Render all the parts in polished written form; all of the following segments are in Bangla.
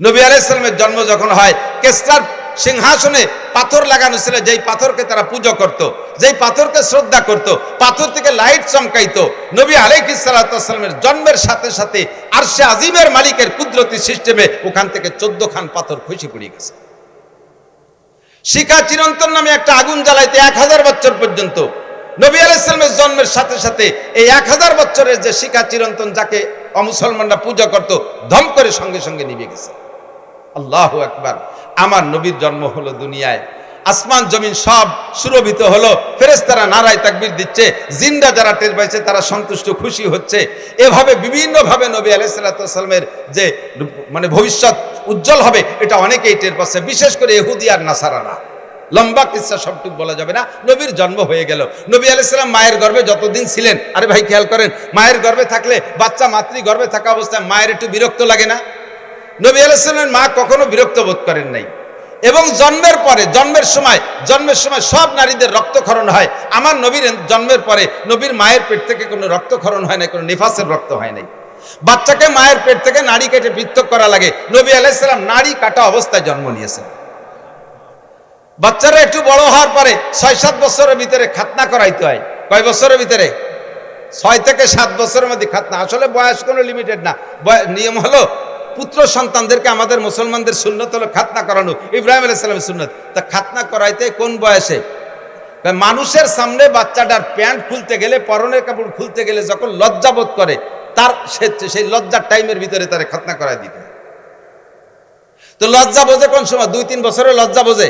নবী আলাইহিস সালামের জন্ম যখন হয়, কিসরার সিংহাসনে পাথর লাগানো ছিল, যেই পাথরকে তারা পূজা করত, যেই পাথরকে শ্রদ্ধা করত, পাথর থেকে লাইট চমকাইতো। নবী আলাইহিস সালাতু ওয়াস সালামের জন্মের সাথে সাথে আরশে আজিমের মালিকের কুদরতি সিস্টেমে ওখান থেকে 14 খান পাথর খসে পড়ে গেছে। শিখা চিরন্তন নামে একটা আগুন জ্বালাইতে 1000 বছর পর্যন্ত, নবী আলাইহিস সালামের জন্মের সাথে সাথে এই 1000 বছরের যে শিখা চিরন্তন, যাকে অমুসলমানরা পূজা করত, ধম করে সঙ্গে সঙ্গে নিভে গেছে। আল্লাহু আকবার। আমার নবীর জন্ম হলো দুনিয়ায়, আসমান জমিন সব সুরভিত হলো, ফেরেশতারা নারায়ে তাকবীর দিচ্ছে, জিন্দা যারা টের পাইছে তারা সন্তুষ্ট খুশি হচ্ছে। এভাবে বিভিন্ন ভাবে নবী আলাইহিস সালাতু ওয়াস সালামের যে মানে ভবিষ্যৎ উজ্জ্বল হবে এটা অনেকেই টের পাচ্ছে, বিশেষ করে ইহুদি আর নাসারারা। লম্বা কিসসা সবটুকু বলা যাবে না। নবীর জন্ম হয়ে গেল। নবী আলাইহিস সালাম মায়ের গর্ভে যতদিন ছিলেন, আরে ভাই খেয়াল করেন, মায়ের গর্ভে থাকলে বাচ্চা মাতৃ গর্ভে থাকা অবস্থায় মায়ের একটু বিরক্ত লাগে না? নবী আলাইহিস সালামের মা কখনো বিরক্ত বোধ করেন নাই। এবং জন্মের পরে, জন্মের সময় সব নারীদের রক্তক্ষরণ হয়। আমার নবীর জন্মের পরে নবীর মায়ের পেট থেকে কোনো রক্তক্ষরণ হয় নাই, কোনো নিফাসের রক্ত হয় নাই। বাচ্চাকে মায়ের পেট থেকে নাড়ি কেটে পৃথক করা লাগে। নবী আলাইহিস সালাম নাড়ি কাটা অবস্থায় জন্ম নিয়েছেন। বাচ্চারা একটু বড় হওয়ার পরে 6-7 বছরের ভিতরে খাতনা করাইতে হয়। কয় বছরের ভিতরে? 6 থেকে 7 বছরের মধ্যে খাতনা। আসলে বয়স কোনো লিমিটেড না, নিয়ম হলো পুত্র সন্তানদেরকে আমাদের মুসলমানদের সুন্নত হলো খাতনা করানো, ইব্রাহিম আলাইহিস সালামের সুন্নত। তা খাতনা করাইতে কোন বয়সে? মানুষের সামনে বাচ্চাটার প্যান্ট খুলতে গেলে, পরনের কাপড় খুলতে গেলে যখন লজ্জা বোধ করে, তার সেই লজ্জার টাইমের ভিতরে তারে খাতনা করাই দিতে। তো লজ্জা বোঝে কোন সময়? 2-3 বছরের লজ্জা বোঝে,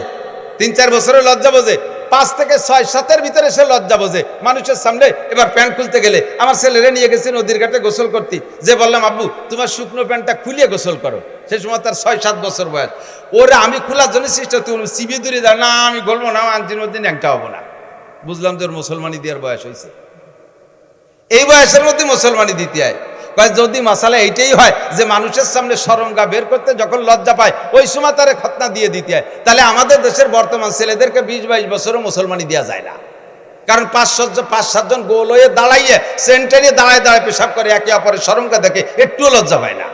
3-4 বছরের লজ্জা বোঝে, 5 থেকে 6-7-এর ভিতরে সে লজ্জা বোঝে। মানুষের সামনে এবার প্যান্ট খুলতে গেলে, আমার ছেলেরে নিয়ে গেছি নদীর ঘাটে গোসল করতে, যে বললাম আব্বু তোমার শুকনো প্যান্টটা খুলিয়ে গোসল করো, সে সময় তার 6-7 বছর বয়স। ওরা আমি খোলার জন্য চেষ্টা, তুমি সিবি দূরে দাও, না আমি গলবো না, আনজির মধ্যে ন্যাংটা হবো না। বুঝলাম যে ওর মুসলমানি দেওয়ার বয়স হয়েছে। এই বয়সের মধ্যে মুসলমানি দিতে হয়। যদি মশালা এইটাই হয় যে মানুষের সামনে শরমগা বের করতে যখন লজ্জা পায় ওই সময় তারে খতনা দিয়ে দিতে হয়, তাহলে আমাদের দেশের বর্তমান ছেলেদেরকে 20-22 বছরও মুসলমানি দেওয়া যায় না। কারণ 5-7 জন গোল হয়ে দাঁড়াইয়ে সেন্টারে দাঁড়ায় পেশাব করে, একে অপরের শরমগা দেখে একটুও লজ্জা পায় না।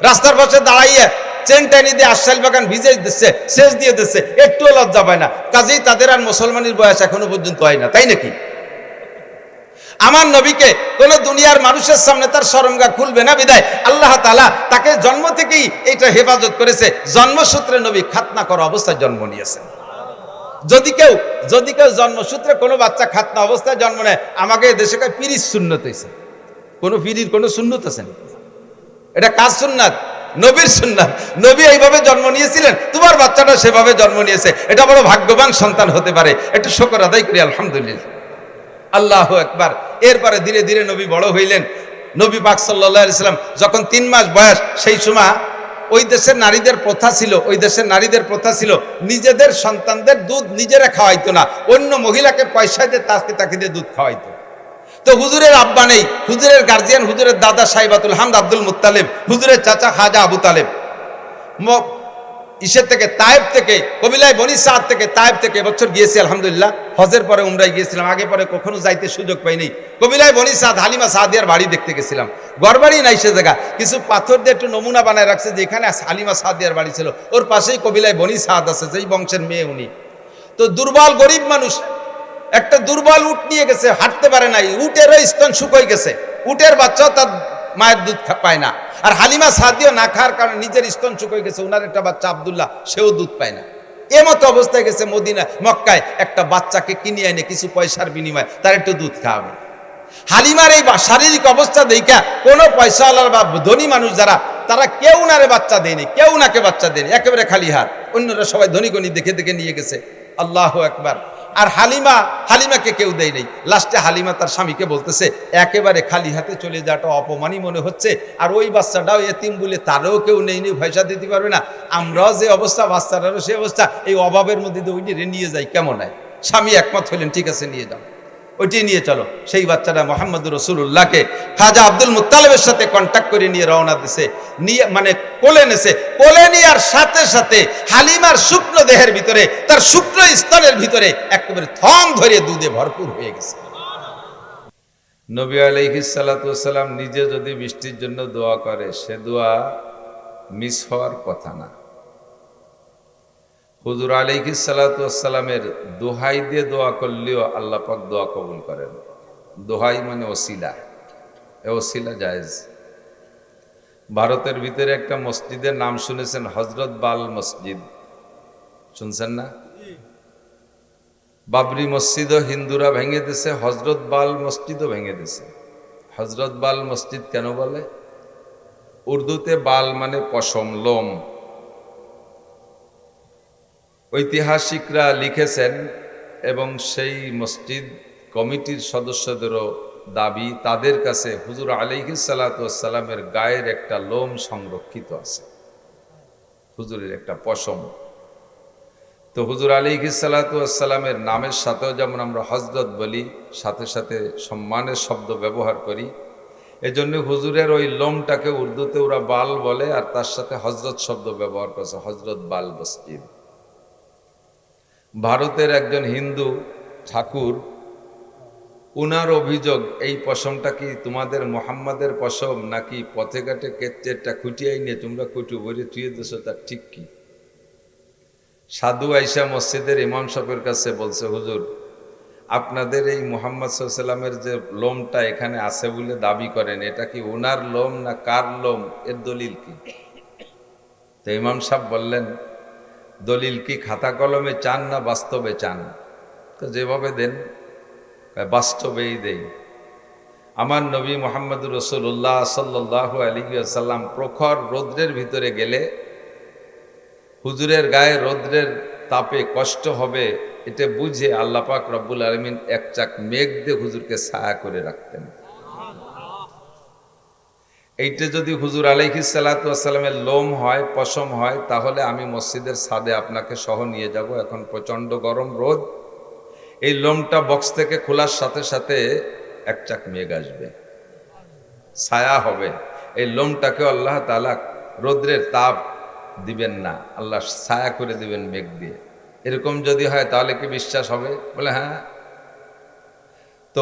রাস্তার পাশে দাঁড়াইয়ে চেন টাইনি দিয়ে আশাল বাগান ভিজে দিচ্ছে, সেচ দিয়ে দিচ্ছে, একটুও লজ্জা পায় না। কাজেই তাদের আর মুসলমানের বয়স এখনো পর্যন্ত হয় না, তাই নাকি? আমার নবীকে কোন দুনিয়ার মানুষের সামনে তার শরমগা খুলবে না, বিদায় আল্লাহ তাআলা তাকে জন্ম থেকেই এটা হেফাজত করেছে। জন্মসূত্রে নবী খাতনা করা অবস্থায় জন্ম নিয়েছেন। যদি কেউ জন্মসূত্রে কোনো বাচ্চা খাতনা অবস্থায় জন্ম নেয়, আমাকে দেশে কয় পিরির সুন্নত হয়েছে। কোনো পিরির কোনো সুন্নত আছে না, এটা কাজ সুন্নাত, নবীর সুন্নাত। নবী এইভাবে জন্ম নিয়েছিলেন, তোমার বাচ্চাটা সেভাবে জন্ম নিয়েছে, এটা বড় ভাগ্যবান সন্তান হতে পারে। একটু শুকর আদায় করি আলহামদুলিল্লাহ। আল্লাহু আকবার। এরপরে ধীরে ধীরে নবী বড় হইলেন। নবী পাক সাল্লাল্লাহু আলাইহি সাল্লাম যখন 3 মাস বয়স, সেই সময় ওই দেশের নারীদের প্রথা ছিল নিজেদের সন্তানদের দুধ নিজেরা খাওয়াইতো না, অন্য মহিলাকে পয়সা দিয়ে তাকে দিয়ে দুধ খাওয়াইতো। তো হুজুরের আব্বা নেই, হুজুরের গার্জিয়ান হুজুরের দাদা সাইবাতুল হামদ আব্দুল মুত্তালিব, হুজুরের চাচা খাজা আবু তালেব ইসের থেকে তায়েব থেকে, কবিলায় বনি সাদ থেকে, তায়েব থেকে এবছর গিয়েছি আলহামদুলিল্লাহ, হজের পরে উমরায় গিয়েছিলাম, আগে পরে কখনো যাইতে সুযোগ পাইনি। কবিলায় বনি সাদ হালিমা সাদিয়ার বাড়ি দেখতে গেছিলাম। ঘরবাড়ি নাই সে জায়গা, কিছু পাথর দিয়ে একটু নমুনা বানায় রাখছে যে এখানে হালিমা সাদিয়ার বাড়ি ছিল। ওর পাশেই কবিলায় বনি সাদ আছে, যেই বংশের মেয়ে উনি। তো দুর্বল গরিব মানুষ, একটা দুর্বল উট নিয়ে গেছে, হাঁটতে পারে নাই, উটেরও স্তন শুকিয়ে গেছে, উটের বাচ্চাও তার মায়ের দুধ পায় না। আর হালিমা সাদিও না খাওয়ার কারণে নিজের স্তন শুকিয়ে গেছে, ওনার একটা বাচ্চা আব্দুল্লাহ, সেও দুধ পায় না। এমতো অবস্থায় গেছে মদিনা মক্কায় একটা বাচ্চাকে কিনে এনে কিছু পয়সার বিনিময়ে তার একটু দুধ খাওয়াবে। হালিমার এই শারীরিক অবস্থা দেখা কোনো পয়সাওয়ালার বা ধনী মানুষ যারা, তারা কেউ নারে বাচ্চা দেয়নি, কেউ নাকে বাচ্চা দেয়নি, একেবারে খালি হাত। অন্যরা সবাই ধনী গণী দেখে দেখে নিয়ে গেছে। আল্লাহু আকবার। আর হালিমাকে কেউ দেয় নেই। লাস্টে হালিমা তার স্বামীকে বলতেছে, একেবারে খালি হাতে চলে যাওয়াটা অপমানই মনে হচ্ছে, আর ওই বাচ্চাটাও এতিম বলে তারও কেউ নেই, পয়সা দিতে পারবে না, আমরাও যে অবস্থা বাচ্চাটারও সেই অবস্থা, এই অভাবের মধ্যে দিয়ে ওইটি নিয়ে যাই কেমন হয়? স্বামী একমত হইলেন, ঠিক আছে নিয়ে যাও, ওইটি নিয়ে চলো। সেই বাচ্চাটা মোহাম্মদুর রাসূলুল্লাহকে খাজা আব্দুল মুত্তালিবের সাথে কন্ট্যাক্ট করে নিয়ে রওনা দিছে, নিয়ে মানে কোলে নেছে। কোলে নেওয়ার সাথে সাথে হালিমার শুকনো দেহের ভিতরে, তার শুকনো স্তনের ভিতরে একেবারে থম ধরে দুধে ভরপুর হয়ে গেছে। নবী আলাইহিস সালাতু ওয়াস সালাম নিজে যদি বৃষ্টির জন্য দোয়া করে, সে দোয়া মিস হওয়ার কথা না। হুজুর আলাইহিস সালাতু ওয়াস সালামের দোহাই দিয়ে দোয়া করলেও আল্লাহ পাক দোয়া কবুল করেন। দোহাই মানে ওসিলা, এ ওসিলা জায়েজ। ভারতের ভিতরে একটা মসজিদের নাম শুনেছেন, হযরত বাল মসজিদ, শুনছেন না? বাবরি মসজিদও হিন্দুরা ভেঙে দিছে, হযরত বাল মসজিদও ভেঙে দিছে। হযরত বাল মসজিদ কেন বলে? উর্দুতে বাল মানে পশম, লোম। ঐতিহাসিকরা লিখেছেন এবং সেই মসজিদ কমিটির সদস্যদেরও দাবি, তাদের কাছে হুজুর আলাইহিস সালাতু ওয়াস সালামের গায়ের একটা লোম সংরক্ষিত আছে, হুজুরের একটা পশম। তো হুজুর আলাইহিস সালাতু ওয়াস সালামের নামের সাথেও যেমন আমরা হযরত বলি, সাথে সাথে সম্মানের শব্দ ব্যবহার করি, এজন্য হুজুরের ওই লোমটাকে উর্দুতে ওরা বাল বলে, আর তার সাথে হযরত শব্দ ব্যবহার করছে, হযরত বাল মসজিদ। ভারতের একজন হিন্দু ঠাকুর, উনার অভিযোগ, এই পশমটা কি তোমাদের মোহাম্মদের পশম নাকি পথে ঘাটে কেচ্চেরটা খুঁটিয়াই নিয়ে তোমরা কুটু ভরে থুয়ে দিছো, তার ঠিক কি? সাধু আইসা মসজিদের ইমাম সাহেবের কাছে বলছে, হুজুর আপনাদের এই মুহাম্মদ সাল্লাল্লাহু আলাইহি ওয়াসাল্লামের যে লোমটা এখানে আছে বলে দাবি করেন, এটা কি ওনার লোম না কার লোম, এর দলিল কি? তো ইমাম সাহেব বললেন, দলিল কি খাতা কলমে চান না বাস্তবে চান? তো যেভাবে দেন, বাস্তবেই দেই। আমার নবী মুহাম্মদুর রাসূলুল্লাহ সাল্লাল্লাহু আলাইহি ওয়াসাল্লাম প্রখর রৌদ্রের ভিতরে গেলে হুজুরের গায়ে রৌদ্রের তাপে কষ্ট হবে, এটা বুঝে আল্লাহ পাক রব্বুল আলামিন এক চাক মেঘ দিয়ে হুজুরকে ছায়া করে রাখতেন। এইটা যদি হুজুর আলাইহিস সালাতু ওয়াস সালামের লোম হয়, পশম হয়, তাহলে আমি মসজিদের ছাদে আপনাকে সহ নিয়ে যাব। এখন প্রচন্ড গরম রোদ, এই লোমটা বক্স থেকে খোলার সাথে সাথে এক চাক মেঘ আসবে, ছায়া হবে। এই লোমটাকে আল্লাহ তাআলা রৌদ্রের তাপ দিবেন না, আল্লাহ ছায়া করে দিবেন মেঘ দিয়ে। এরকম যদি হয় তাহলে কি বিশ্বাস হবে? বলে হ্যাঁ। তো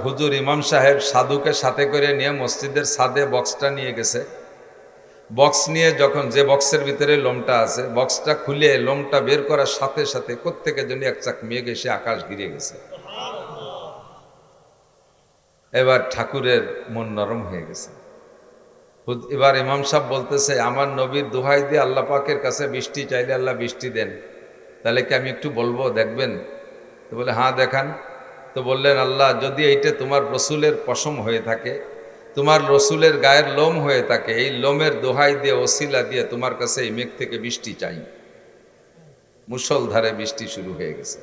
হুজুর ইমাম সাহেব সাধুকে সাথে করে নিয়ে মসজিদের ছাদে বক্সটা নিয়ে গেছে। বক্স নিয়ে যখন, যে বক্সের ভিতরে লোমটা আছে, বক্সটা খুলে লোমটা বের করার সাথে সাথে কোত্থেকে যেন এক চাক মেঘ এসে আকাশ ঘিরে গেছে। এবার ঠাকুরের মন নরম হয়ে গেছে। এবার ইমাম সাহেব বলতেছে, আমার নবীর দোহাই দিয়ে আল্লাহ পাকের কাছে বৃষ্টি চাইলে আল্লাহ বৃষ্টি দেন, তাহলে কি আমি একটু বলবো, দেখবেন? তো বলে হ্যাঁ দেখান। তো বললেন, আল্লাহ যদি এইটা তোমার রসুলের পশম হয়ে থাকে, তোমার রসুলের গায়ের লোম হয়ে থাকে, এই লোমের দোহাই দিয়ে ওসিলা দিয়ে তোমার কাছে এই মেঘ থেকে বৃষ্টি চাই। মুষলধারে বৃষ্টি শুরু হয়ে গেছে।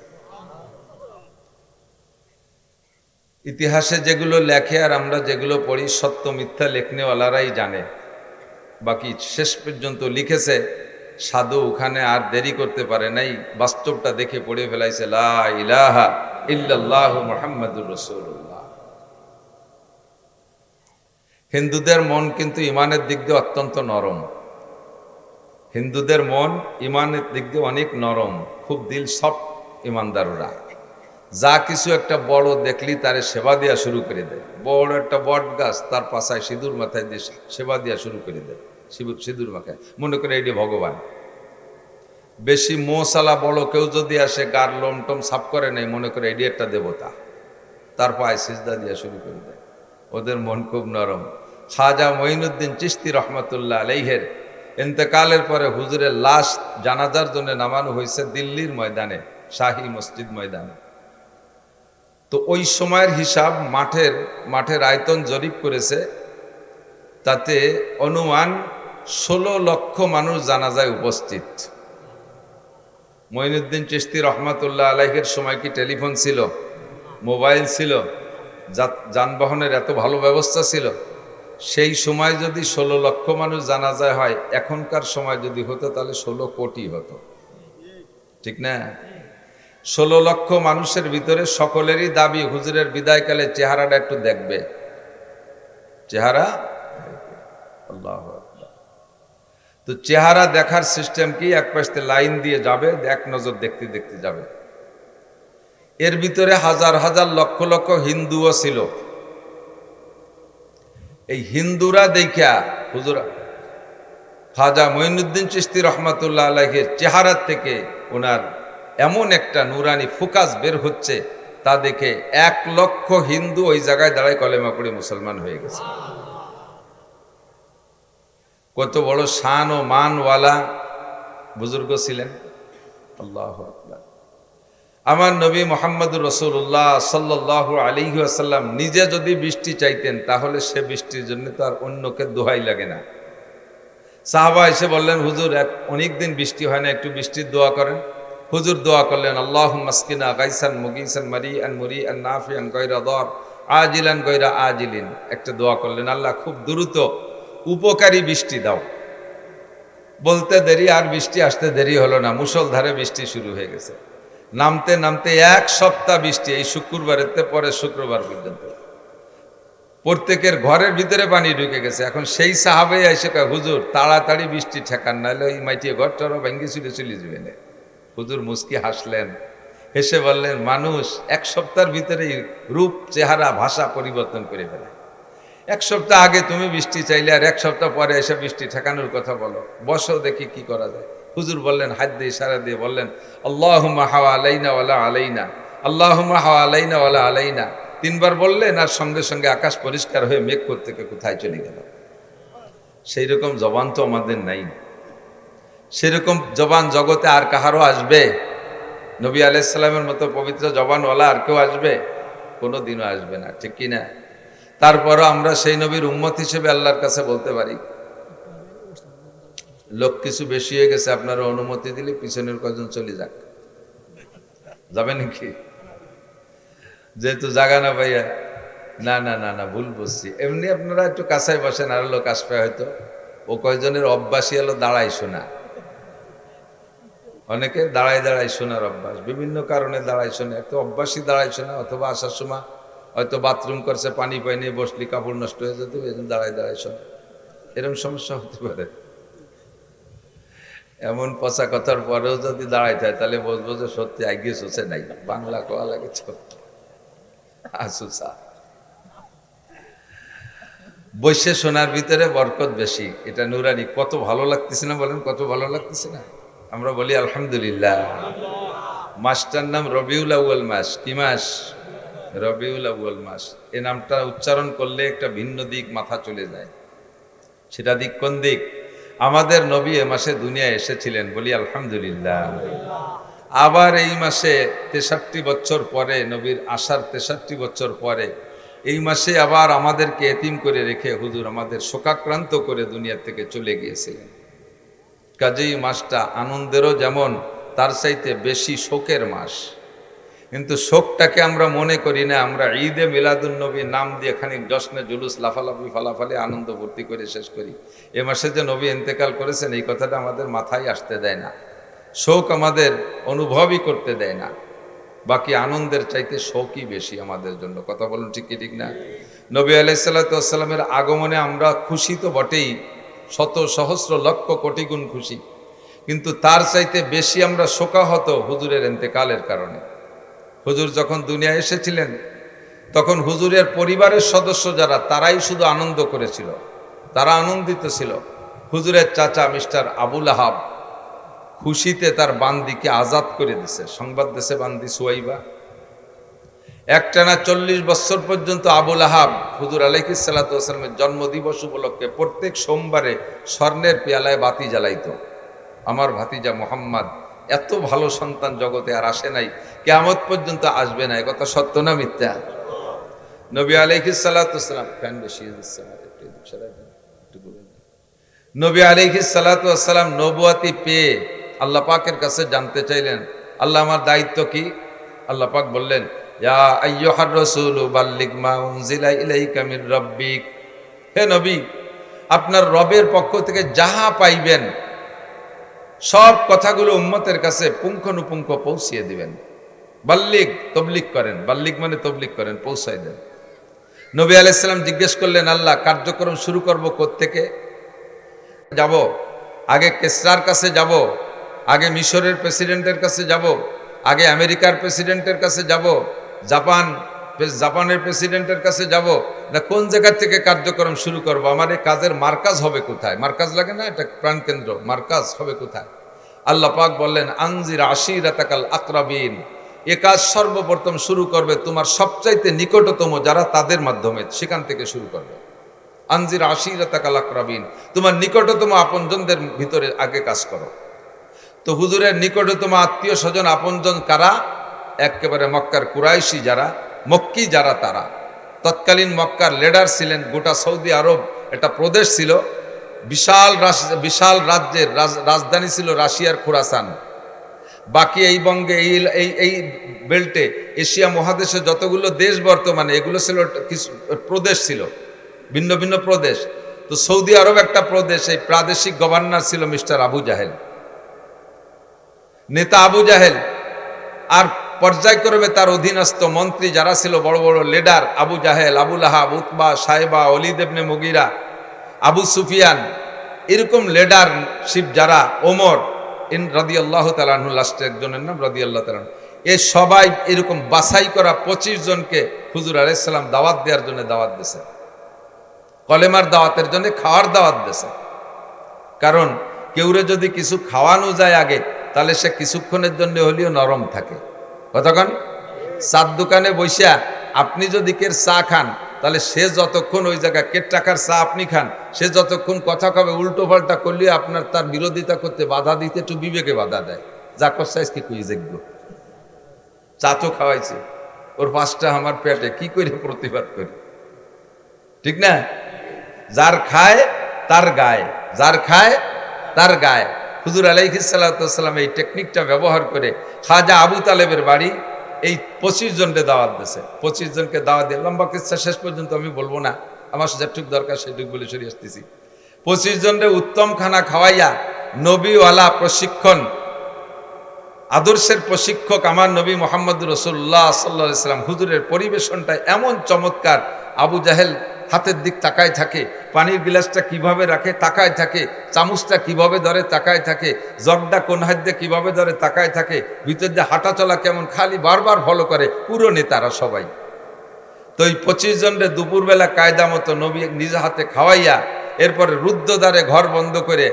ইতিহাসে যেগুলো লেখে আর আমরা যেগুলো পড়ি, সত্য মিথ্যা লেখনেওয়ালারাই জানে। বাকি শেষ পর্যন্ত লিখেছে, সাধু ওখানে আর দেরি করতে পারে নাই, বাস্তবটা দেখে পড়ে ফেলাইছে, লা ইলাহা ইল্লাল্লাহু মুহাম্মাদুর রাসূলুল্লাহ। হিন্দুদের মন কিন্তু ইমানের দিক দিয়ে অত্যন্ত নরম। হিন্দুদের মন ইমানের দিক দিয়ে অনেক নরম, খুব দিল সফট ইমানদাররা। যা কিছু একটা বড় দেখলি তারে সেবা দেওয়া শুরু করে দেয়। বড় একটা বট গাছ, তার পাশায় সিঁদুর মাথায় দিয়ে সেবা দেওয়া শুরু করে দেয়, সিঁদুর মাথায়, মনে করে এটি ভগবান। বেশি মোসালা বড় কেউ যদি আসে, গার লোম টোম সাফ করে নেই, মনে করে এটি একটা দেবতা, তার পায়ে সিজদা দেওয়া শুরু করে দেয়। ওদের মন খুব নরম। খাজা মঈনুদ্দিন চিশতি রহমতুল্লাহ আলাইহের ইন্তেকালের পরে হুজুরের লাশ জানাজার জন্য নামানো হয়েছে দিল্লির ময়দানে, শাহী মসজিদ ময়দানে। তো ওই সময়ের হিসাব, মাঠের আয়তন জরিপ করেছে, তাতে অনুমান 16 লক্ষ মানুষ জানাজায় উপস্থিত। মঈনুদ্দিন চিশতি রহমাতুল্লাহ আলাইহির সময় কি টেলিফোন ছিল, মোবাইল ছিল, যানবাহনের এত ভালো ব্যবস্থা ছিল? সেই সময় যদি 16 লক্ষ মানুষ জানাজায় হয়, এখনকার সময় যদি হতো তাহলে 16 কোটি হতো, ঠিক না? 16 লক্ষ মানুষের ভিতরে সকলেরই দাবি হুজুরের বিদায়কালে চেহারাটা একটু দেখবে, চেহারা। আল্লাহু আকবার। তো চেহারা দেখার সিস্টেম কি? এক পাশে লাইন দিয়ে যাবে, এক নজর দেখতে দেখতে যাবে। এর ভিতরে হাজার হাজার লক্ষ লক্ষ হিন্দুও ছিল। এই হিন্দুরা দেখা হুজুর খাজা মঈনুদ্দিন চিশতি রহমাতুল্লাহ আলাইহির চেহারা থেকে ওনার এমন একটা নুরানি ফোকাস বের হচ্ছে, তা দেখে 1,00,000 হিন্দু ওই জায়গায় দাঁড়ায় কলেমা পড়ে মুসলমান হয়ে গেছে। কত বড় শান ও মানওয়ালা বুজুর্গ ছিলেন। আল্লাহু আকবার। আমার নবী মুহাম্মদুর রাসূলুল্লাহ সাল্লাল্লাহু আলাইহি ওয়াসাল্লাম নিজে যদি বৃষ্টি চাইতেন, তাহলে সে বৃষ্টির জন্য তো আর অন্যকে দোহাই লাগে না। সাহাবা এসে বললেন, হুজুর অনেকদিন বৃষ্টি হয় না, একটু বৃষ্টির দোয়া করেন। হুজুর দোয়া করলেন, আল্লাহুম্মা আসকিনা গাইসান মুগীসান মারিআন মুরিআন নাফিআন গায়রা দার আজিলান গায়রা আজিলিন। একটা দোয়া করলেন, আল্লাহ খুব দ্রুত উপকারী বৃষ্টি দাও। বলতে দেরি আর বৃষ্টি আসতে দেরি হলো না, মুষলধারে বৃষ্টি শুরু হয়ে গেছে। নামতে নামতে 1 সপ্তাহ বৃষ্টি, এই শুক্রবারের পরে শুক্রবার পর্যন্ত প্রত্যেকের ঘরের ভিতরে পানি ঢুকে গেছে। এখন সেই সাহাবাই এসে কয়, হুজুর তাড়াতাড়ি বৃষ্টি ঠেকান, নাহলে ওই মাইটিয়ে ঘরটারও ভেঙ্গে চলে যাবে না। হুজুর মুস্কি হাসলেন, হেসে বললেন, মানুষ 1 সপ্তাহের ভিতরেই রূপ চেহারা ভাষা পরিবর্তন করে ফেলে। 1 সপ্তাহ আগে তুমি বৃষ্টি চাইলে, আর 1 সপ্তাহ পরে এসে বৃষ্টি ঠেকানোর কথা বলো। বসো দেখি কি করা যায়। হুজুর বললেন, হাত দিয়ে ইশারা দিয়ে বললেন, আল্লাহুম্মা হাওয়া আলাইনা ওয়ালা আলাইনা, আল্লাহুম্মা হাওয়া আলাইনা ওয়ালা আলাইনা। 3 বার বললেন, আর সঙ্গে সঙ্গে আকাশ পরিষ্কার হয়ে মেঘ থেকে কোথায় চলে গেল। সেই রকম জবান তো আমাদের নাই। সেরকম জবান জগতে আর কাহারও আসবে? নবী আলাইহিস সালামের মতো পবিত্র জবানওয়ালা আর কেউ আসবে? কোনোদিনও আসবে না, ঠিক কি না? তারপরও আমরা সেই নবীর উম্মত হিসেবে আল্লাহর কাছে বলতে পারি, লোক কিছু বেশি হয়ে গেছে, আপনারা অনুমতি দিলে পিছনের কজন চলে যাক। যাবে নাকি? যেহেতু জাগা না ভাইয়া, না না না না, ভুল বলছি। এমনি আপনারা একটু কাছায় বসেন, আর লোক আসবে হয়তো। ও কয়জনের অভ্যাসই হলো দাঁড়াই শোনা। অনেকে দাঁড়ায় দাঁড়ায় শোনার অভ্যাস, বিভিন্ন কারণে দাঁড়ায় শোনে। একটা অভ্যাসই দাঁড়ায় শোনা, অথবা আসার সময় হয়তো বাথরুম করছে, পানি পায়নি, বসলি কাপড় নষ্ট হয়ে যেত, এই জন্য দাঁড়ায় দাঁড়ায় শোনে। এরকম সমস্যা হতে পারে। এমন পচা কথার পরেও যদি দাঁড়াইতে হয়, তাহলে বলবো যে সত্যি আগে সোচে নাই, বাংলা কোয়া লাগে আসুসা। বৈশ্যে শোনার ভিতরে বরকত বেশি, এটা নুরানি। কত ভালো লাগতেছে না বলেন, কত ভালো লাগতেছে না? আমরা বলি আলহামদুলিল্লাহ। মাসটার নাম রবিউল আউয়াল মাস। কি মাস? রবিউল আউয়াল মাস। এই নামটা উচ্চারণ করলে একটা ভিন্ন দিক মাথা চলে যায়। সেটা দিক কোন দিক? আমাদের নবী এ মাসে দুনিয়ায় এসেছিলেন, বলি আলহামদুলিল্লাহ। আবার এই মাসে 63 বছর পরে, নবীর আসার 63 বছর পরে এই মাসে আবার আমাদেরকে এতিম করে রেখে হুজুর আমাদের শোকাক্রান্ত করে দুনিয়া থেকে চলে গিয়েছিলেন। কাজেই মাসটা আনন্দেরও যেমন, তার চাইতে বেশি শোকের মাস। কিন্তু শোকটাকে আমরা মনে করি না, আমরা ঈদে মিলাদুন্নবী নাম দিয়ে খানিক জশ্নে জুলুস লাফালাফি ফালাফালি আনন্দ ভর্তি করে শেষ করি। এ মাসে যে নবী ইন্তেকাল করেছেন, এই কথাটা আমাদের মাথায় আসতে দেয় না। শোক আমাদের অনুভবই করতে দেয় না। বাকি আনন্দের চাইতে শোকই বেশি আমাদের জন্য। কথা বলুন, ঠিক কি ঠিক না? নবী আলাইহিস সালাতু ওয়াস সালামের আগমনে আমরা খুশি তো বটেই, শত সহস্র লক্ষ কোটি গুণ খুশি, কিন্তু তার চাইতে বেশি আমরা শোকাহত হুজুরের ইন্তেকালের কারণে। হুজুর যখন দুনিয়ায় এসেছিলেন, তখন হুজুরের পরিবারের সদস্য যারা, তারাই শুধু আনন্দ করেছিল, তারা আনন্দিত ছিল। হুজুরের চাচা মিস্টার আবুল আহাব খুশিতে তার বান্দিকে আজাদ করে দিছে। সংবাদ দেশে বান্দি সুয়াইবা। একটানা 40 বছর পর্যন্ত আবুল আহাব হুজুর আলাইহিস সালাতু ওয়াস সালামের জন্মদিবস উপলক্ষে প্রত্যেক সোমবারে স্বর্ণের পেয়ালায় বাতি জ্বালাইতো। আমার ভাতিজা মোহাম্মদ এত ভালো সন্তান জগতে আর আসে নাই, কিয়ামত পর্যন্ত আসবে না। একথা সত্য না মিথ্যা? নবী আলাইহিস সালাতু ওয়াস সালাম, ফ্যান বেশি দিচ্ছে আমার, একটু সরাই দেন, একটু বলে দেন। নবী আলাইহিস সালাতু ওয়াস সালাম নবুয়তি পেয়ে আল্লাহ পাকের কাছে জানতে চাইলেন, আল্লাহ আমার দায়িত্ব কি? আল্লাহ পাক বললেন, ইয়া আইয়ুহার রাসূলু বাল্লিগ মা উনজিলা ইলাইকা মির রাব্বিক। হে নবী, আপনার রবের পক্ষ থেকে যাহা পাইবেন সব কথাগুলো উম্মতের কাছে পুঙ্খানুপুঙ্খ পৌঁছিয়ে দিবেন। বাল্লিগ, তবলিগ করেন। বাল্লিগ মানে তবলিগ করেন, পৌঁছায় দেন। নবী আলাইহিস সালাম জিজ্ঞেস করলেন, আল্লাহ কার্যক্রম শুরু করব কোত্থেকে? যাব আগে কেসরার কাছে যাব, আগে মিশরের প্রেসিডেন্টের কাছে যাব, আগে আমেরিকার প্রেসিডেন্টের কাছে যাব, জাপানের প্রেসিডেন্টের কাছে যাব, না কোন জায়গা থেকে কার্যক্রম শুরু করব, আমার এই কাজের মার্কাজ হবে কোথায়? মার্কাজ লাগে না, এটা প্রাণকেন্দ্র, মার্কাজ হবে কোথায়? আল্লাহ পাক বললেন আনজির আশিরাতাকাল আকরাবিন, এ কাজ সর্বপ্রথম শুরু করবে তোমার সবচাইতে নিকটতম যারা, তাদের মাধ্যমে, সেখান থেকে শুরু করবে। আনজির আশিরাতাকাল আকরাবিন, তোমার নিকটতম আপনজনদের ভিতরে আগে কাজ করো। তো হুজুরের নিকটতম আত্মীয় স্বজন আপনজন কারা? একেবারে মক্কার কুরাইশি যারা, মক্কি যারা, তারা। তৎকালীন মক্কার লিডার ছিলেন, গোটা সৌদি আরব একটা প্রদেশ ছিল, বিশাল রাজ্যের রাজধানী ছিল রাশিয়ার খোরাসান। বাকি এই বঙ্গে, এই বেল্টে, এশিয়া মহাদেশে যতগুলো দেশ বর্তমানে, এগুলো ছিল কিছু প্রদেশ ছিল, ভিন্ন ভিন্ন প্রদেশ। তো সৌদি আরব একটা প্রদেশ, এই প্রাদেশিক গভর্নর ছিল মিস্টার আবু জাহেল, নেতা আবু জাহেল। আর পর্যায়ক্রমে তার অধীনস্থ মন্ত্রী যারা ছিল, বড় বড় লিডার, আবু জাহেল, আবু লাহাব, উতবা, সাহেবা, ওলীদ ইবনে মুগীরা, আবু সুফিয়ান, এরকম লিডারশিপ যারা, ওমর রাদিয়াল্লাহু তাআলা আনহু, লাস্টে একজনের নাম রাদিয়াল্লাহু তাআলা, এ সবাই এরকম বাছাই করা 25 জনকে হুজুর আলাইহিস সালাম দাওয়াত দেওয়ার জন্য দাওয়াত দিয়েছে, কলেমার দাওয়াতের জন্য, খাওয়ার দাওয়াত দিয়েছে। কারণ কেউরে যদি কিছু খাওয়ানো যায় আগে, তাহলে সে কিছুক্ষণের জন্য হলেও নরম থাকে। কতক্ষণ? চার দোকানে বসিয়া আপনি যদি কের চা খান, তাহলে সে যতক্ষণ ওই জায়গায়, কের টাকার চা আপনি খান, সে যতক্ষণ কথা কবে, উল্টো পাল্টা করলে আপনার তার বিরোধিতা করতে, বাধা দিতে একটু বিবেকে বাধা দেয়। যা করছে কি কুই যোগ্য, চা তো খাওয়াইছে, ওর পাঁচটা আমার পেটে, কি করে প্রতিবাদ করি? ঠিক না? যার খায় তার গায়ে, যার খায় তার গায়ে। হুজুর আলাইহিস সালাতু ওয়াস সালাম এই টেকনিকটা ব্যবহার করে খাজা আবু তালেবের বাড়ি এই 25 জনকে দাওয়াত দিয়েছে। 25 জনকে দাওয়াত দিয়ে, লম্বা কিচ্ছা শেষ পর্যন্ত আমি বলবো না, আমার যেটুক দরকার সেটুক বলে সরে আসতেছি। 25 জনকে উত্তম খানা খাওয়াইয়া, নবীওয়ালা প্রশিক্ষণ, আদর্শের প্রশিক্ষক আমার নবী মুহাম্মদ রাসূলুল্লাহ সাল্লাল্লাহু আলাইহি ওয়াসাল্লাম, হুজুরের পরিবেশনটা এমন চমৎকার। আবু জাহেল হাতের দিক তাকায় থাকে, পানির গিলাসটা কিভাবে রাখে তাকায় থাকে, চামচটা কিভাবে ধরে তাকায় থাকে, জগটা কোন হাত দিয়ে কিভাবে ধরে তাকায় থাকে, ভিতর দিয়ে হাঁটা চলা কেমন, খালি বারবার ফলো করে পুরো নেতারা সবাই। তো এই 25 জনের দুপুরবেলা কায়দা মতো নবী নিজ হাতে খাওয়াইয়া, এরপরে রুদ্ধদ্বারে ঘর বন্ধ করে,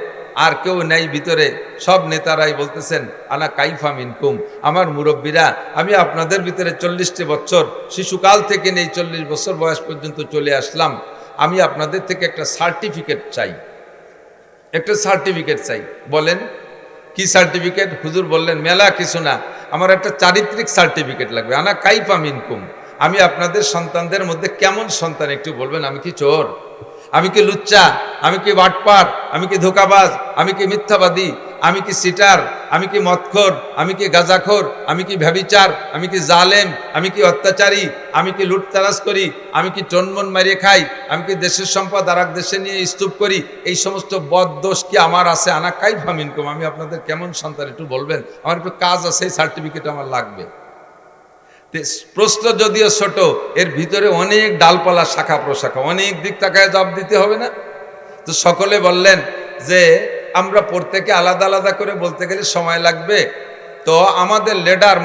আর কেউ নেই ভিতরে, সব নেতারাই বলতেছেন আনা কাইফা মিনকুম, আমার মুরব্বীরা, আমি আপনাদের ভিতরে 40টি বছর, শিশুকাল থেকে নেই 40 বছর বয়স পর্যন্ত চলে আসলাম, আমি আপনাদের থেকে একটা সার্টিফিকেট চাই, একটা সার্টিফিকেট চাই। বলেন কি সার্টিফিকেট? হুজুর বললেন মেলা কিছু না, আমার একটা চারিত্রিক সার্টিফিকেট লাগবে। আনা কাইফা মিনকুম, আমি আপনাদের সন্তানদের মধ্যে কেমন সন্তান একটু বলবেন। আমি কি চোর? আমি কি লুচ্চা? আমি কি বাটপার? আমি কি ধোকাবাজ? আমি কি মিথ্যাবাদী? আমি কি সিটার? আমি কি মদখোর? আমি কি গাঁজাখোর? আমি কি ব্যভিচার? আমি কি জালেম? আমি কি অত্যাচারী? আমি কি লুটতারাজ করি? আমি কি টনমন মারিয়ে খাই? আমি কি দেশের সম্পদ আর এক দেশে নিয়ে স্তূপ করি? এই সমস্ত বদ দোষ কি আমার আছে? আনা কাইফা মিনকুম, আমি আপনাদের কেমন সন্তান একটু বলবেন, আমার একটু কাজ আছে, এই সার্টিফিকেট আমার লাগবে। প্রশ্ন যদিও ছোট, এর ভিতরে অনেক ডালপালা, শাখা প্রশাখা, অনেক দিক তাকায় জবাব দিতে হবে না? তো সকলে বললেন যে আমরা প্রত্যেকে আলাদা আলাদা করে বলতে গেলে সময় লাগবে। তো আমাদের লিডার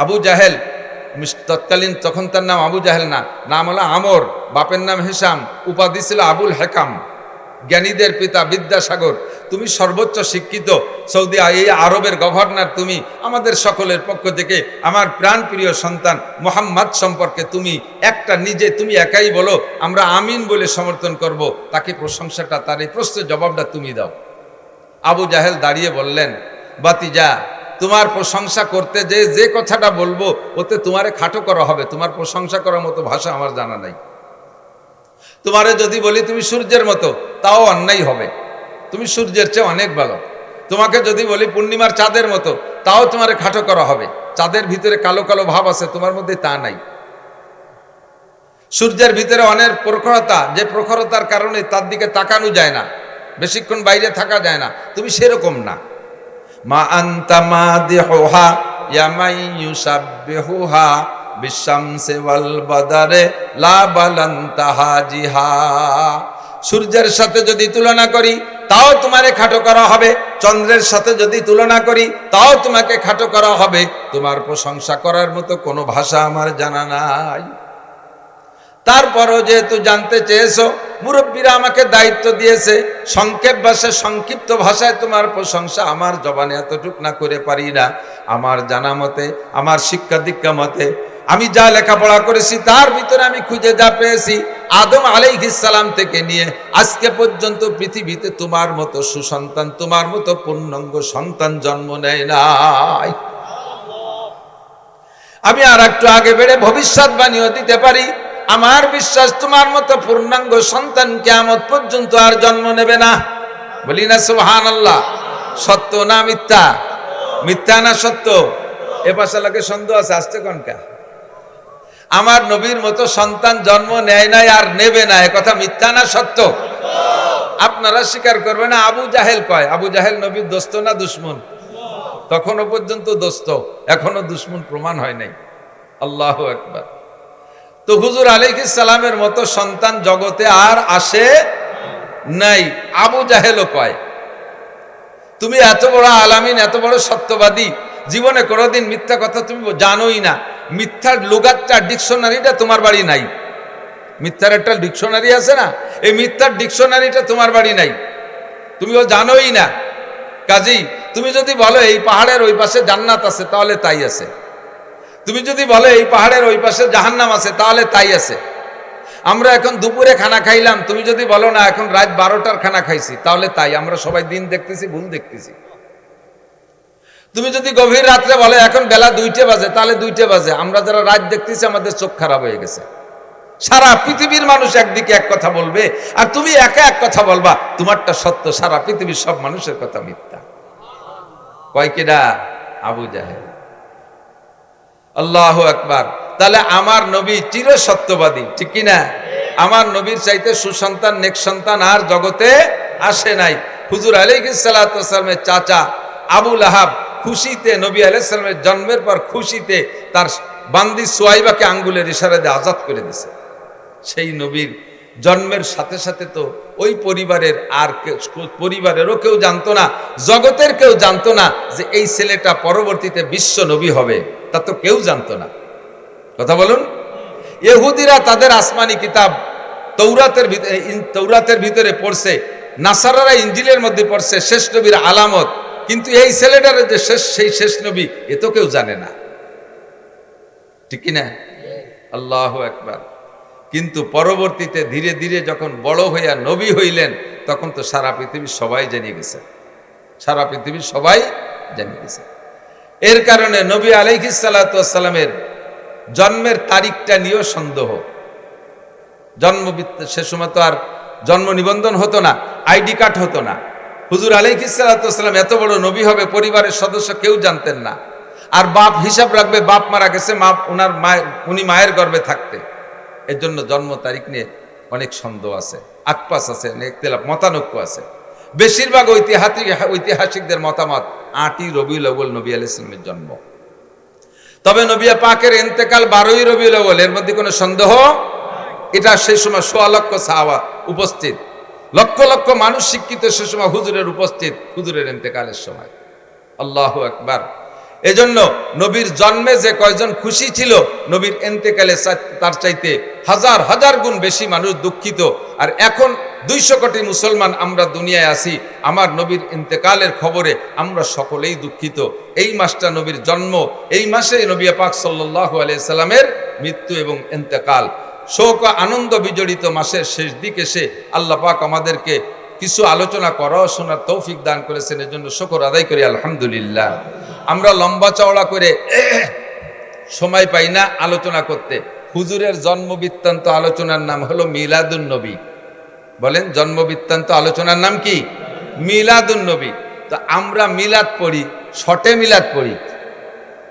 আবু জাহেল, তৎকালীন, তখন তার নাম আবু জাহেল না, নাম হলো আমর, বাপের নাম হিসাম, উপাধি ছিল আবুল হেকাম, জ্ঞানীদের পিতা, বিদ্যাসাগর। তুমি সর্বোচ্চ শিক্ষিত সৌদি এই আরবের গভর্নর, তুমি আমাদের সকলের পক্ষ থেকে আমার প্রাণপ্রিয় সন্তান মুহাম্মদ সম্পর্কে তুমি একটা নিজে, তুমি একাই বলো, আমরা আমিন বলে সমর্থন করব, তাকে প্রশংসাটা, তার এই প্রশ্নের জবাবটা তুমি দাও। আবু জাহেল দাঁড়িয়ে বললেন, বাতিজা, তোমার প্রশংসা করতে যে কথাটা বলবো, ওতে তোমারে খাটো করা হবে, তোমার প্রশংসা করার মতো ভাষা আমার জানা নাই। তোমারে যদি বলি তুমি সূর্যের মতো, তাও অন্যায় হবে, তুমি সূর্যের চেয়ে অনেক ভালো। তোমাকে যদি বলি পূর্ণিমার চাঁদের মতো, তাও তোমারে খাটো করা হবে, চাঁদের ভিতরে কালো কালো ভাব আছে, তোমার মধ্যে তা নাই। সূর্যের ভিতরে অনেক প্রখরতা, যে প্রখরতার কারণে তার দিকে তাকানো যায় না, বেশিক্ষণ বাইরে থাকা যায় না, তুমি সেরকম না। মা আনতা মাদিহুহা ইয়া মান ইউসাব্বিহুহা বিশামসি ওয়াল বাদারে লা বালান্তা হাজিহা। সূর্যের সাথে যদি তুলনা করি, তাও তোমারে খাটো করা হবে, চন্দ্রের সাথে যদি তুলনা করি, তাও তোমাকে খাটো করা হবে, তোমার প্রশংসা করার মতো কোনো ভাষা আমার জানা নাই। তারপরও যেহেতু জানতে চেয়েছো, মুরব্বীরা আমাকে দায়িত্ব দিয়েছে, সংক্ষিপ্ত ভাষায় তোমার প্রশংসা আমার জবানে এতটুক না করে পারি না। আমার জানা মতে, আমার শিক্ষা দীক্ষা মতে, আমি যা লেখাপড়া করেছি তার ভিতরে আমি খুঁজে যা পেয়েছি, আদম আলাইহিস সালাম থেকে নিয়ে আজকে পর্যন্ত পৃথিবীতে তোমার মতো সুসন্তান, তোমার মতো পূর্ণাঙ্গ সন্তান জন্ম নেয় নাই। আমি আর একটু আগে বেড়ে ভবিষ্যৎবাণীও দিতে পারি, আমার বিশ্বাস তোমার মতো পূর্ণাঙ্গ সন্তান কিয়ামত পর্যন্ত আর জন্ম নেবে না। বলি না সুবহানাল্লাহ। সত্য না মিথ্যা? মিথ্যা না সত্য? এ পাশে লাগে সন্দেহ আছে, আসতে কনকা? আমার নবীর মতো সন্তান জন্ম নেয় নাই আর নেবে না, এ কথা মিথ্যা না সত্য? আপনারা স্বীকার করবে না। আবু জাহেল কয়, আবু জাহেল নবীর দোস্ত না দুশ্মন? তখনও পর্যন্ত দোস্ত, এখনো দুশ্মন প্রমাণ হয় নাই। আল্লাহু আকবার। তো হুজুর আলাইহিস সালামের মতো সন্তান জগতে আর আসে নাই। আবু জাহেলও কয়, তুমি এত বড় আলামিন, এত বড় সত্যবাদী, জীবনে কোনোদিন মিথ্যা কথা তুমি জানোই না। মিথ্যার লুগাতটা, ডিকশনারিটা তোমার বাড়ি নাই। মিথ্যার একটা ডিকশনারি আছে না, এই মিথ্যার ডিকশনারিটা তোমার বাড়ি নাই, তুমিও জানোই না। কাজেই তুমি যদি বলো এই পাহাড়ের ওই পাশে জান্নাত আছে, তাহলে তাই আছে। তুমি যদি বলো এই পাহাড়ের ওই পাশে জাহান্নাম আছে, তাহলে তাই আছে। আমরা এখন দুপুরে খানা খাইলাম, তুমি যদি বলো না এখন রাত 12টার খানা খাইছি, তাহলে তাই। আমরা সবাই দিন দেখতেছি, ভুল দেখতেছি। তুমি যদি গভীর রাত্রে বলো এখন বেলা 2টে বাজে, তাহলে 2টে বাজে। আমরা যারা রাত দেখতেছি আমাদের চোখ খারাপ হয়ে গেছে। সারা পৃথিবীর মানুষ একদিকে এক কথা বলবে, আর তুমি একা এক কথা বলবা, তোমারটা সত্য, সারা পৃথিবীর সব মানুষের কথা মিথ্যা। কয় কিনা? আবু জাহেল। আল্লাহু আকবার। তাহলে আমার নবী চির সত্যবাদী, ঠিক কিনা? আমার নবীর চাইতে সুসন্তান, নেক সন্তান আর জগতে আসে নাই। হুজুর আলাইহিস সালাতু ওয়াস সালামের চাচা আবু লাহাব খুশিতে, নবী আলাইহিস সালামের জন্মের পর খুশিতে তার বান্দি সুয়াইবাকে আঙ্গুলের ইশারা দিয়ে আজাদ করে দিয়েছে। সেই নবীর জন্মের সাথে সাথে তো ওই পরিবারের আর পরিবারেরও কেউ জানতো না, জগতের কেউ জানতো না যে এই ছেলেটা পরবর্তীতে বিশ্ব নবী হবে, তা তো কেউ জানতো না। কথা বলুন। ইহুদিরা তাদের আসমানি কিতাব তৌরাতের ভিতরে পড়ছে, নাসারারা ইঞ্জিলের মধ্যে পড়ছে শেষ নবীর আলামত, কিন্তু এই ছেলেটার যে সেই শেষ নবী এ তো কেউ জানে না, ঠিক কিনা? আল্লাহু আকবার। কিন্তু পরবর্তীতে ধীরে ধীরে যখন বড় হইয়া নবী হইলেন, তখন তো সারা পৃথিবীর সবাই জেনে গেছে, সারা পৃথিবীর সবাই জেনে গেছে। এর কারণে নবী আলাইহিস সালাতু ওয়াস সালামের জন্মের তারিখটা নিয়েও সন্দেহ। সে সময় তো আর জন্ম নিবন্ধন হতো না, আইডি কার্ড হতো না। হুজুর আলাইহিস সালাতু ওয়াস সালাম এত বড় নবী হবে পরিবারের সদস্য কেউ জানতেন না। আর বাপ হিসাব রাখবে, বাপ মারা গেছে, উনি মায়ের গর্ভে থাকতে। এর জন্য জন্ম তারিখ নিয়ে অনেক সন্দেহ আছে, আকপাস আছে, ইখতিলাফ, মতানৈক্য আছে। বেশিরভাগ ঐতিহাসিকদের মতামত 8ই রবিউল আউয়াল নবী আলাইহিস সালামের জন্ম। তবে নবী পাকের ইন্তেকাল 12ই রবিউল আউয়াল, এর মধ্যে কোনো সন্দেহ। এটা সেই সময় 16 লক্ষ সাহাবা উপস্থিত, লক্ষ লক্ষ মানুষ শিক্ষিত সে সময় হুজুরের উপস্থিত, হুজুরের ইন্তেকালের সময়। আল্লাহু আকবার। এজন্য নবীর জন্মে যে কয়জন খুশি ছিল, নবীর ইন্তেকালে তার চাইতে হাজার হাজার গুণ বেশি মানুষ দুঃখিত। আর এখন 200 কোটি মুসলমান আমরা দুনিয়ায় আছি, আমার নবীর ইন্তেকালের খবরে আমরা সকলেই দুঃখিত। এই মাসটা নবীর জন্ম, এই মাসে নবী পাক সাল্লাল্লাহু আলাইহি সাল্লামের মৃত্যু এবং ইন্তেকাল। শোক ও আনন্দ বিজড়িত মাসের শেষ দিকে এসে আল্লাহ পাক আমাদেরকে কিছু আলোচনা করা ও শোনার তৌফিক দান করেছেন, এর জন্য শুকর আদায় করি আলহামদুলিল্লাহ। আমরা লম্বা চওড়া করে সময় পাই না আলোচনা করতে। হুজুরের জন্ম বৃত্তান্ত আলোচনার নাম হলো মিলাদুন নবী। বলেন, জন্ম বৃত্তান্ত আলোচনার নাম কি? মিলাদুন নবী। তো আমরা মিলাদ পড়ি, শর্টে মিলাদ পড়ি,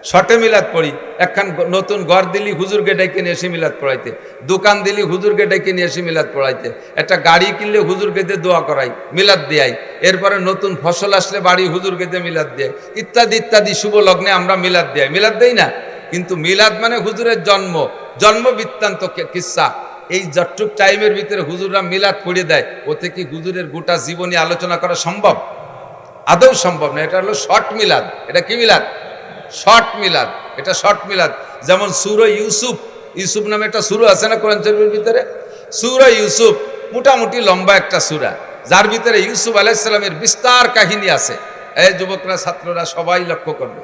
শর্টে মিলাদ পড়ি। একখান নতুন ঘর দিলি হুজুরকে ডেকে নিয়ে এসে মিলাদ পড়াইতে, দোকান দিলি হুজুরকে ডেকে নিয়ে এসে মিলাদ পড়াইতে, একটা গাড়ি কিনলে হুজুরকে দিয়ে দোয়া করাই, মিলাদ দেয়াই। এরপরে নতুন ফসল আসলে বাড়ি হুজুরকে দিয়ে মিলাদ দেয়, ইত্যাদি ইত্যাদি। শুভ লগ্নে আমরা মিলাদ দেয়, মিলাদ দেই না? কিন্তু মিলাদ মানে হুজুরের জন্ম, জন্ম বৃত্তান্ত কিসসা। এই যতটুক টাইমের ভিতরে হুজুররা মিলাদ পড়িয়ে দেয়, ওতে কি হুজুরের গোটা জীবনী আলোচনা করা সম্ভব? আদৌ সম্ভব না। এটা হলো শর্ট মিলাদ। এটা কি মিলাদ? শর্ট মিলাদ। এটা শর্ট মিলাদ। যেমন সূরা ইউসুফ ইউসুফ নামে একটা সূরা আছে না কোরআন শরীফের ভিতরে? সূরা ইউসুফ মোটামুটি লম্বা একটা সূরা, যার ভিতরে ইউসুফ আলাইহিস সালামের বিস্তার কাহিনী আছে। এই যুবকরা, ছাত্ররা সবাই লক্ষ্য করবে।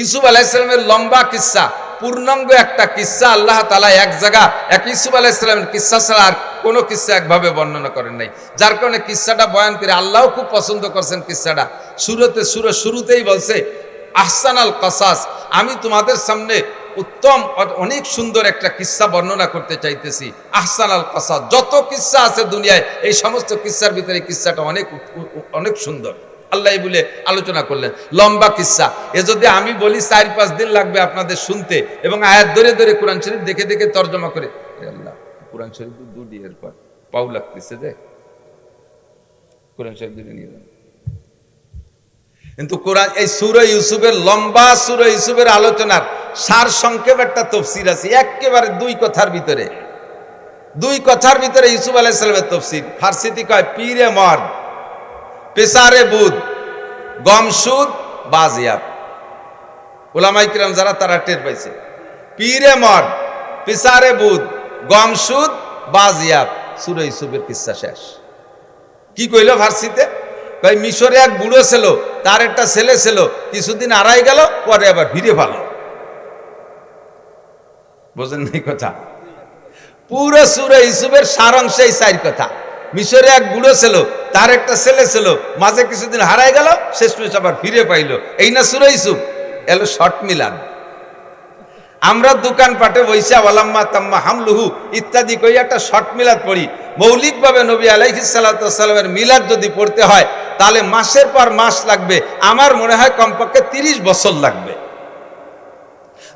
ইউসুফ আলাইহিস সালামের লম্বা কিসসা, পূর্ণাঙ্গ একটা কিসসা আল্লাহ তাআলা এক জায়গা এক ইউসুফ আলাইহিস সালামের কিসসা ছাড়া আর কোনো কিসসা একভাবে বর্ণনা করেন নাই, যার কারণে কিসসাটা বয়ান করে আল্লাহও খুব পছন্দ করছেন। কিসসাটা শুরুতেই বলছে আহসানাল কাসাস, আমি তোমাদের সামনে উত্তম অনেক সুন্দর একটা কিসসা বর্ণনা করতে চাইতেছি। আহসানাল কাসাস, যত কিসসা আছে দুনিয়ায় এই সমস্ত কিসসার ভিতরে কিসসাটা অনেক সুন্দর আল্লাহ বলে আলোচনা করলেন। লম্বা কিসসা, এ যদি আমি বলি 4-5 দিন লাগবে আপনাদের শুনতে, এবং আয়াত ধরে ধরে কোরআন শরীফ দেখে দেখে তর্জমা করে। আল্লাহ, কোরআন শরীফ দুটি এরপর পাউ লাগতেছে যে কোরআন শরীফ দুটি নিয়ে যান। কিন্তু কোরআন এই সূরা ইউসুফের লম্বা সূরা ইউসুফের আলোচনার সার সংক্ষেপ একটা তাফসীর আছে, একেবারে দুই কথার ভিতরে ইউসুফ আলাইহিস সালামের তাফসীর। ফার্সিতে কয় পীরে মর্দ, পেসারে বুদ, গমসুদ, বাজিয়াব। উলামায়ে কিরাম যারা তারা টের পাইছে, পীরে মর্দ, পেসারে বুদ, গমসুদ, বাজিয়াব, সূরা ইউসুফের কিসসা শেষ। কি কইল ফার্সিতে? কয় মিশরে এক বুড়ো ছিল, তার একটা ছেলে ছিল, কিছুদিন আড়াই গেল, পরে আবার ফিরে ভালো। বোঝেন নাই কথা? পুরো সূরা ইউসুফের সারাংশ এই 4 কথা। মিশরে এক বুড়ো ছিল, তার একটা ছেলে ছিল, মাঝে কিছুদিন হারাই গেল, শেষমেশ আবার ফিরে পাইল। এই না সূরা ইউসুফ? এলো শর্ট মিলান। আমরা দোকানপাটে বইসা ওয়ালাম্মা তাম্মা হামলুহু ইত্যাদি কই একটা শর্ট মিলাদ পড়ি। মৌলিকভাবে নবী আলাইহিস সালাতু ওয়াস সালামের মিলাদ যদি পড়তে হয় তাহলে মাসের পর মাস লাগবে, আমার মনে হয় কমপক্ষে 30 বছর লাগবে।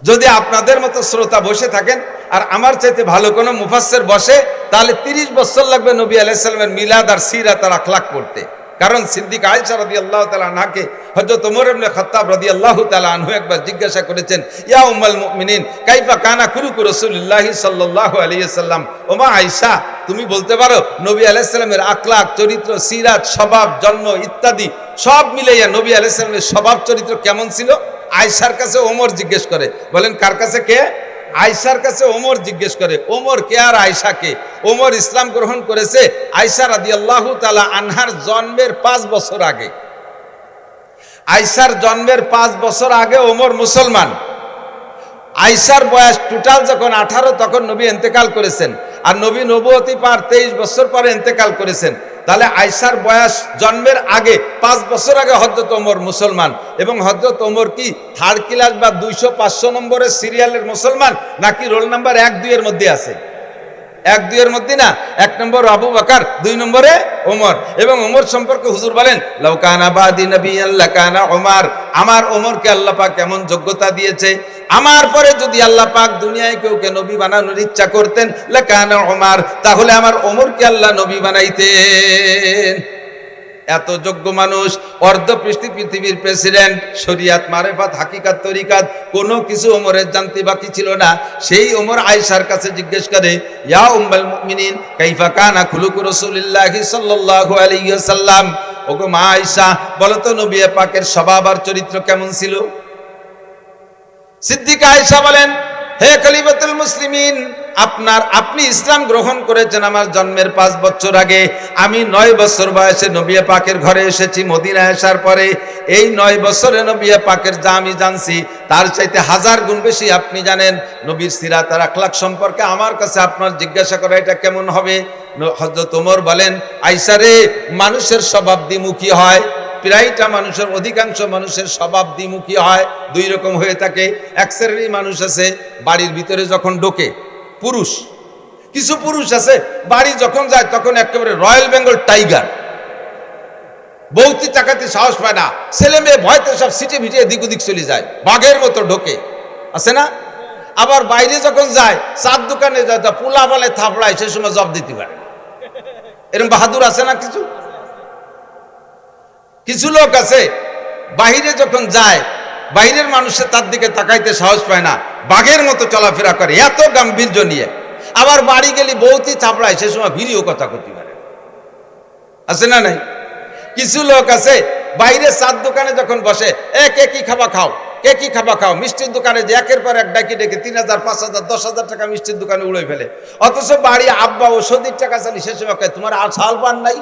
যদি আপনাদের মতো শ্রোতা বসে থাকেন আর আমার চাইতে ভালো কোনো মুফাসসির বসে, তাহলে 30 বছর লাগবে নবী আলাইহিস সালামের মিলাদ আর সিরাত আর আখলাক পড়তে। কারণ সিদ্দিকা আয়েশা রাদিয়াল্লাহু তাআলা আনহাকে হযরত ওমর ইবনে খাত্তাব রাদিয়াল্লাহু তাআলা আনহু একবার জিজ্ঞাসা করেছেন, ইয়া উম্মুল মুমিনিন কাইফা কানা খুলুকু রাসূলুল্লাহি সাল্লাল্লাহু আলাইহি ওয়াসাল্লাম, ওমা আয়েশা তুমি বলতে পারো নবী আলাইহিস সালামের আখলাক, চরিত্র, সিরাত, স্বভাব, জন্ম ইত্যাদি সব মিলাইয়া নবী আলাইহিস সালামের স্বভাব চরিত্র কেমন ছিল? আয়েশার কাছে ওমর জিজ্ঞেস করে। বলেন কার কাছে? কে? আয়েশার কাছে ওমর জিজ্ঞেস করে। ওমর কে আর আয়েশা কে? ওমর ইসলাম গ্রহণ করেছে আয়েশা রাদিয়াল্লাহু তাআলা আনহার জন্মের 5 বছর আগে। আয়েশার জন্মের 5 বছর আগে ওমর মুসলমান। আয়েশার বয়স টোটাল যখন 18, তখন নবী ইন্তেকাল করেছেন, আর নবী নবুয়তি পার 23 বছর পরে ইন্তেকাল করেছেন। তাহলে আয়েশার বয়স জন্মের আগে 5 বছর আগে হযরত ওমর মুসলমান। এবং হযরত ওমর কি 3rd ক্লাস বা 200-500 নম্বরের সিরিয়ালের মুসলমান, নাকি রোল নাম্বার 1-2 এর মধ্যে আছে? 1-2 এর মধ্যে না, 1 নম্বর আবু বকর, 2 নম্বরে ওমর। এবং ওমর সম্পর্কে হুজুর বলেন, লাউ কানা বাদি নবিয়্যান লাকানা ওমর, আমার ওমরকে আল্লাহ পাক কেমন যোগ্যতা দিয়েছে, আমার পরে যদি আল্লাহ পাক দুনিয়ায় কেউকে নবী বানানোর ইচ্ছা করতেন লাকানা ওমর, তাহলে আমার ওমরকে আল্লাহ নবী বানাইতেন। এত যোগ্য মানুষ, অর্ধ পৃথিবীর প্রেসিডেন্ট, শরিয়াত, মারেফাত, হাকিকাত, তরিকাত কোনো কিছু ওমরের জানতে বাকি ছিল না। সেই ওমর আয়েশার কাছে জিজ্ঞেস করে, ইয়া উম্মুল মুমিনিন কাইফা কানা খুলুকু রাসূলিল্লাহি সাল্লাল্লাহু আলাইহি ওয়াসাল্লাম, ওগো মা আয়েশা বলো তো নবী পাকের স্বভাব আর চরিত্র কেমন ছিল? সিদ্দিকা আয়েশা বলেন, হে খলিফাতুল মুসলিমিন, আপনি ইসলাম গ্রহণ করেছেন আমার জন্মের 5 বছর আগে। আমি 9 বছর বয়সে নবী পাকের ঘরে এসেছি মদিনায় আসার পরে। এই 9 বছরে নবী পাকের যা আমি জানছি তার চাইতে 1000 গুণ বেশি আপনি জানেন। নবীর সিরাত আর আখলাক সম্পর্কে আমার কাছে আপনার জিজ্ঞাসা করা এটা কেমন হবে? হযরত ওমর বলেন, আয়েশা রে, মানুষের স্বভাব দ্বিমুখী হয়। প্রায়টা মানুষের, অধিকাংশ মানুষের স্বভাব দ্বিমুখী হয়, 2 রকম হয়ে থাকে। এক শ্রেণীর মানুষ আছে বাড়ির ভিতরে যখন ঢোকে পুরুষ, কিছু পুরুষ আছে বাড়ি যখন যায় তখন একেবারে রয়্যাল বেঙ্গল টাইগার, বউতি টাকাতে সাহস পায় না, ছেলে মেয়ে ভয়তে সব সিটে ভিটে এদিক ওদিক চলে যায়, বাঘের মতো ঢোকে, আছে না? আবার বাইরে যখন যায়, চার দোকানে যায়, পোলা বলে থাপড়ায়, সে সময় জব দিতে পারে। এরকম বাহাদুর আছে না? কিছু লোক আছে বাহিরে যখন যায়, বাইরের মানুষের তার দিকে তাকাইতে সাহস পায় না, বাঘের মতো চলাফেরা করে, এত গাম্ভীর্য নিয়ে। আবার বাড়ি গেলে বউতি চাপড়ায়, সে সময় ভিড়িও কথা করতে পারে, আছে না? নাই? কিছু লোক আছে বাইরে চার দোকানে যখন বসে, কে কি খাবা খাও, কে কি খাবা খাও, মিষ্টির দোকানে যে একের পর এক ডাকি ডেকে 3,000, 5,000, 10,000 টাকা মিষ্টির দোকানে উড়ে ফেলে, অথচ বাড়ি আব্বা ওষুধের টাকা চালি সে সময় কয় তোমার আর ছাল পান নাই।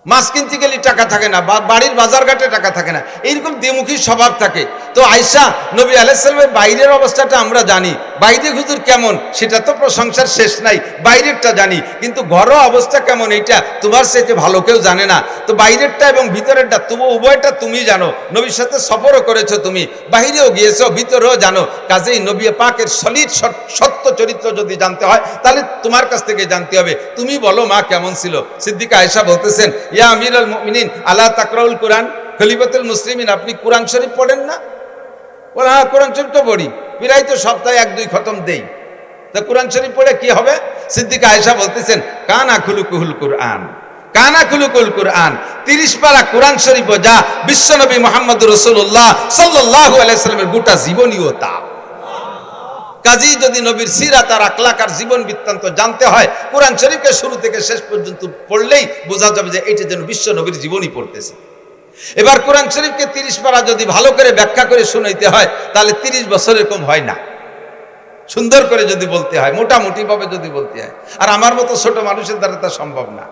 মাছ কিনতে গেলে টাকা থাকে না, বাড়ির বাজার ঘাটে টাকা থাকে না, এইরকম দ্বিমুখী স্বভাব থাকে। তো আয়েশা নবী আলাইহিস সালামের বাইরের অবস্থাটা আমরা জানি, বাইরে হুজুর কেমন সেটা তো প্রশংসার শেষ নাই, বাইরেরটা জানি, কিন্তু ঘরোয়া অবস্থা কেমন এইটা তোমার সাথে ভালো কেউ জানে না। তো বাইরেরটা এবং ভিতরেরটা তবু উভয়টা তুমি জানো, নবীর সাথে সফরও করেছো তুমি, বাইরেও গিয়েছো, ভিতরেও জানো। কাজেই নবী পাকের সলিড সত্য চরিত্র যদি জানতে হয় তাহলে তোমার কাছ থেকে জানতে হবে। তুমি বলো মা কেমন ছিল। সিদ্দিকা আয়েশা বলতেছেন, ইয়া আমিরুল মুমিনিন আলা তাকরাউল কুরআন, খলিফাতুল মুসলিমিন আপনি কোরআন শরীফ পড়েন না? বলে হ্যাঁ কোরআন শরীফ তো পড়ি, প্রায় তো সপ্তাহে 1-2 খতম দেই। তা কোরআন শরীফ পড়ে কি হবে? সিদ্দিকা আয়েশা বলতেছেন, কানা খুলুকুল কুরআন, কানা খুলুকুল কুরআন, 30 পারা কোরআন শরীফ যা বিশ্বনবী মুহাম্মদ রাসূলুল্লাহ সাল্লাল্লাহু আলাইহি সাল্লামের গোটা জীবনীয়তা। কাজী যদি নবীর সিরাত আর আখলাক আর জীবন বৃত্তান্ত জানতে হয়, কোরআন শরীফকে শুরু থেকে শেষ পর্যন্ত পড়লেই বোঝা যাবে যে এইটা যেন বিশ্ব নবীর জীবনই পড়তেছে। এবার কোরআন শরীফকে 30 পারা যদি ভালো করে ব্যাখ্যা করে শুনাইতে হয় তাহলে 30 বছর এরকম হয় না, সুন্দর করে যদি বলতে হয়, মোটামুটি ভাবে যদি বলতে হয়। আর আমার মতো ছোট মানুষের দ্বারা তা সম্ভব না।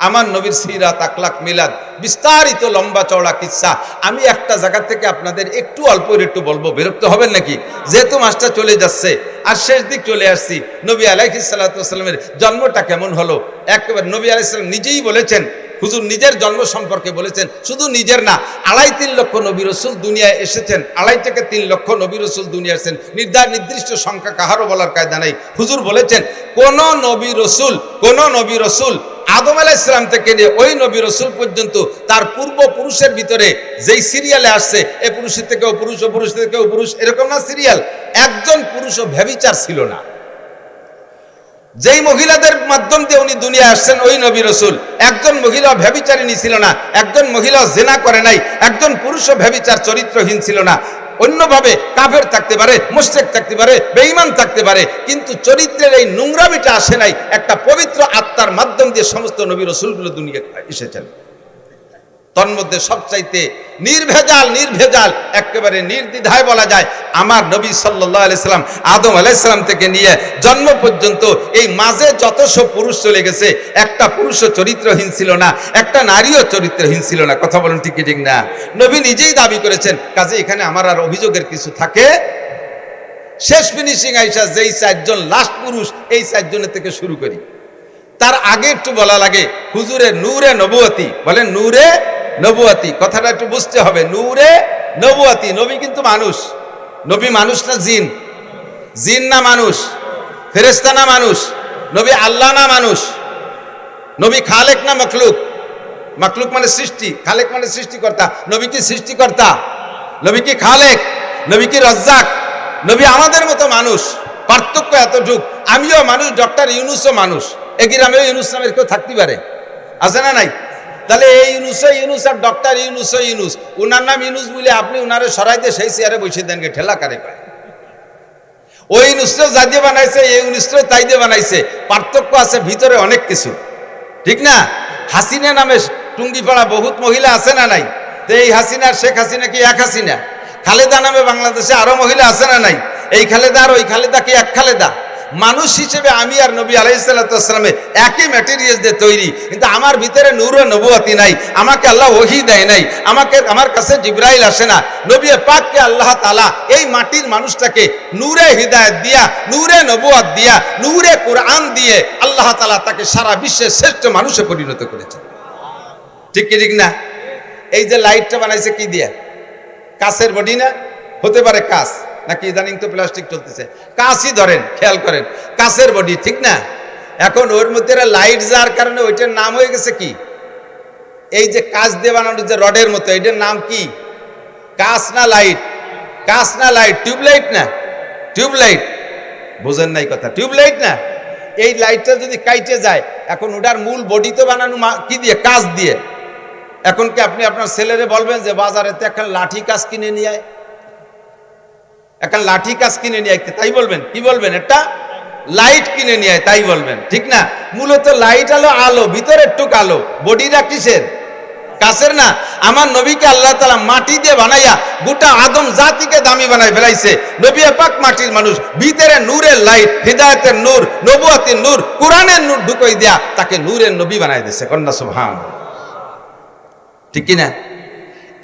আমার নবীর সিরাত আখলাক মিলাদ বিস্তারিত লম্বা চওড়া কিচ্ছা আমি একটা জায়গা থেকে আপনাদের একটু অল্প একটু বলবো, বিরক্ত হবেন নাকি? যেহেতু মাসটা চলে যাচ্ছে আর শেষ দিক চলে আসছি, নবী আলাইহিস সালাতু ওয়াস সালামের জন্মটা কেমন হলো একেবারে নবী আলাইহিস সালাম নিজেই বলেছেন, হুজুর নিজের জন্ম সম্পর্কে বলেছেন, শুধু নিজের না, 2.5-3 লক্ষ নবী রাসূল দুনিয়ায় এসেছেন, 2.5 থেকে 3 লক্ষ নবী রাসূল দুনিয়ায় এসেছেন, নির্দিষ্ট সংখ্যা কাহারও বলার কায়দা নাই। হুজুর বলেছেন কোন নবী রাসূল আদম আলাইহিস সালাম থেকে নিয়ে ওই নবী রাসূল পর্যন্ত তার পূর্বপুরুষের ভিতরে যেই সিরিয়ালে আসছে, এই পুরুষের থেকেও পুরুষ ও পুরুষ থেকেও পুরুষ, এরকম না সিরিয়াল, একজন পুরুষও ব্যভিচার ছিল না। যেই মহিলাদের মাধ্যম দিয়ে উনি দুনিয়ায় আসছেন ওই নবী রাসূল, একজন মহিলা ব্যভিচারিণী ছিল না, একজন মহিলা জিনা করে নাই, একজন পুরুষও ব্যভিচার চরিত্রহীন ছিল না। অন্যভাবে কাফের থাকতে পারে, মুশরিক থাকতে পারে, বেঈমান থাকতে পারে, কিন্তু চরিত্রের এই নোংরামিটা আসে নাই। একটা পবিত্র আত্মার মাধ্যম দিয়ে সমস্ত নবী রাসূলগুলো দুনিয়ায় এসেছেন। তন্মধ্যে সবচাইতে নির্ভেজাল একেবারে নির্দ্বিধায় বলা যায় আমার নবী সাল্লাল্লাহু আলাইহি সাল্লাম আদম আলাইহিস সালাম থেকে নিয়ে জন্ম পর্যন্ত এই মাঝে যত সব পুরুষ চলে গেছে, একটা পুরুষও চরিত্রহীন ছিল না, একটা নারীও চরিত্রহীন ছিল না। কথা বলুন ঠিক কি ঠিক না? নবী নিজেই দাবি করেছেন। কাজে এখানে আমার আর অভিযোগের কিছু থাকে? শেষ ফিনিশিং আইসা যেই 4 জন লাস্ট পুরুষ, এই 4 জনের থেকে শুরু করি। তার আগে একটু বলা লাগে হুজুরের নূরে নবুয়তি, বলেন নূরে নবুয়তি, কথাটা একটু বুঝতে হবে। নূরে নবুয়তি, নবী কিন্তু মানুষ। নবী মানুষ না জিন? জিন না মানুষ? ফেরেশতা না মানুষ? নবী আল্লাহ না মানুষ? নবী খালেক না মখলুক? মখলুক মানে সৃষ্টি, খালেক মানে সৃষ্টিকর্তা। নবী কি সৃষ্টিকর্তা? নবী কি খালেক? নবী কি রাজ্জাক? নবী আমাদের মতো মানুষ, পার্থক্য এতটুক। আমিও মানুষ, ডক্টর ইউনুসও মানুষ। এই গ্রামেও ইউনুস নামের কেউ থাকতে পারে? আছে না নাই? তাহলে এই ইউনুস আর ডক্টর ইউনুস, উনার নাম ইউনুস বলে আপনি উনারে সরাইতে সেই চেয়ারে বসে দেন, ঠেলা কারে পায়। ওই ইউনুসটাও যা দিয়ে বানাইছে, এই ইউনুসটাও তাই দিয়ে বানাইছে, পার্থক্য আছে ভিতরে অনেক কিছু, ঠিক না? হাসিনা নামে টুঙ্গিপাড়া বহুত মহিলা আছে না নাই? তো এই হাসিনা শেখ হাসিনা কি এক হাসিনা? খালেদা নামে বাংলাদেশে আরো মহিলা আছে না নাই? এই খালেদা আর ওই খালেদা কি এক খালেদা? মানুষ হিসেবে আমি আর নবী আলাইহিস সালাতু ওয়াস সালামের একই ম্যাটেরিয়ালস দিয়ে তৈরি, কিন্তু আমার ভিতরে নূর ও নবুয়তি নাই। আমাকে আল্লাহ ওহী দেয় নাই, আমার কাছে জিবরাইল আসে না। নবী পাককে আল্লাহ তাআলা এই মাটির মানুষটাকে নূরে হিদায়াত দিয়া, নূরে নবুয়ত দিয়া, নূরে কোরআন দিয়ে আল্লাহ তাআলা তাকে সারা বিশ্বের শ্রেষ্ঠ মানুষে পরিণত করেছেন। ঠিক কি ঠিক না? এই যে লাইটটা বানাইছে কি দিয়ে? কাচের বডি না? হতে পারে কাচ, নাকি ইদানিং তো প্লাস্টিক চলতেছে, কাঁচই ধরেন, খেয়াল করেন, কাচের বডি, ঠিক না? এখন ওর মধ্যে লাইট যাওয়ার কারণে ওইটার নাম হয়ে গেছে কি? এই যে কাঁচ দিয়ে বানানো যে রডের মতো, এটার নাম কি? কাঁচ না লাইট? কাঁচ না লাইট? টিউবলাইট না? টিউবলাইট, বোঝেন নাই কথা? টিউবলাইট না? এই লাইটটা যদি কাইটে যায়, এখন ওটার মূল বডি তো বানানো কি দিয়ে? কাঁচ দিয়ে। এখন কি আপনি আপনার ছেলেরে বলবেন যে বাজারেতে একটা লাঠি কাঁচ কিনে নিয়ে আয়, একটা লাঠি কাজ কিনে নিয়ে আইতে, তাই বলবেন? কি বলবেন? একটা লাইট কিনে নিয়ে আয়, তাই বলবেন, ঠিক না? মূলত লাইট হলো আলো, ভিতরে একটু আলো, বডিটা কিসের? কাছের না। আমার নবীকে আল্লাহ তাআলা মাটি দিয়ে বানাইয়া গোটা আদম জাতিকে দামি বানাই ফেলাইছে। নবী পাক মাটির মানুষ, ভিতরে নূরের লাইট, হিদায়াতের নূর, নবুয়তের নূর, কোরআনের নূর ঢুকাই দিয়া তাকে নূরের নবী বানাই দিয়েছে। কন্যা সুবহানাল্লাহ, ঠিক কি না?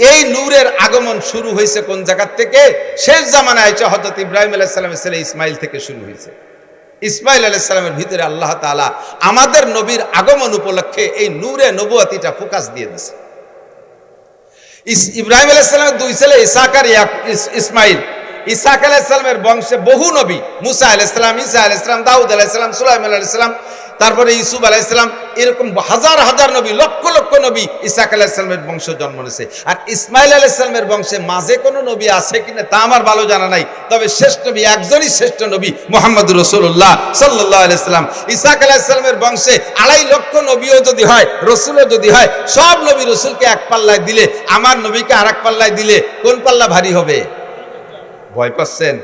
এই নূরের আগমন শুরু হয়েছে কোন জায়গা থেকে? শেষ জামানায় হযরত ইব্রাহিম আলাইহিস সালামের ছেলে ইসমাইল থেকে শুরু হয়েছে। ইসমাইল আলাইহিস সালামের ভিতরে আল্লাহ তাআলা আমাদের নবীর আগমন উপলক্ষে এই নূরে নবুয়তিটা ফোকাস দিয়ে দিয়েছে। ইব্রাহিম আলাইহিস সালামের দুই ছেলে ইসহাক আর ইসমাইল। ইসহাক আলাইহিস সালামের বংশে বহু নবী, মুসা আলাইহিস সালাম, ঈসা আলাইহিস সালাম, দাউদ আলাইহিস সালাম, সুলাইমান আলাইহিস সালাম, তারপরে ইউসুফ আলাইহিস সালাম, এরকম হাজার হাজার নবী, লক্ষ লক্ষ নবী ইসহাক আলাইহিস সালামের বংশ জন্ম নিয়েছে। আর ইসমাইল আলাইহিস সালামের বংশে মাঝে কোনো নবী আছে কিনা তা আমার ভালো জানা নাই, তবে শ্রেষ্ঠ নবী একজনই শ্রেষ্ঠ নবী, মুহাম্মদুর রাসূলুল্লাহ সাল্লাল্লাহু আলাইহি সাল্লাম। ইসহাক আলাইহিস সালামের বংশে 2.5 লক্ষ নবীও যদি হয়, রসুলও যদি হয়, সব নবী রসুলকে এক পাল্লায় দিলে, আমার নবীকে আরেক পাল্লায় দিলে কোন পাল্লা ভারী হবে? ভয় পাচ্ছেন?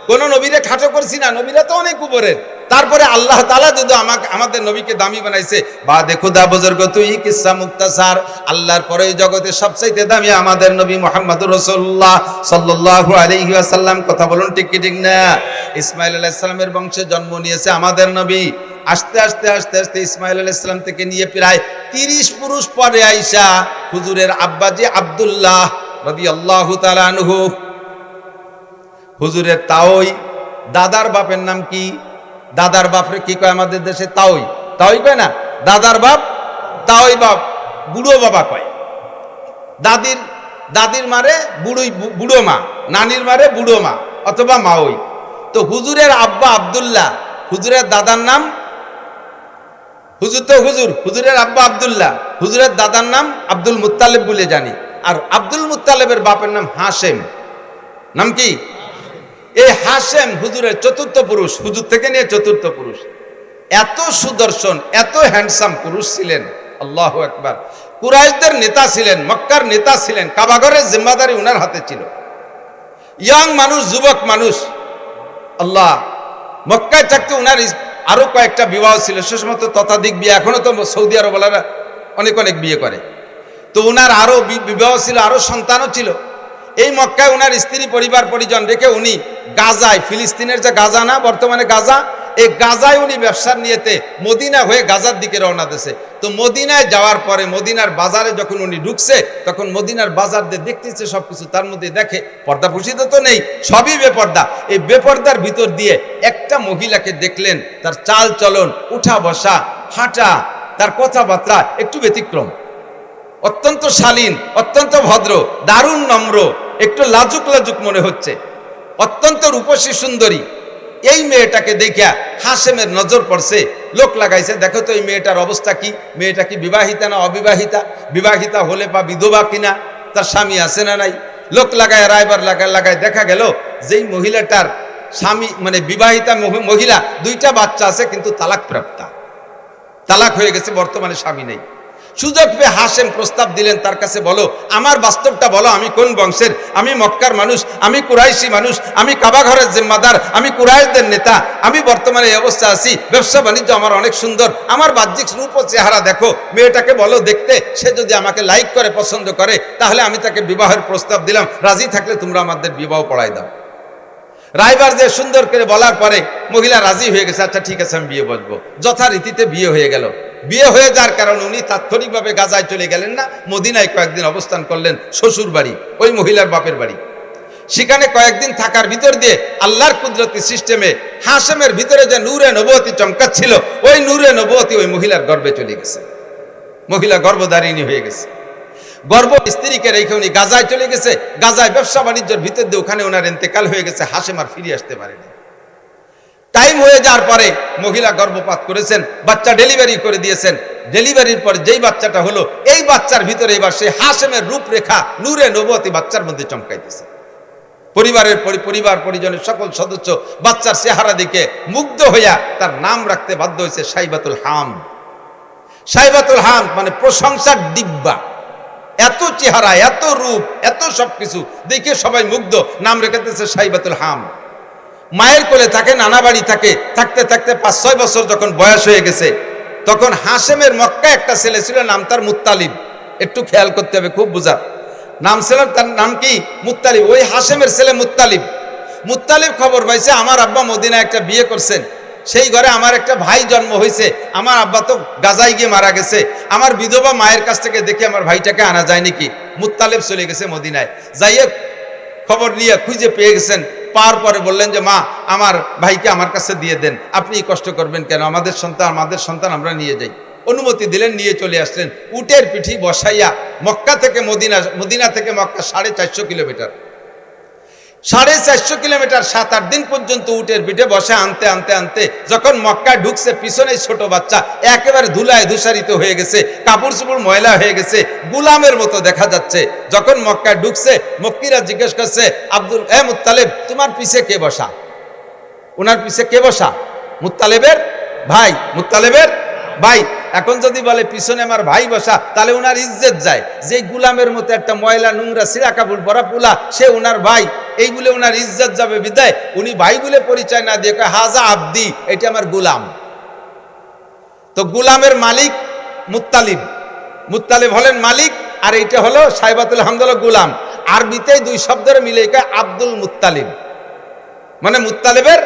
কোন নবীরে খাটো করছি না, নবীরা তো অনেক উপরের। তারপরে আল্লাহ তাআলা যদি আমাদের নবীকে দামি বানাইছে, বা দেখো দা বুজুর্গ তুই কিসসা মুক্তাসার, আল্লাহর পরে জগতে সবচাইতে দামি আমাদের নবী মুহাম্মদুর রাসূলুল্লাহ সাল্লাল্লাহু আলাইহি ওয়াসাল্লাম। কথা বলুন ঠিক কি ঠিক না? ইসমাইল আলাইহিস সালামের বংশে জন্ম নিয়েছে আমাদের নবী। আস্তে আস্তে আস্তে আস্তে ইসমাইল আলাইহিস সালাম থেকে নিয়ে প্রায় 30 পুরুষ পরে আইসা হুজুরের আব্বাজি আব্দুল্লাহ রাদিয়াল্লাহু তাআলা আনহু, হুজুরের তাওই, দাদার বাপের নাম কি? দাদার বাপরে কি কয় আমাদের দেশে? তাওই। তাওই কয় না, দাদার বাপ তাওই বাপ, বুড়ো বাবা কয়। দাদির মারে বুড়ো মা, নানির মারে বুড়ো মা অথবা মাওই। তো হুজুরের আব্বা আব্দুল্লাহ, হুজুরের দাদার নাম হুজুরের আব্বা আব্দুল্লাহ, হুজুরের দাদার নাম আব্দুল মুত্তালিব বলে জানি। আর আব্দুল মুত্তালিবের বাপের নাম হাশেম। নাম কি? এই হাশেম হুজুরের চতুর্থ পুরুষ, হুজুর থেকে নিয়ে চতুর্থ পুরুষ। এত সুদর্শন, এত হ্যান্ডসাম পুরুষ ছিলেন, আল্লাহু আকবার। কুরাইশদের নেতা ছিলেন, মক্কার নেতা ছিলেন, কাবাঘরের জিম্মাদারি উনার হাতে ছিল। ইয়াং মানুষ, যুবক মানুষ, আল্লাহ। মক্কায় থাকতে উনার আরো কয়েকটা বিবাহ ছিল, সে সময় তো ততাধিক বিয়ে, এখনো তো সৌদি আরবওয়ালারা অনেক অনেক বিয়ে করে। তো উনার আরো বিবাহ ছিল, আরো সন্তানও ছিল। এই মক্কায় উনার স্ত্রী পরিবার পরিজন রেখে উনি গাজায়, ফিলিস্তিনের যে গাজা না বর্তমানে গাজা, এই গাজায় উনি ব্যবসার নিয়েতে মদিনা হয়ে গাজার দিকে রওনা দিয়েছে। তো মদিনায় যাওয়ার পরে মদিনার বাজারে যখন উনি ঢুকছে, তখন মদিনার বাজার দিয়ে দেখতেছে সবকিছু, তার মধ্যে দেখে পর্দা পুষিত তো নেই, সবই বেপর্দা। এই বেপর্দার ভিতর দিয়ে একটা মহিলাকে দেখলেন, তার চাল চলন, উঠা বসা, হাঁটা, তার কথাবার্তা একটু ব্যতিক্রম, অত্যন্ত শালীন, অত্যন্ত ভদ্র, দারুণ নম্র, একটু লাজুক লাজুক মনে হচ্ছে, অত্যন্ত রূপসী সুন্দরী। এই মেয়েটাকে দেখিয়া হাশেমের নজর পড়ছে, লোক লাগাইছে, দেখো তো এই মেয়েটার অবস্থা কি, মেয়েটা কি বিবাহিতা না অবিবাহিতা, বিবাহিতা হলে বা বিধবা কিনা, তার স্বামী আছে না নাই। লোক লাগায় রায়বার লাগায় দেখা গেল যেই মহিলাটার স্বামী মানে বিবাহিতা মহিলা, 2টা বাচ্চা আছে, কিন্তু তালাক প্রাপ্তা, তালাক হয়ে গেছে, বর্তমানে স্বামী নেই। সুযোগ পেয়ে হাশেম প্রস্তাব দিলেন, তার কাছে বলো, আমার বাস্তবটা বলো, আমি কোন বংশের, আমি মক্কার মানুষ, আমি কুরাইশি মানুষ, আমি কাবাঘরের জিম্মাদার, আমি কুরাইশদের নেতা, আমি বর্তমানে এই অবস্থা আছি, ব্যবসা বাণিজ্য আমার অনেক সুন্দর, আমার বাহ্যিক রূপ ও চেহারা দেখো, মেয়েটাকে বলো দেখতে, সে যদি আমাকে লাইক করে, পছন্দ করে, তাহলে আমি তাকে বিবাহের প্রস্তাব দিলাম, রাজি থাকলে তোমরা আমাদের বিবাহ পড়াই দাও। রায়বার যে সুন্দর করে বলার পরে মহিলা রাজি হয়ে গেছে, আচ্ছা ঠিক আছে আমি বিয়ে বসবো। যথারীতিতে বিয়ে হয়ে গেল। বিয়ে হয়ে যাওয়ার কারণে উনি তাৎক্ষণিকভাবে গাজায় চলে গেলেন না, মদিনায় কয়েকদিন অবস্থান করলেন, শ্বশুর বাড়ি, ওই মহিলার বাপের বাড়ি। সেখানে কয়েকদিন থাকার ভিতর দিয়ে আল্লাহর কুদরতি সিস্টেমে হাশেমের ভিতরে যে নূরে নবুয়তি চমকাচ্ছিল, ওই নূরে নবুয়তি ওই মহিলার গর্ভে চলে গেছে, মহিলা গর্ভধারিণী হয়ে গেছে। গর্ভ স্ত্রীকে রেখে উনি গাজায় চলে গেছে। গাজায় ব্যবসা বাণিজ্যের ভিতর দিয়ে ওখানে ওনার ইন্তেকাল হয়ে গেছে। হাশেম আর ফিরে আসতে পারেনি। টাইম হয়ে যাওয়ার পরে মহিলা গর্ভপাত করেছেন, বাচ্চা ডেলিভারি করে দিয়েছেন। ডেলিভারির পর যেই বাচ্চাটা হলো, এই বাচ্চার ভিতরে এবার সেই হাশেমের রূপরেখা নূরে নবুয়তি বাচ্চার মধ্যে চমকাইতেছে। পরিবার পরিজনের সকল সদস্য বাচ্চার চেহারা দেখে মুগ্ধ হইয়া তার নাম রাখতে বাধ্য হয়েছে সাইবাতুল হাম। সাইবাতুল হাম মানে প্রশংসার ডিব্বা। এত চেহারা, এত রূপ, এত সবকিছু দেখে সবাই মুগ্ধ, নাম রেখেছে সাইবাতুল হাম। মায়ের কোলে থাকে, নানা বাড়ি থাকে, থাকতে থাকতে 5-6 বছর যখন বয়স হয়ে গেছে, তখন হাশেমের মক্কা একটা ছেলে ছিল, নাম তার মুত্তালিব। একটু খেয়াল করতে হবে, খুব বুঝার। নাম ছিল, তার নাম কি? মুত্তালিব। ওই হাশেমের ছেলে মুত্তালিব। মুত্তালিব খবর পাইছে আমার আব্বা মদিনায় একটা বিয়ে করছেন, সেই ঘরে আমার একটা ভাই জন্ম হয়েছে। আমার আব্বা তো গাজায় গিয়ে মারা গেছে, আমার বিধবা মায়ের কাছ থেকে দেখে আমার ভাইটাকে আনা যায় নাকি। মুত্তালিব চলে গেছে মদিনায়, যাইয়ে খবর নিয়ে খুঁজে পেয়ে গেছেন। পাওয়ার পরে বললেন যে মা, আমার ভাইকে আমার কাছে দিয়ে দেন, আপনি কষ্ট করবেন কেন, আমাদের সন্তান আমরা নিয়ে যাই। অনুমতি দিলেন, নিয়ে চলে আসলেন। উটের পিঠি বসাইয়া মক্কা থেকে মদিনা থেকে মক্কা 450 কিলোমিটার, 450 কিলোমিটার 7-8 দিন পর্যন্ত উটের পিঠে বসে আনতে আনতে আনতে যখন মক্কায় ঢুকছে, পিছনে ছোট বাচ্চা একেবারে ধুলায় ধূসারিত হয়ে গেছে, কাপড় চোপড় ময়লা হয়ে গেছে, গুলামের মতো দেখা যাচ্ছে। যখন মক্কায় ঢুকছে, মক্কিরা জিজ্ঞেস করছে, আব্দুল মুত্তালিব, তোমার পিছে কে বসা? ওনার পিছে কে বসা? মুত্তালিবের ভাই, মুত্তালিবের ভাই। এখন যদি বলে পিছনে আমার ভাই বসা, তাহলে ওনার ইজ্জত যায়। যে গুলামের মতো একটা ময়লা নোংরা ছিঁড়া কাপড় পরা পোলা, সে ওনার ভাই, এই বলে ওনার ইজ্জত যাবে। বিদায় উনি ভাই বলে পরিচয় না দিয়ে কয়, হাজা আব্দি, এটা আমার গুলাম। তো গুলামের মালিক মুত্তালিব, মুত্তালিব হলেন মালিক, আর এইটা হলো সাইবাতুল হামদ হলো গুলাম। আরবিতেই 2 শব্দের মিলে কয় আব্দুল মুত্তালিব, মানে মুত্তালিবের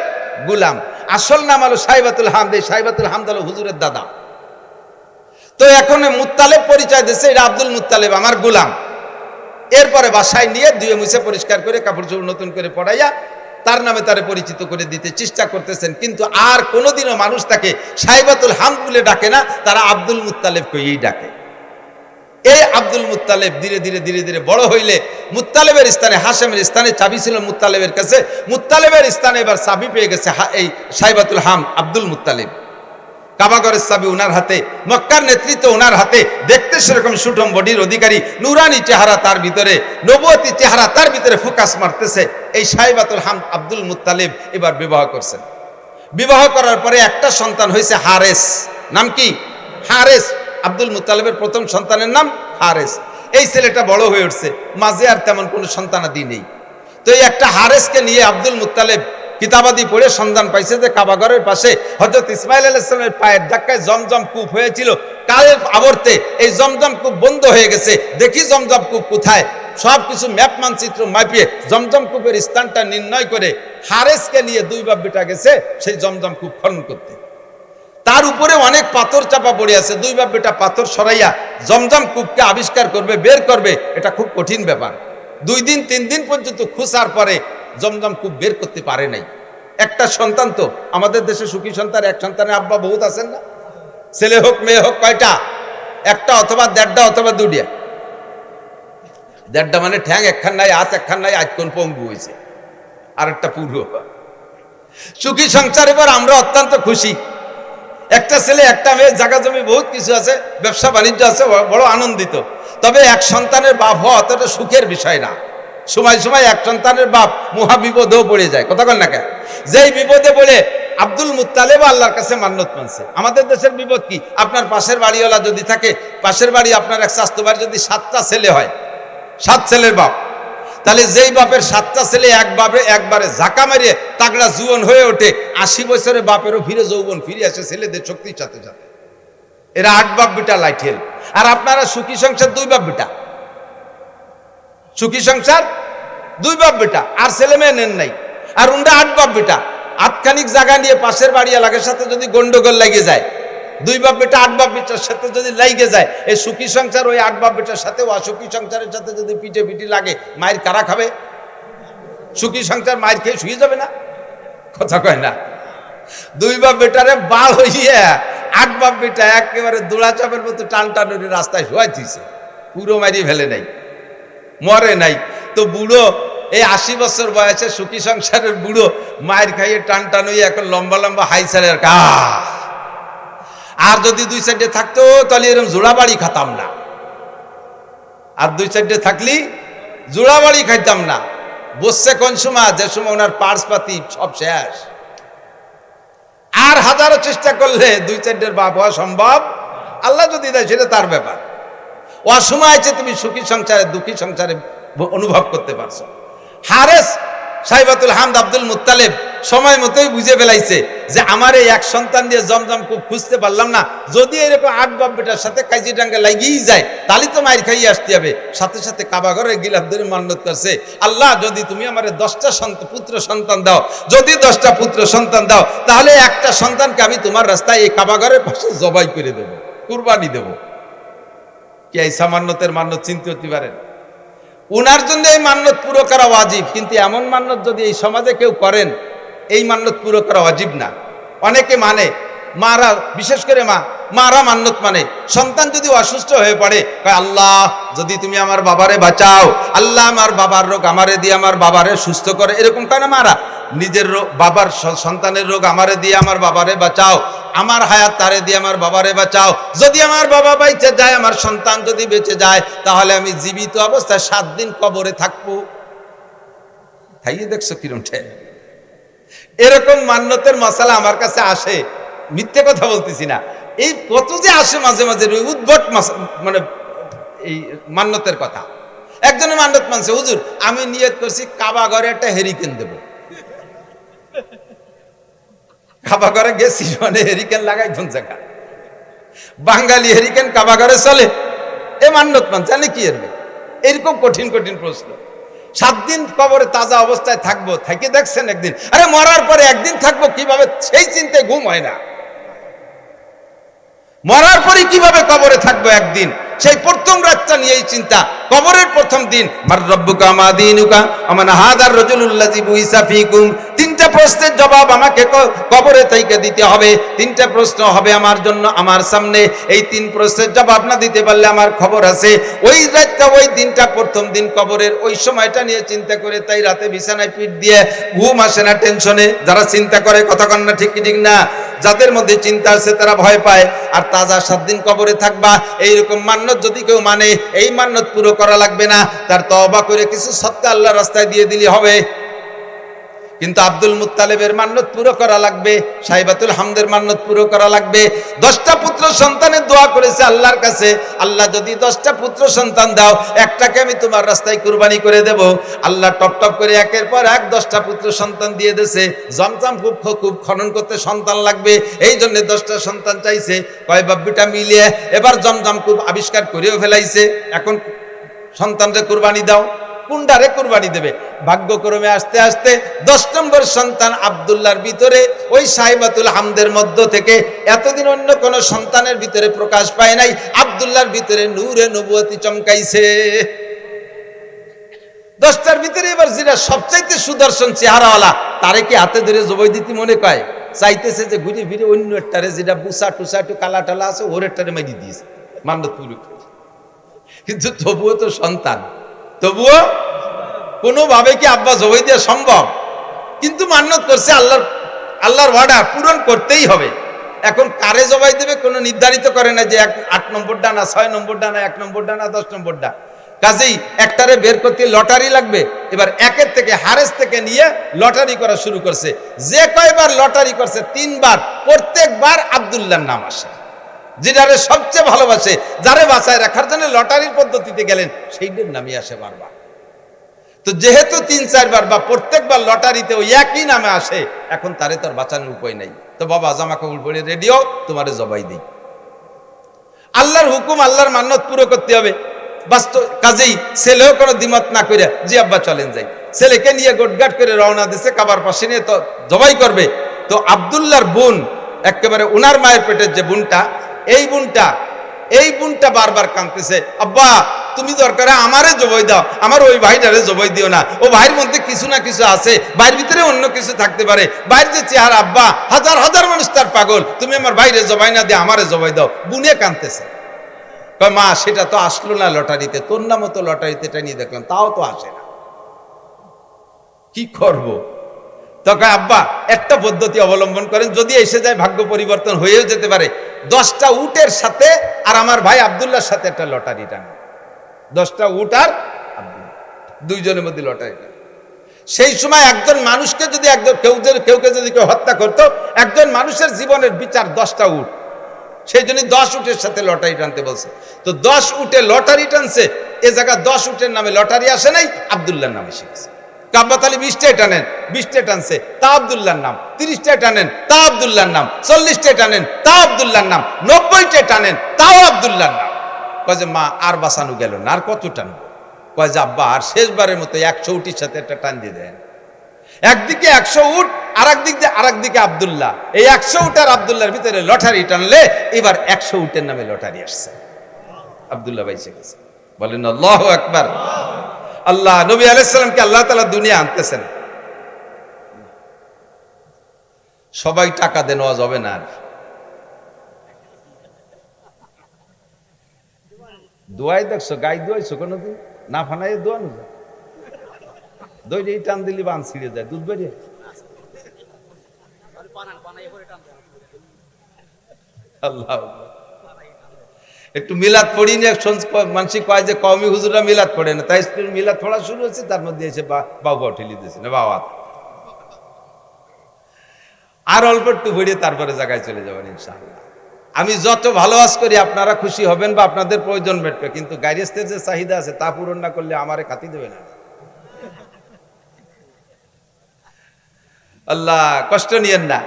গুলাম। আসল নাম হলো সাইবাতুল হামদ। এই সাইবাতুল হামদ হলো হুজুরের দাদা। তো এখন মুত্তালিব পরিচয় দিচ্ছে, এটা আব্দুল মুত্তালিব, আমার গুলাম। এরপরে বাসায় নিয়ে ধুয়ে মুছে পরিষ্কার করে কাপড় চোপড় নতুন করে পড়াইয়া তার নামে তারে পরিচিত করে দিতে চেষ্টা করতেছেন। কিন্তু আর কোনোদিনও মানুষ তাকে সাইবাতুল হামদ বলে ডাকে না, তারা আব্দুল মুত্তালিব কইই ডাকে। এই আব্দুল মুত্তালিব ধীরে ধীরে ধীরে ধীরে বড় হইলে মুত্তালিবের স্থানে, হাশেমের স্থানে চাবি ছিল মুত্তালিবের কাছে, মুত্তালিবের স্থানে এবার চাবি পেয়ে গেছে এই সাইবাতুল হামদ আব্দুল মুত্তালিব। কাবাগরের চাবি ওনার হাতে, মক্কার নেতৃত্ব ওনার হাতে। দেখতে সেরকম সুঠম বডির অধিকারী, নুরানি চেহারা তার ভিতরে, নবুয়তি চেহারা তার ভিতরে ফোকাস মারতেছে। এই সাইবাতুল হামদ আব্দুল মুত্তালিব এবার বিবাহ করছেন। বিবাহ করার পরে একটা সন্তান হয়েছে হারেস। নাম কি? হারেস। আব্দুল মুত্তালিবের প্রথম সন্তানের নাম হারেস। এই ছেলেটা বড় হয়ে উঠছে, মাঝে আর তেমন কোনো সন্তানাদি নেই। তো এই একটা হারেসকে নিয়ে আব্দুল মুত্তালিব কিতাবাদি পড়ে সন্ধান পাইছে যে কাবাগরের পাশে হযরত ইসমাইল আলাইহিস সালামের পায়ের ধাক্কায় জমজম কূপ হয়েছিল। কালের আবর্তে এই জমজম কূপ বন্ধ হয়ে গেছে। দেখি জমজম কূপ কোথায়, সবকিছু ম্যাপ মানচিত্র মাপিয়ে জমজম কূপের স্থানটা নির্ণয় করে হারেসকে নিয়ে 2 বাপ বেটা গেছে সেই জমজম কূপ খনন করতে। তার উপরে অনেক পাথর চাপা পড়ে আছে। 2 বাপ বেটা পাথর সরাইয়া জমজম কূপকে আবিষ্কার করবে, বের করবে, এটা খুব কঠিন ব্যাপার। 2 দিন 3 দিন পর্যন্ত খোঁজার পরে জমজম কূপ বের করতে পারে নাই। একটা সন্তান, তো আমাদের দেশে সুখী সন্তান, এক সন্তানের আব্বা বহুত আছেন না? ছেলে হোক মেয়ে হোক, কয়টা? একটা অথবা 1.5টা অথবা 2টা। 1.5টা মানে ঠ্যাং একখান নাই, হাত একখান নাই, আজ কোন পঙ্গু হয়েছে, আর একটা পুরো সুখী সংসার। এবার আমরা অত্যন্ত খুশি। একটা ছেলে একটা মেয়ে, জায়গা জমি বহুত কিছু আছে, ব্যবসা বাণিজ্য আছে, বড় আনন্দিত। তবে এক সন্তানের বাপ হওয়া অতটা সুখের বিষয় না। সময় সময় এক সন্তানের বাপ মহা বিপদেও পড়ে যায়। কথা বল না কেন? যেই বিপদে পড়ে আব্দুল মুত্তালিব আল্লাহর কাছে মান্নত মানছে। আমাদের দেশের বিপদ কি? আপনার পাশের বাড়িওয়ালা যদি থাকে, পাশের বাড়ি আপনার এক স্বাস্থ্য বাড়ি যদি 7টা ছেলে হয়, 7 ছেলের বাপ, তাহলে যেই বাপের 7টা ছেলে একবারে ঝাঁকা মারিয়ে তাগড়া জুয়ান হয়ে ওঠে, 80 বছরে বাপেরও ফিরে যৌবন ফিরে আসে ছেলেদের শক্তির সাথে সাথে। এরা 8 বাপ বেটা লাইঠেল। আর আপনারা সুখী সংসার 2 বাপ বেটা, সুখী সংসার 2 বাপ বেটা, আর ছেলে মেয়ে নেন নাই। আর উনরা 8 বাপ বেটা, আটখানিক জায়গা নিয়ে পাশের বাড়ি এলাকার সাথে যদি গন্ডগোল লাগে যায়, 2 বাপ বেটা 8 বাপ বেটার সাথে যদি লাগে যায়, এই সুখী সংসার ওই 8 বাপ বেটার সাথে অসুখী সংসারের সাথে যদি পিঠে পিঠি লাগে, মায়ের কারা খাবে? সুখী সংসার মায়ের খেয়ে শুয়ে যাবে না? কথা কয় না? 2 বাপ বেটারে বাল হইয়া 8 বাপ বেটা একেবারে দোড়াচাপের মতো টান টানুরি রাস্তায় শোয়াই দিছে, পুরো মারিয়ে ফেলে নাই, মরে নাই। তো বুড়ো এই 80 বছর বয়সে সুখী সংসারের বুড়ো মায়ের খাইয়ে টান টান হইয়া এখন লম্বা লম্বা হাই ছাড়ে। আর যদি 2 সাইডে থাকতো তাহলে এরকম জোড়া বাড়ি খাতাম না। আর 2 সাইডে থাকলি জোড়া বাড়ি খাইতাম না। বসছে কোন সময়? যে সময় ওনার পার্স পাতি সব শেষ। আর হাজারো চেষ্টা করলে 2 সাইডের বাপ হওয়া সম্ভব। আল্লাহ যদি দেয় সেটা তার ব্যাপার। অসময় আছে তুমি সুখী সংসারে দুঃখী সংসারে অনুভব করতে পারছো। হারেস সাইবাতুল হামদ আব্দুল মুত্তালিব সময় মতোই বুঝে ফেলাইছে যে আমার এই এক সন্তান দিয়ে জমজম খুব খুঁজতে পারলাম না, যদি এরকম 8 বাপ বেটার সাথে কাইজি ডাঙ্গা লাগিয়েই যায় তাহলে তো মায়ের খাইয়ে আসতে হবে। সাথে সাথে কাবা ঘরে গিলাফ ধরে মান্যত করছে, আল্লাহ যদি তুমি আমার 10টা পুত্র সন্তান দাও, যদি 10টা পুত্র সন্তান দাও তাহলে একটা সন্তানকে আমি তোমার রাস্তায় এই কাবা ঘরের পাশে জবাই করে দেবো, কুরবানি দেব। কি এই সামান্যতের মান্যত চিনতে হতে পারেন? উনার জন্য এই মান্যত পুরো করা ওয়াজিব, কিন্তু এমন মান্যত যদি এই সমাজে কেউ করেন এই মান্যত পুরো করা ওয়াজিব না। অনেকে মানে, মারা, বিশেষ করে মারা মান্যত মানে সন্তান যদি অসুস্থ হয়ে পড়ে, আল্লাহ যদি তুমি আমার বাবারে বাঁচাও, আল্লাহ আমার বাবার রোগ আমারে দিয়ে আমার বাবারে সুস্থ করে, এরকম কেন মারা? নিজের রোগ, বাবার সন্তানের রোগ আমারে দিয়ে আমার বাবারে বাঁচাও, আমার হায়াত তারে দিয়ে আমার বাবারে বাঁচাও, যদি আমার বাবা বেঁচে যায়, আমার সন্তান যদি বেঁচে যায়, তাহলে আমি জীবিত অবস্থায় 7 দিন কবরে থাকবো। তাইয়ে দেখছো কিরম ঠেক। এরকম মান্যতের মশালা আমার কাছে আসে, মিথ্যে কথা বলতেছি না। এই কত যে আসে মাঝে মাঝে উদ্ভট মানে এই মান্যতের কথা। একজনের মান্যত মানছে, হুজুর আমি নিয়ত করছি কাবা ঘরে একটা হেরিকেন দেব। কাবা ঘরে গেছি মানে হেরিকেন লাগাই কোন জায়গা? বাঙালি হেরিকেন কাবা ঘরে চলে? এ মান্যত মানছে, জানে কি এর? এরকম কঠিন কঠিন প্রশ্ন। 7 দিন কবরে তাজা অবস্থায় থাকবো, থেকে দেখছেন একদিন? আরে মরার পরে একদিন থাকবো কিভাবে, সেই চিন্তায় ঘুম হয় না। মরার পরে কিভাবে কবরে থাকবো একদিন, সেই প্রথম রাতটা নিয়ে এই চিন্তা। কবরের প্রথম দিন, মার রব্বুকা মা দীনুকা আমান হাদার রাজুলুল্লাযী বুইসা ফীকুম, 3টা প্রশ্নের জবাব আমাকে কবরে থেকে দিতে হবে। 3টা প্রশ্ন হবে আমার জন্য, আমার সামনে। এই 3 প্রশ্নের জবাব না দিতে পারলে আমার খবর আছে। ওই রাতটা, ওই দিনটা, প্রথম দিন কবরের ওই সময়টা নিয়ে চিন্তা করে তাই রাতে বিছানায় পিঠ দিয়ে ঘুম আসে না টেনশনে। যারা চিন্তা করে, কথা কন না, ঠিক কি ঠিক না? যাদের মধ্যে চিন্তা আছে তারা ভয় পায়। আর তাজা 7 দিন কবরে থাকবা, এইরকম মান্যত যদি কেউ মানে, এই মান্যত পুরো করা লাগবে না, তার তওবা করে কিছু সদকা আল্লাহর রাস্তায় দিয়ে দিলে হবে। কিন্তু আব্দুল মুত্তালিবের মান্যত পুরো করা লাগবে, সাইবাতুল হামদের মান্যত পুরো করা লাগবে। 10টা পুত্র সন্তানের দোয়া করেছে আল্লাহর কাছে, আল্লাহ যদি 10টা পুত্র সন্তান দাও, একটাকে আমি তোমার রাস্তায় কুরবানি করে দেব। আল্লাহ টপ টপ করে একের পর এক 10টা পুত্র সন্তান দিয়ে দিয়েছে। জমজম খুব খনন করতে সন্তান লাগবে, এই জন্য 10টা সন্তান চাইছে। কয় বাব্বিটা মিলিয়ে এবার জমজম খুব আবিষ্কার করেও ফেলাইছে। এখন সন্তানকে কুরবানি দাও, কোনটারে কুরবানি দেবে? ভাগ্যক্রমে আস্তে আস্তে 10 নম্বর সন্তান আব্দুল্লাহর ভিতরে, ওই সাইবাতুল হামদের মধ্য থেকে, এতদিন অন্য কোন সন্তানের ভিতরে প্রকাশ পায় নাই, আব্দুল্লাহর ভিতরে নূরে নবুয়তি চমকাইছে। 10টার ভিতরে এবার যেটা সবচাইতে সুদর্শন চেহারাওয়ালা, তারে কি হাতে ধরে জবাই দিতে মনে কয়? চাইতেছে যে ঘুরে ফিরে অন্য একটারে, যেটা বুসা টুসা একটু কালা টালা আছে, ওর একটারে মাইরি দিয়েছে মান্যত পুরো। কিন্তু তবুও তো সন্তান, তবুও কোনোভাবে কি আব্বা জবাই দেওয়া সম্ভব? কিন্তু মান্যত করছে, আল্লাহর ওয়াদা পূরণ করতেই হবে। এখন কারে জবাই দেবে কোনো নির্ধারিত করে না যে 8 নম্বর ডানা, 6 নম্বর ডানা, 1 নম্বর ডানা, 10 নম্বর ডানা। কাজেই একটারে বের করতে লটারি লাগবে। এবার একের থেকে, হারেস থেকে নিয়ে লটারি করা শুরু করছে। যে কয়বার লটারি করছে 3 বার, প্রত্যেকবার আব্দুল্লাহর নাম আসে। যেটারে সবচেয়ে ভালোবাসে, যারে বাঁচায় রাখার জন্য লটারির পদ্ধতিতে গেলেন, সেইটার নামই আসে বারবার। তো যেহেতু 3-4 বার বা প্রত্যেকবার লটারিতে ওই একই নামে আসে, এখন তারে তোর বাঁচানোর উপায় নাই। তো বাবা জামা কাপড় পরে রেডিও, তোমারে জবাই দিই। আল্লাহর হুকুম, আল্লাহর মান্যত পুরো করতে হবে। বাস্তব কাজেই ছেলেও কোনো দ্বিমত না করে, জি আব্বা চলেন যাই। ছেলেকে নিয়ে গোটগাট করে রওনা দিছে, কাবার পাশে নিয়ে তো জবাই করবে। তো আব্দুল্লাহর বোন, একেবারে উনার মায়ের পেটের যে বোনটা, এই বোনটা বারবার কাঁদতেছে, আব্বা তুমি দরকার আমারে জবাই দাও, আমার ওই ভাইটারে জবাই দিও না। ও ভাইয়ের মধ্যে কিছু না কিছু আছে, ভাইয়ের ভিতরে অন্য কিছু থাকতে পারে। ভাইয়ের যে চেহারা, আব্বা হাজার হাজার মানুষ তার পাগল, তুমি আমার ভাইরে জবাই না দিয়ে আমারে জবাই দাও। বুনে কাঁদতেছে। মা সেটা তো আসলো না লটারিতে, তোর নামও তো লটারিতে নিয়ে দেখলাম, তাও তো আসে না, কি করব? তখন আব্বা একটা পদ্ধতি অবলম্বন করেন, যদি এসে যায় ভাগ্য পরিবর্তন হয়েও যেতে পারে। 10টা উটের সাথে আর আমার ভাই আব্দুল্লাহর সাথে একটা লটারি টান। 10টা উট আর দুইজনের মধ্যে লটারি টান। সেই সময় একজন মানুষকে যদি কেউকে যদি কেউ হত্যা করতো, একজন মানুষের জীবনের বিচার 10টা উট। সেই জন্য 10 উটের সাথে লটারি টানতে বলছে। তো 10 উটে লটারি টানছে, এ জায়গা 10 উটের নামে লটারি আসে নাই, আব্দুল্লাহর নামে শিখছে। কাব্বাত আলী 20টায় টানেন, 20টায় টানছে, তা আব্দুল্লাহর নাম। 30টায় টানেন, তা আব্দুল্লাহর নাম। 40টায় টানেন, তা আব্দুল্লাহর নাম। 90টায় টানেন, তাও আব্দুল্লাহর নাম। কয় যে মা আর বাঁচানো গেল না, আর কত টানবো? কয় যে আব্বা আর শেষবারের মতো 100 উটির সাথে একটা টান দিয়ে দেন। একদিকে 100 উট, আর একদিকে আব্দুল্লাহ। এই 100 উট আর আব্দুল্লাহর ভিতরে লটারি টানলে এবার 100 উটের নামে লটারি আসছে। আব্দুল্লাহ বাইসে গেছে। বলেন আল্লাহু আকবার। আল্লাহ নবী আলাইহিস সালামকে আল্লাহ তাআলা দুনিয়া আনতেছেন। সবাই টাকা দেন, নেওয়া যাবে না। দোয়াই দেখছো, গাই দোয়াইছো কোনোদিন? না ফানাই দোয়ানো যায়, দই টান দিলি বান ছিঁড়ে যায়, দুধ বেরিয়ে। আল্লাহ, একটু মিলাদ পড়ি না, মানুষ কয় যে কওমি হুজুররা মিলাদ পড়ে না, তাই মিলাদ পড়া শুরু হচ্ছে, তার মধ্যে এসে বাবা ঠেলি দিয়েছে না বাবা। আর অল্প একটু পড়িয়ে তারপরে জায়গায় চলে যাবেন ইনশাআল্লাহ। আমি যত ভালো আজ করি আপনারা খুশি হবেন বা আপনাদের প্রয়োজন মেটবে, কিন্তু গাইরেস্তের যে চাহিদা আছে তা পূরণ না করলে আমারে খাতি দেবে না। আল্লাহ কষ্ট নিয়েন না।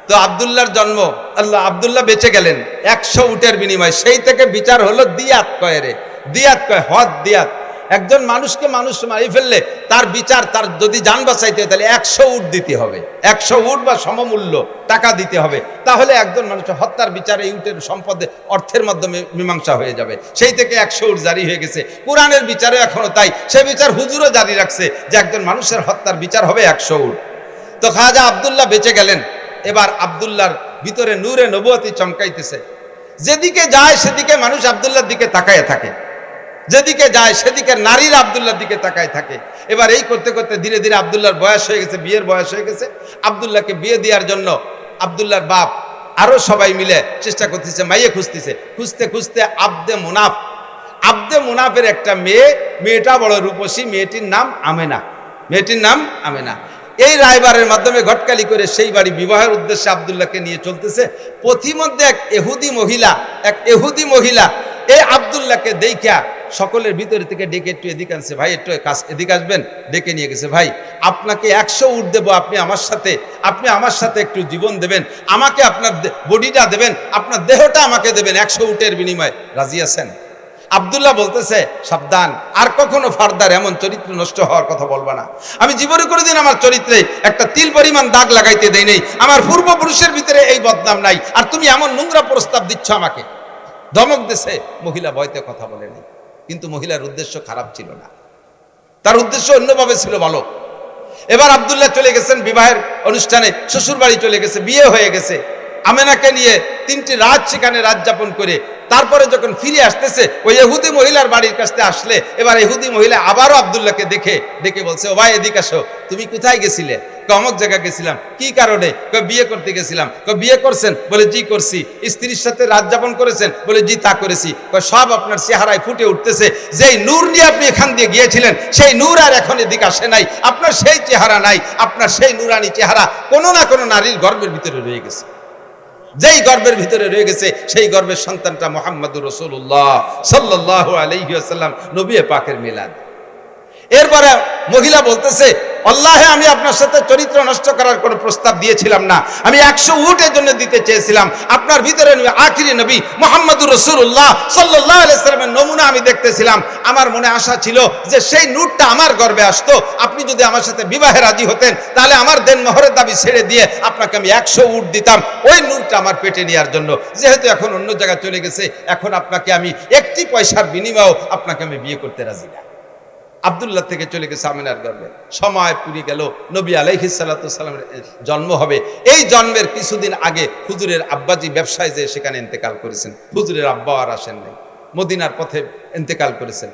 তো আব্দুল্লাহর জন্ম, আল্লাহ আব্দুল্লাহ বেঁচে গেলেন 100 উটের বিনিময়। সেই থেকে বিচার হলো দিয়াত কয় রে, দিয়াত কয় হদ দিয়াত। একজন মানুষকে মানুষ মারি ফেললে তার বিচার, তার যদি জান বাঁচাইতে হয় তাহলে 100 উট দিতে হবে, 100 উট বা সমমূল্য টাকা দিতে হবে। তাহলে একজন মানুষের হত্যার বিচারে এই উটের সম্পদে অর্থের মাধ্যমে মীমাংসা হয়ে যাবে। সেই থেকে 100 উট জারি হয়ে গেছে। কোরআনের বিচারে এখনো তাই, সে বিচার হুজুরও জারি রাখছে যে একজন মানুষের হত্যার বিচার হবে 100 উট। তো খাজা আব্দুল্লাহ বেঁচে গেলেন। এবার আব্দুল্লাহর ভিতরে নূরে নবুয়তি চমকাইতেছে। যেদিকে যায় সেদিকে মানুষ আব্দুল্লাহর দিকে তাকায় থাকে, যেদিকে যায় সেদিকে নারীরা আব্দুল্লাহর দিকে তাকায় থাকে। এবার এই করতে করতে ধীরে ধীরে আব্দুল্লাহর বয়স হয়ে গেছে, বিয়ের বয়স হয়ে গেছে। আব্দুল্লাহকে বিয়ে দেওয়ার জন্য আব্দুল্লাহর বাপ আরো সবাই মিলে চেষ্টা করতেছে, মাইয়ে খুঁজতেছে। খুঁজতে খুঁজতে আব্দে মুনাফের একটা মেয়ে, মেয়েটা বড় রূপসী, মেয়েটির নাম আমেনা। এই রায়বারের মাধ্যমে ঘটকালি করে সেই বাড়ি বিবাহের উদ্দেশ্যে আব্দুল্লাহকে নিয়ে চলতেছে। পথিমধ্যে এক এহুদি মহিলা এই আব্দুল্লাহকে দেখা সকলের ভিতর থেকে ডেকে একটু এদিকে আনছে, ভাই একটু এদিকে আসবেন, ডেকে নিয়ে গেছে। ভাই আপনাকে 100 উট দেবো, আপনি আমার সাথে একটু জীবন দেবেন, আমাকে আপনার বডিটা দেবেন, আপনার দেহটা আমাকে দেবেন, 100 উটের বিনিময়ে রাজি আছেন? আব্দুল্লাহ বলতেছে, সাবধান, আর কখনো ফার্দার এমন চরিত্র নষ্ট হওয়ার কথা বলবা না। আমি জীবনে কোনোদিন আমার চরিত্রে একটা তিল পরিমাণ দাগ লাগাইতে দেই নাই, আমার পূর্বপুরুষের ভিতরে এই বদনাম নাই, আর তুমি এমন নোংরা প্রস্তাব দিচ্ছ আমাকে। ধমক দিছে। মহিলা ভয়তে কথা বলেনি, কিন্তু মহিলার উদ্দেশ্য খারাপ ছিল না, তার উদ্দেশ্য অন্যভাবে ছিল ভালো। এবার আব্দুল্লাহ চলে গেছেন বিবাহের অনুষ্ঠানে, শ্বশুর বাড়ি চলে গেছে, বিয়ে হয়ে গেছে। আমেনাকে নিয়ে 3টি রাত সেখানে রাত যাপন করে তারপরে যখন ফিরে আসতেছে, ওই ইহুদি মহিলার বাড়ির কাছে আসলে এবার ইহুদি মহিলা আবারও আব্দুল্লাহকে দেখে বলছে, ও ভাই এদিকে আসো, তুমি কোথায় গেছিলে? অমুক জায়গা গেছিলাম। কি কারণে? বিয়ে করতে গেছিলাম। বিয়ে করছেন? বলে জি করছি। স্ত্রীর সাথে রাত যাপন করেছেন? বলে জি তা করেছি। সব আপনার চেহারায় ফুটে উঠতেছে, যেই নূর নিয়ে আপনি এখান দিয়ে গিয়েছিলেন সেই নূর আর এখন এদিকে আসে নাই, আপনার সেই চেহারা নাই, আপনার সেই নূরানি চেহারা কোনো না কোনো নারীর গর্ভের ভিতরে রয়ে গেছে। যেই গর্ভের ভিতরে রয়ে গেছে সেই গর্ভের সন্তানটা মুহাম্মদুর রাসূলুল্লাহ সাল্লাল্লাহু আলাইহি ওয়াসাল্লাম, নবী পাকের মিলাদ। এরপরে মহিলা বলতেছে, আল্লাহে আমি আপনার সাথে চরিত্র নষ্ট করার কোনো প্রস্তাব দিয়েছিলাম না, আমি 100 উটের জন্য দিতে চেয়েছিলাম। আপনার ভিতরে আখিরি নবী মুহাম্মদুর রাসূলুল্লাহ সাল্লাল্লাহু আলাইহি ওয়াসাল্লামের নমুনা আমি দেখতেছিলাম। আমার মনে আশা ছিল যে সেই নূরটা আমার গর্ভে আসতো, আপনি যদি আমার সাথে বিবাহে রাজি হতেন তাহলে আমার দেন মোহরের দাবি ছেড়ে দিয়ে আপনাকে আমি 100 উট দিতাম, ওই নূরটা আমার পেটে নেওয়ার জন্য। যেহেতু এখন অন্য জায়গায় চলে গেছে, এখন আপনাকে আমি একটি পয়সার বিনিময়েও আপনাকে আমি বিয়ে করতে রাজি না। আব্দুল্লাহ থেকে চলে গেছে আমিনার গর্ভে। সময় পুরি গেল, নবী আলাইহিস সালাতু সালামের জন্ম হবে। এই জন্মের কিছুদিন আগে হুজুরের আব্বাজি ব্যবসায় যে সেখানে ইন্তেকাল করেছেন। হুজুরের আব্বা আর আসেন নাই, মদিনার পথে ইন্তেকাল করেছেন।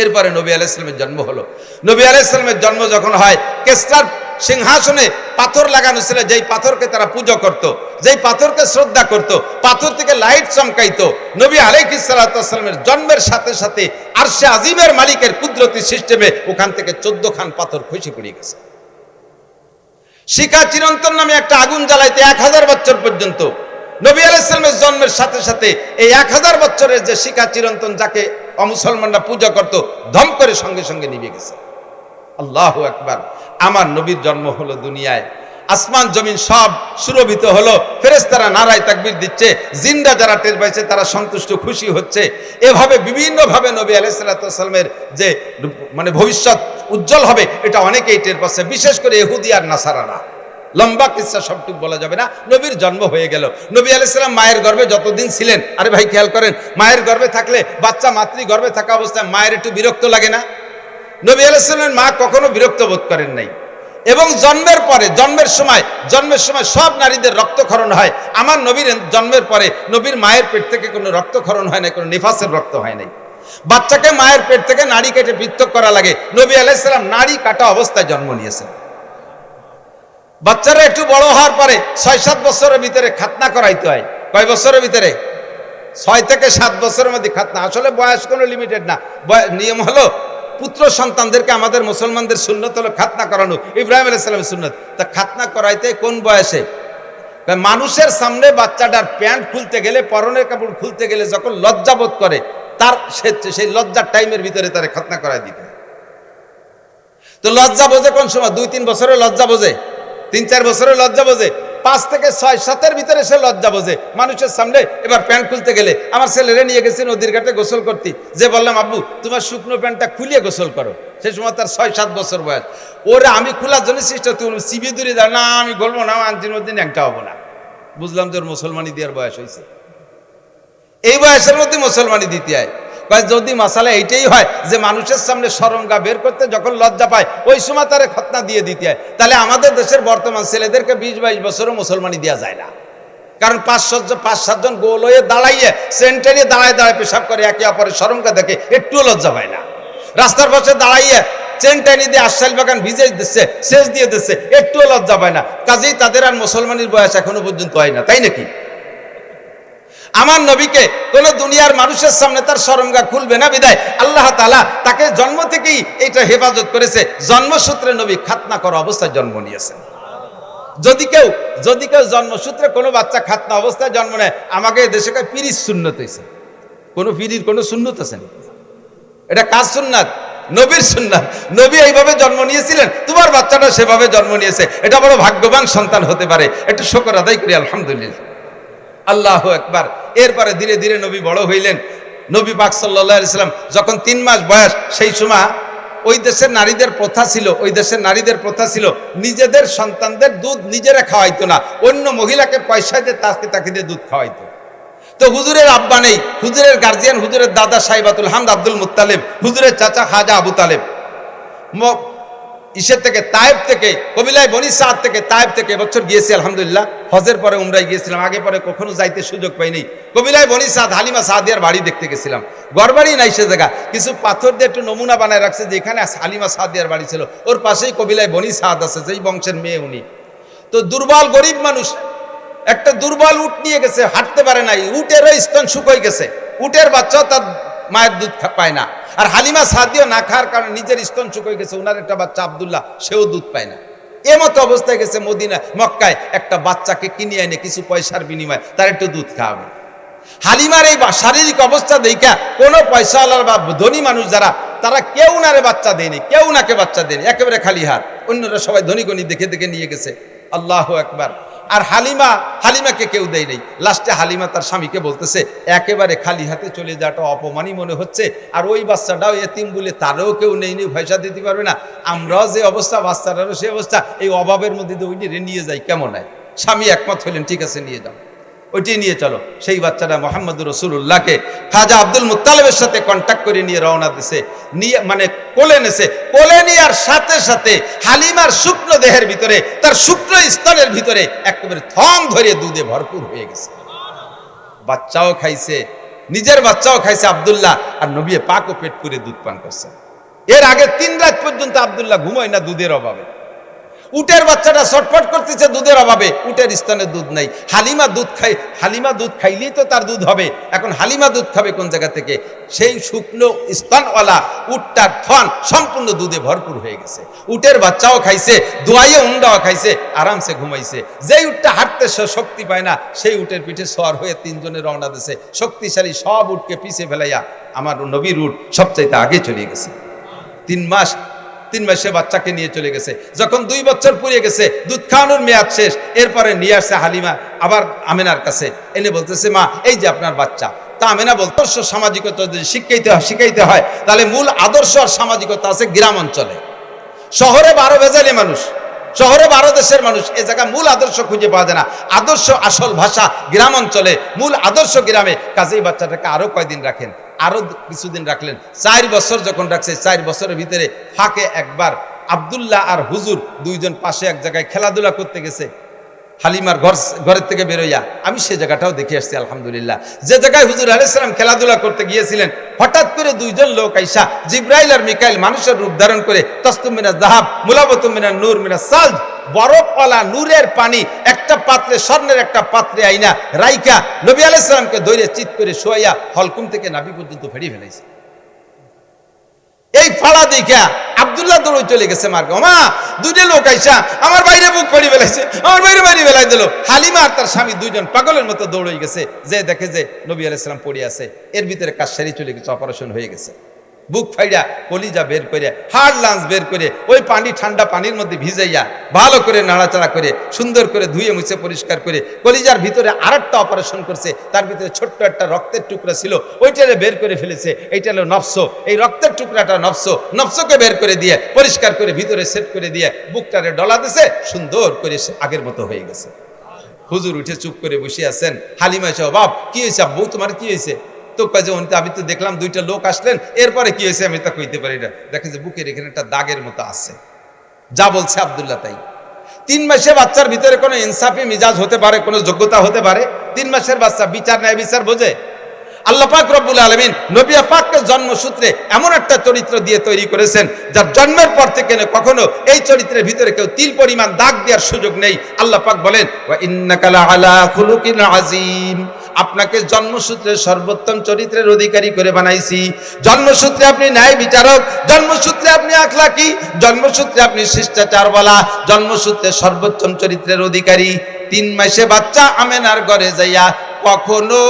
এরপরে নবী আলাইহিস সালামের জন্ম হলো। নবী আলাইহিস সালামের জন্ম যখন হয়, কিসরার সিংহাসনে পাথর লাগানো ছিল, যেই পাথরকে তারা পূজা করত, যেই পাথরকে শ্রদ্ধা করত, পাথর থেকে লাইট চমকাইতো। নবী আলাইহিস সালাতু ওয়াসালামের জন্মের সাথে সাথে আরশে আজিমের মালিকের কুদরতি সিস্টেমে ওখান থেকে 14 খান পাথর খসে পড়ে গেছে। শিখা চিরন্তন নামে একটা আগুন জ্বালাইতে 1000 বছর পর্যন্ত। নবী আলাইহিস সালামের জন্মের সাথে সাথে এই 1000 বছরের যে শিখা চিরন্তন, যাকে অমুসলমানরা পূজা করত, ধম করে সঙ্গে সঙ্গে নিভে গেছে। আল্লাহু আকবার। আমার নবীর জন্ম হলো দুনিয়ায়, আসমান জমিন সব সুরভিত হলো, ফেরেশতারা নারায়ে তাকবীর দিচ্ছে, জিন্দা যারা টের পাইছে তারা সন্তুষ্ট খুশি হচ্ছে। এভাবে বিভিন্নভাবে নবী আলাইহিস সালাতু ওয়াস সালামের যে মানে ভবিষ্যৎ উজ্জ্বল হবে এটা অনেকেই টের পাচ্ছে, বিশেষ করে ইহুদি আর নাসারারা। লম্বা কিসসা সবটুকু বলা যাবে না। নবীর জন্ম হয়ে গেল। নবী আলাইহিস সালাম মায়ের গর্ভে যতদিন ছিলেন, আরে ভাই খেয়াল করেন, মায়ের গর্ভে থাকলে বাচ্চা মাতৃ গর্ভে থাকা অবস্থায় মায়ের একটু বিরক্ত লাগে না? নবী আলাইহিস সালামের মা কখনো বিরক্ত বোধ করেন নাই। এবং জন্মের পরে জন্মের সময় সব নারীদের রক্তক্ষরণ হয়। আমার নবীর জন্মের পরে নবীর মায়ের পেট থেকে কোনো রক্তক্ষরণ হয় না, কোনো নিফাসের রক্ত হয় নাই। বাচ্চাকে মায়ের পেট থেকে নাড়ি কেটে পৃথক করা লাগে। নবী আলাইহিস সালাম নাড়ি কাটা অবস্থায় জন্ম নিয়েছেন। বাচ্চারা একটু বড় হওয়ার পরে 6-7 বছরের ভিতরে খাতনা করাইতে হয়। কয় বছরের ভিতরে? 6 থেকে 7 বছরের মধ্যে খাতনা। আসলে বয়স কোনো লিমিটেড না, নিয়ম হলো পুত্র সন্তানদেরকে আমাদের মুসলমানদের সুন্নত হলো খাতনা করানো, ইব্রাহিম আলাইহিস সালামের সুন্নত। তা খাতনা করাইতে কোন বয়সে? মানুষের সামনে বাচ্চাটার প্যান্ট খুলতে গেলে, পরনের কাপড় খুলতে গেলে যখন লজ্জা বোধ করে, তার সেই লজ্জার টাইমের ভিতরে তারে খাতনা করাই দিতে। তো লজ্জা বোঝে কোন সময়? 2-3 বছরের লজ্জা বোঝে, 3-4 বছরের লজ্জা বোঝে, 5 থেকে 6-7-এর ভিতরে সে লজ্জা বোঝে। মানুষের সামনে এবার প্যান্ট খুলতে গেলে, আমার ছেলেরে নিয়ে গেছি নদীর ঘাটে গোসল করতে, যে বললাম আব্বু তোমার শুকনো প্যান্টটা খুলিয়ে গোসল করো, সেই সময় তার 6-7 বছর বয়স। ওরা আমি খোলার জন্য চেষ্টা, তুই সিবি দূরে যা, না আমি বলবো না, আনজির মধ্যে ন্যাংটা হবো না। বুঝলাম যে ওর মুসলমানি দেওয়ার বয়স হয়েছে। এই বয়সের মধ্যে মুসলমানি দিতে হয়। যদি মাসালা এইটাই হয় যে মানুষের সামনে শরমগা বের করতে যখন লজ্জা পায়, ওই সময় তারে খতনা দিয়ে দিতে হয়, তাহলে আমাদের দেশের বর্তমান ছেলেদেরকে 20-22 বছরও মুসলমানি দেওয়া যায় না। কারণ 5-7 জন গোল হয়ে দাঁড়াইয়ে সেন্টারে দাঁড়ায় পেশাব করে, একে অপরের শরমগা দেখে একটুও লজ্জা পায় না। রাস্তার পাশে দাঁড়াইয়ে চেনটাইনি দিয়ে আশাইল বাগান ভিজে দিচ্ছে, সেচ দিয়ে দিচ্ছে, একটুও লজ্জা পায় না। কাজেই তাদের আর মুসলমানির বয়স এখনো পর্যন্ত হয় না, তাই নাকি? আমার নবীকে কোন দুনিয়ার মানুষের সামনে তার শরমগা খুলবে না, বিদায় আল্লাহ তাআলা তাকে জন্ম থেকেই এটা হেফাজত করেছে। জন্মসূত্রে নবী খাতনা করা অবস্থায় জন্ম নিয়েছেন। যদি কেউ জন্মসূত্রে কোনো বাচ্চা খাতনা অবস্থায় জন্ম নেয়, আমাকে দেশে পিরির সুন্নত হয়েছে। কোনো পিরির কোনো সুন্নত আছে না, এটা কাজ সুন্নাত, নবীর সুন্নাত। নবী এইভাবে জন্ম নিয়েছিলেন, তোমার বাচ্চাটা সেভাবে জন্ম নিয়েছে, এটা বড় ভাগ্যবান সন্তান হতে পারে। একটু শুকর আদায় করি আলহামদুলিল্লাহ, আল্লাহু আকবার। এরপরে ধীরে ধীরে নবী বড় হইলেন। নবী পাক সাল্লাল্লাহু আলাইহি সাল্লাম যখন 3 মাস বয়স, সেই সময় ওই দেশের নারীদের প্রথা ছিল নিজেদের সন্তানদের দুধ নিজেরা খাওয়াইতো না, অন্য মহিলাকে পয়সা দিয়ে তাকে দিয়ে দুধ খাওয়াইতো। তো হুজুরের আব্বা নেই, হুজুরের গার্জিয়ান হুজুরের দাদা সাইবাতুল হামদ আব্দুল মুত্তালিব, হুজুরের চাচা খাজা আবু তালেব ইসের থেকে তায়েব থেকে, কবিলায় বনি সাদ থেকে, তায়েব থেকে এবছর গিয়েছি আলহামদুলিল্লাহ, হজের পরে উমরায় গিয়েছিলাম, আগে পরে কখনো যাইতে সুযোগ পাইনি। কবিলায় বনি সাদ হালিমা সাদিয়ার বাড়ি দেখতে গেছিলাম। ঘরবাড়ি নাই সে জায়গা, কিছু পাথর দিয়ে একটু নমুনা বানায় রাখছে যে এখানে হালিমা সাদিয়ার বাড়ি ছিল। ওর পাশেই কবিলায় বনি সাদ আছে, যেই বংশের মেয়ে উনি। তো দুর্বল গরিব মানুষ, একটা দুর্বল উট নিয়ে গেছে, হাঁটতে পারে নাই, উটেরও স্তন শুকিয়ে গেছে, উটের বাচ্চাও তার মায়ের দুধ পায় না। আর হালিমা সাদিও না খাওয়ার কারণে নিজের স্তন শুকিয়ে গেছে, ওনার একটা বাচ্চা আব্দুল্লাহ, সেও দুধ পায় না। এমতো অবস্থায় গেছে মদিনা মক্কায়, একটা বাচ্চাকে কিনে এনে কিছু পয়সার বিনিময়ে তার একটু দুধ খাওয়াবে। হালিমার এই শারীরিক অবস্থা দেখা কোনো পয়সাওয়ালার বা ধনী মানুষ যারা, তারা কেউ নারে বাচ্চা দেয়নি, কেউ নাকে বাচ্চা দেয়নি, একেবারে খালি হাত। অন্যরা সবাই ধনী গণী দেখে দেখে নিয়ে গেছে। আল্লাহু আকবার। আর হালিমাকে কেউ দেয় নেই। লাস্টে হালিমা তার স্বামীকে বলতেছে, একেবারে খালি হাতে চলে যাওয়াটা অপমানই মনে হচ্ছে, আর ওই বাচ্চাটাও এতিম বলে তারও কেউ নেই পয়সা দিতে পারবে না, আমরাও যে অবস্থা বাচ্চাটারও সেই অবস্থা, এই অভাবের মধ্যে ওইটি নিয়ে যাই কেমন হয়? স্বামী একমত হলেন, ঠিক আছে নিয়ে যাও, ওইটি নিয়ে চলো। সেই বাচ্চাটা মোহাম্মদুর রাসূলুল্লাহকে খাজা আব্দুল মুত্তালিবের সাথে কন্ট্যাক্ট করে নিয়ে রওনা দিছে, নিয়ে মানে কোলে নেছে। কোলে নেওয়ার সাথে সাথে হালিমার শুকনো দেহের ভিতরে, তার শুকনো স্তনের ভিতরে একেবারে থম ধরে দুধে ভরপুর হয়ে গেছে। বাচ্চাও খাইছে, নিজের বাচ্চাও খাইছে আব্দুল্লাহ, আর নবী পাকও পেট পুরে দুধ পান করছে। এর আগে 3 রাত পর্যন্ত আব্দুল্লাহ ঘুমায় না দুধের অভাবে। উটের বাচ্চাটা ছটফট করতেছে দুধের অভাবে, উটের স্তনে দুধ নাই। হালিমা দুধ খাইলেই তো তার দুধ হবে। এখন হালিমা দুধ খাবে কোন জায়গা থেকে? সেই শুকনো স্তনওয়ালা উটটার থন সম্পূর্ণ দুধে ভরপুর হয়ে গেছে। উটের বাচ্চাও খাইছে, দোয়াইয়ে উন্ডাও খাইছে, আরামসে ঘুমাইছে। যেই উটটা হাঁটতে শক্তি পায় না, সেই উটের পিঠে সওয়ার হয়ে 3 জনে রওনা দিছে। শক্তিশালী সব উটকে পিছে ফেলাইয়া আমার নবীর উট সবচাইতে আগে চলে গেছে। 3 মাস 3 মাসে বাচ্চাকে নিয়ে চলে গেছে। যখন 2 বছর পুড়ে গেছে, দুধ খাওয়ানোর মেয়াদ শেষ, এরপরে নিয়ে আসছে হালিমা আবার আমেনার কাছে, এনে বলতেছে মা এই যে আপনার বাচ্চা। তা আমেনা বলতো আদর্শ সামাজিকতা যদি শিখাইতে হয় তাহলে মূল আদর্শ আর সামাজিকতা আছে গ্রাম অঞ্চলে। শহরে 12 ভেজালি মানুষ, শহরে 12 দেশের মানুষ, এ জায়গায় মূল আদর্শ খুঁজে পাওয়া যায় না। আদর্শ আসল ভাষা গ্রাম অঞ্চলে, মূল আদর্শ গ্রামে। কাজেই বাচ্চাটাকে আরো কয়দিন রাখেন, আরো কিছুদিন রাখলেন। 4 বছর যখন রাখছে, 4 বছরের ভিতরে ফাঁকে একবার আব্দুল্লাহ আর হুজুর দুইজন পাশে এক জায়গায় খেলাধুলা করতে গেছে। হালিমার ঘরের থেকে বেরোইয়া আমি সে জায়গাটাও দেখে আসছি আলহামদুলিল্লাহ। যে জায়গায় হুজুর আলাইহিস সালাম খেলাধুলা করতে গিয়েছিলেন, হঠাৎ করে 2 জন লোক আইসা, জিব্রাইল আর মিকাইল, মানুষের রূপ ধারণ করে, তসতুম মিনাজ যাহাব মুলাবাতুম মিনান নূর মিনাস সালজ, বরফওয়ালা নূরের পানি একটা পাত্রে, স্বর্ণের একটা পাত্রে আইনা রাইকা নবী আলাইহিস সালামকে ধরে চিৎ করে শোয়াইয়া হলকুম থেকে নাভি পর্যন্ত ফেরি ফেলাইছে। এই ফাড়া দেখা আব্দুল্লাহ দৌড়ে চলে গেছে মার্গ। মা 2টা লোক আইসা আমার বাইরে বুক পড়ি ফেলাইছে, আমার বাইরে বাড়ি ফেলাই দিল। হালিমা আর তার স্বামী 2জন পাগলের মতো দৌড়ে গেছে, যে দেখে যে নবী আলাইহিস সালাম পড়ে আছে। এর ভিতরে কাজ সারি চলে গেছে, অপারেশন হয়ে গেছে। বুক ফাইড়া কলিজা বের করে, হাড় লাঞ্চ বের করে, ওই পানি ঠান্ডা পানির মধ্যে ভিজাইয়া ভালো করে নাড়াচাড়া করে সুন্দর করে ধুয়ে মুছে পরিষ্কার করে কলিজার ভিতরে আরেকটা অপারেশন করছে। তার ভিতরে ছোট্ট একটা রক্তের টুকরা ছিল, ওইটারে বের করে ফেলেছে। এইটা হলো নফস, এই রক্তের টুকরাটা নফসকে বের করে দিয়ে পরিষ্কার করে ভিতরে সেট করে দিয়ে বুকটারে ডলা দিছে, সুন্দর করে আগের মতো হয়ে গেছে। হুজুর উঠে চুপ করে বসে আছেন। হালিমা এসে, বাপ কি হয়েছে আব্বু, তোমার কি হয়েছে? তো কাজে আমি তো দেখলাম 2টা লোক আসলেন, এরপরে কি হয়েছে আমি তা কইতে পারি না। দেখে যে বুকের এখানে একটা দাগের মতো আছে। যা বলছে আব্দুল্লাহ তাই। 3 মাসে বাচ্চার ভিতরে কোনো ইনসাফি মিজাজ হতে পারে, কোনো যোগ্যতা হতে পারে? 3 মাসের বাচ্চা বিচার ন্যায় বিচার বোঝে? আল্লাহ পাক রব্বুল আলামিন নবী পাককে জন্মসূত্রে এমন একটা চরিত্র দিয়ে তৈরি করেছেন, যার জন্মের পর থেকে কখনো এই চরিত্রের ভিতরে কেউ তিল পরিমাণ দাগ দেওয়ার সুযোগ নেই। আল্লাহ পাক বলেন, ওয়া ইন্নাকা লাআলা খুলুকিন আযীম, আপনাকে জন্মসূত্রে সর্বোত্তম চরিত্রের অধিকারী করে বানাইছি। জন্মসূত্রে আপনি ন্যায় বিচারক, জন্মসূত্রে আপনি আখলাকি, জন্মসূত্রে আপনি শিষ্টাচারওয়ালা, জন্মসূত্রে সর্বোত্তম চরিত্রের অধিকারী। 3 মাসে বাচ্চা আমেনার ঘরে যাইয়া কখনো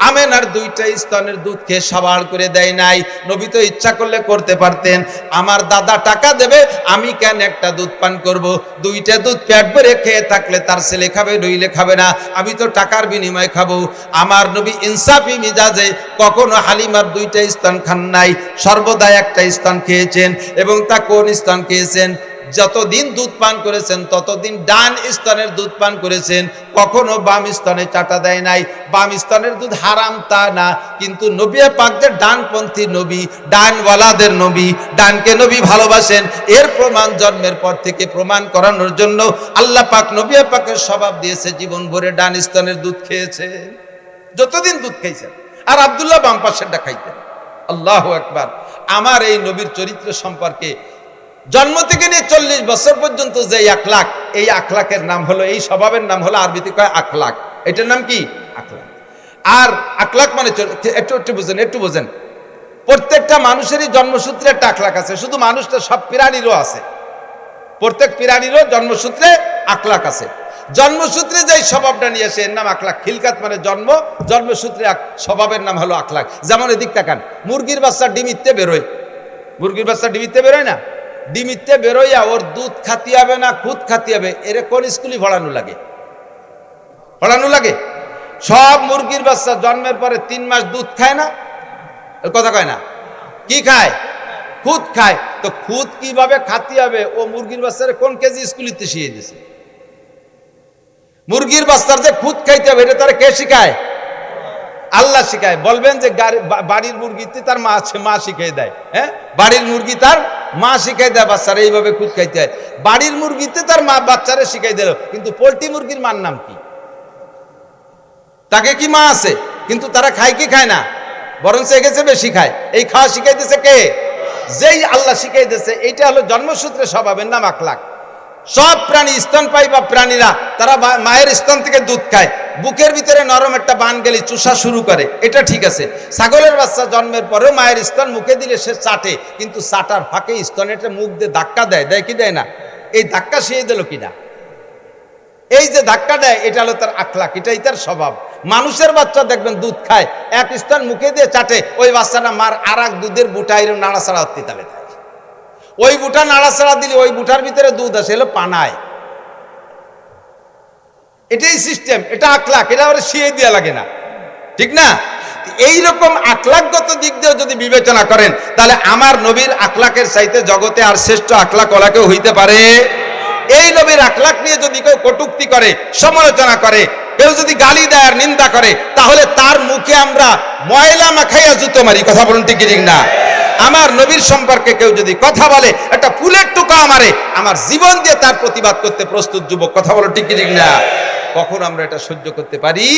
আমেনার 2টা স্তনের দুধ খেয়ে সাবাল করে দেয় নাই। নবী তো ইচ্ছা করলে করতে পারতেন, আমার দাদা টাকা দেবে, আমি কেন একটা দুধ পান করব? 2টা দুধ পেট ভরে খেয়ে থাকলে তার ছেলে খাবে, নইলে খাবে না, আমি তো টাকার বিনিময়ে খাবো। আমার নবী ইনসাফি মিজাজে কখনো হালিমার 2টা স্তন খান নাই, সর্বদা একটা স্তন খেয়েছেন। এবং তা কোন স্তন খেয়েছেন? যতদিন দুধ পান করেছেন ততদিন ডান স্তনের দুধ পান করেছেন, কখনো বাম স্তনে চাটা দেয় নাই। বাম স্তনের দুধ হারাম তা না, কিন্তু নবী পাক যে ডানপন্থী নবী, ডানওয়ালাদের নবী, ডানকে নবী ভালোবাসেন, এর প্রমাণ জন্মের পর থেকে প্রমাণ করানোর জন্য আল্লাহ পাক নবী পাকের স্বভাব দিয়েছে জীবন ভরে ডান স্তনের দুধ খেয়েছে, যতদিন দুধ খেয়েছেন। আর আব্দুল্লাহ বাম পাশেরটা খাইতেন। আল্লাহু আকবার। আমার এই নবীর চরিত্র সম্পর্কে জন্ম থেকে নিয়ে 40 বছর পর্যন্ত যে আখলাক, এই আখলাকের নাম হলো, এই স্বভাবের নাম হলো, আরবিতে কয় আখলাক। এটার নাম কি? আখলাক। আর আখলাক মানে একটু বোঝেন, প্রত্যেকটা মানুষেরই জন্মসূত্রে একটা আখলাক আছে। শুধু মানুষটা, সব প্রাণীরও আছে, প্রত্যেক প্রাণীরও জন্মসূত্রে আখলাক আছে। জন্মসূত্রে যে স্বভাবটা নিয়ে আসে এর নাম আখলাক। খিলকাত মানে জন্মসূত্রে স্বভাবের নাম হলো আখলাক। যেমন এদিক তাকান, মুরগির বাচ্চা ডিমিতে বেরোয়, মুরগির বাচ্চা ডিমিতে বেরোয় না? ডিমিতে বেরোইয়া ওর দুধ খাতি হবে না খুদ খাতি হবে, এর কোন স্কুলে পড়ানো লাগে? পড়ানো লাগে? সব মুরগির বাচ্চা জন্মের পরে 3 মাস দুধ খায় না? কথা কয় না? কি খায়? খুদ খায়। তো খুদ কিভাবে খাতি হবে ও মুরগির বাচ্চার কোন কেজি স্কুলিতে শিখিয়ে দিয়েছে? মুরগির বাচ্চার যে খুদ খাইতে হবে এটা তারা কে শিখায়? আল্লাহ শিখায়। বলবেন যে বাড়ির মুরগিতে তার মা আছে, মা শিখাই দেয়। হ্যাঁ, বাড়ির মুরগি তার মা শিখাই দেয় বাচ্চারা এইভাবে খুদ খাইতে হয়। বাড়ির মুরগিতে তার মা বাচ্চারা শিখাই দিল, কিন্তু পোল্ট্রি মুরগির মার নাম কি? তাকে কি মা আছে? কিন্তু তারা খায় কি খায় না? বরং সে গেছে বেশি খায়। এই খাওয়া শিখাইতেছে কে? যেই আল্লাহ শিখাইতেছে। এইটা হলো জন্মসূত্রে স্বভাবের নাম আখলাক। সব প্রাণী, স্তনপায়ী বা প্রাণীরা, তারা মায়ের স্তন থেকে দুধ খায়। বুকের ভিতরে নরম একটা বান গেলে চুষা শুরু করে, এটা ঠিক আছে। ছাগলের বাচ্চা জন্মের পরেও মায়ের স্তন মুখে দিলে সে চাটে, কিন্তু চাটার ফাঁকে স্তনেটা মুখ দিয়ে ধাক্কা দেয়, দেয় কি দেয় না? এই ধাক্কা সে দিল কিনা? এই যে ধাক্কা দেয়, এটা হলো তার আখলাক, এটাই তার স্বভাব। মানুষের বাচ্চা দেখবেন দুধ খায়, এক স্তন মুখে দিয়ে চাটে, ওই বাচ্চাটা মার আর এক দুধের বুটা এরকম নাড়াচাড়া হতে তালে থাকে। ওই বুটা নাড়াচাড়া দিলে ওই বুটার ভিতরে দুধ আছে, এলো পানায়। এটাই সিস্টেম, এটা আখলাক, এটা আবার শিয়ে দেওয়া লাগে না, ঠিক না? এইরকম আখলাকগত দিক দিয়েও যদি বিবেচনা করেন, তাহলে আমার নবীর আখলাকের চাইতে জগতে আর শ্রেষ্ঠ আখলাক ওলা কেউ হইতে পারে? এই নবীর আখলাক নিয়ে যদি কেউ কটূক্তি করে, সমালোচনা করে, কেউ যদি গালি দেয় আর নিন্দা করে, তাহলে তার মুখে আমরা ময়লা মাখাইয়া জুতো মারি। কথা বলুন ঠিক ঠিক না? আমার নবীর সম্পর্কে কেউ যদি কথা বলে, একটা ফুলের টোকা মারে, আমার জীবন দিয়ে তার প্রতিবাদ করতে প্রস্তুত যুবক। কথা বলো ঠিক ঠিক না? কখন আমরা এটা সহ্য করতে পারি?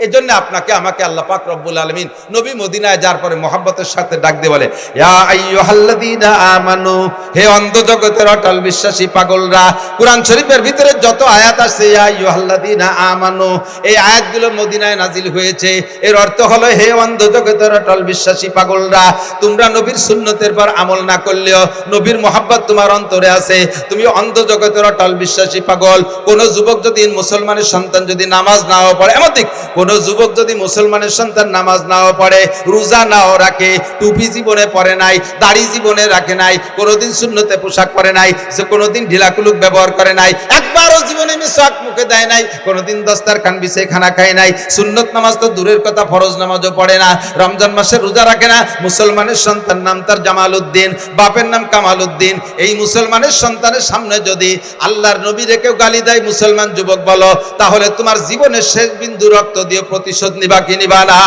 এজন্য আপনাকে আমাকে আল্লাহ পাক রব্বুল আলামিন নবী মদিনায় যাওয়ার পরে মহব্বতের সাথে ডাক দিয়ে বলে, ইয়া আইয়ুহাল্লাযীনা আমানু, হে অন্ধ জগতের অটল বিশ্বাসী পাগলরা। কুরআন শরীফের ভিতরে যত আয়াত আছে ইয়া আইয়ুহাল্লাযীনা আমানু, এই আয়াতগুলো মদিনায় নাজিল হয়েছে। এর অর্থ হলো, হে অন্ধ জগতের অটল বিশ্বাসী পাগলরা, তোমরা নবীর সুন্নতের পর আমল না করলেও নবীর মহব্বত তোমার অন্তরে আছে। তুমি অন্ধ জগতের অটল বিশ্বাসী পাগল। কোন যুবক যদি মুসলমানের সন্তান যদি নামাজ নাও পড়ে, এমনকি কোন যুবক যদি মুসলমানের সন্তান নামাজ নাও পড়ে, রোজা নাও রাখে, টুপি জীবনে পরে নাই, দাড়ি জীবনে রাখে নাই, কোনোদিন সুন্নতে পোশাক পরে নাই, যে কোনোদিন ঢিলাকুলুক ব্যবহার করে নাই, একবারও জীবনে মিসওয়াক মুখে দেয় নাই, কোনোদিন দস্তারখান বিছিয়ে খানা খায় নাই, সুন্নত নামাজ তো দূরের কথা, ফরজ নামাজও পড়ে না, রমজান মাসে রোজা রাখে না, মুসলমানের সন্তান নাম তার জামাল উদ্দিন, বাপের নাম কামাল উদ্দিন, এই মুসলমানের সন্তানের সামনে যদি আল্লাহর নবী রেখেও গালি দেয়, মুসলমান যুবক বলো, তাহলে তোমার জীবনের শেষ বিন্দু রক্ত দিয়ে প্রতিশোধ নিবা কি নিবা না?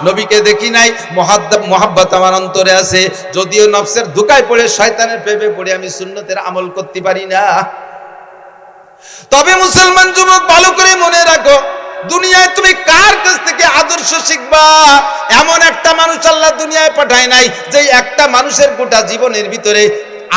নবীকে দেখি নাই, মহাব্বত আমার অন্তরে আছে, যদিও নফসের ধোঁকায় পড়ে, শয়তানের প্রেমে পড়ে আমি সুন্নতের আমল করতে পারি না। তবে মুসলমান যুবক, ভালো করে মনে রাখো, দুনিয়ায় তুমি কার কাছ থেকে আদর্শ শিখবা? এমন একটা মানুষ আল্লাহ দুনিয়ায় পাঠায় নাই যে একটা মানুষের গোটা জীবনের ভিতরে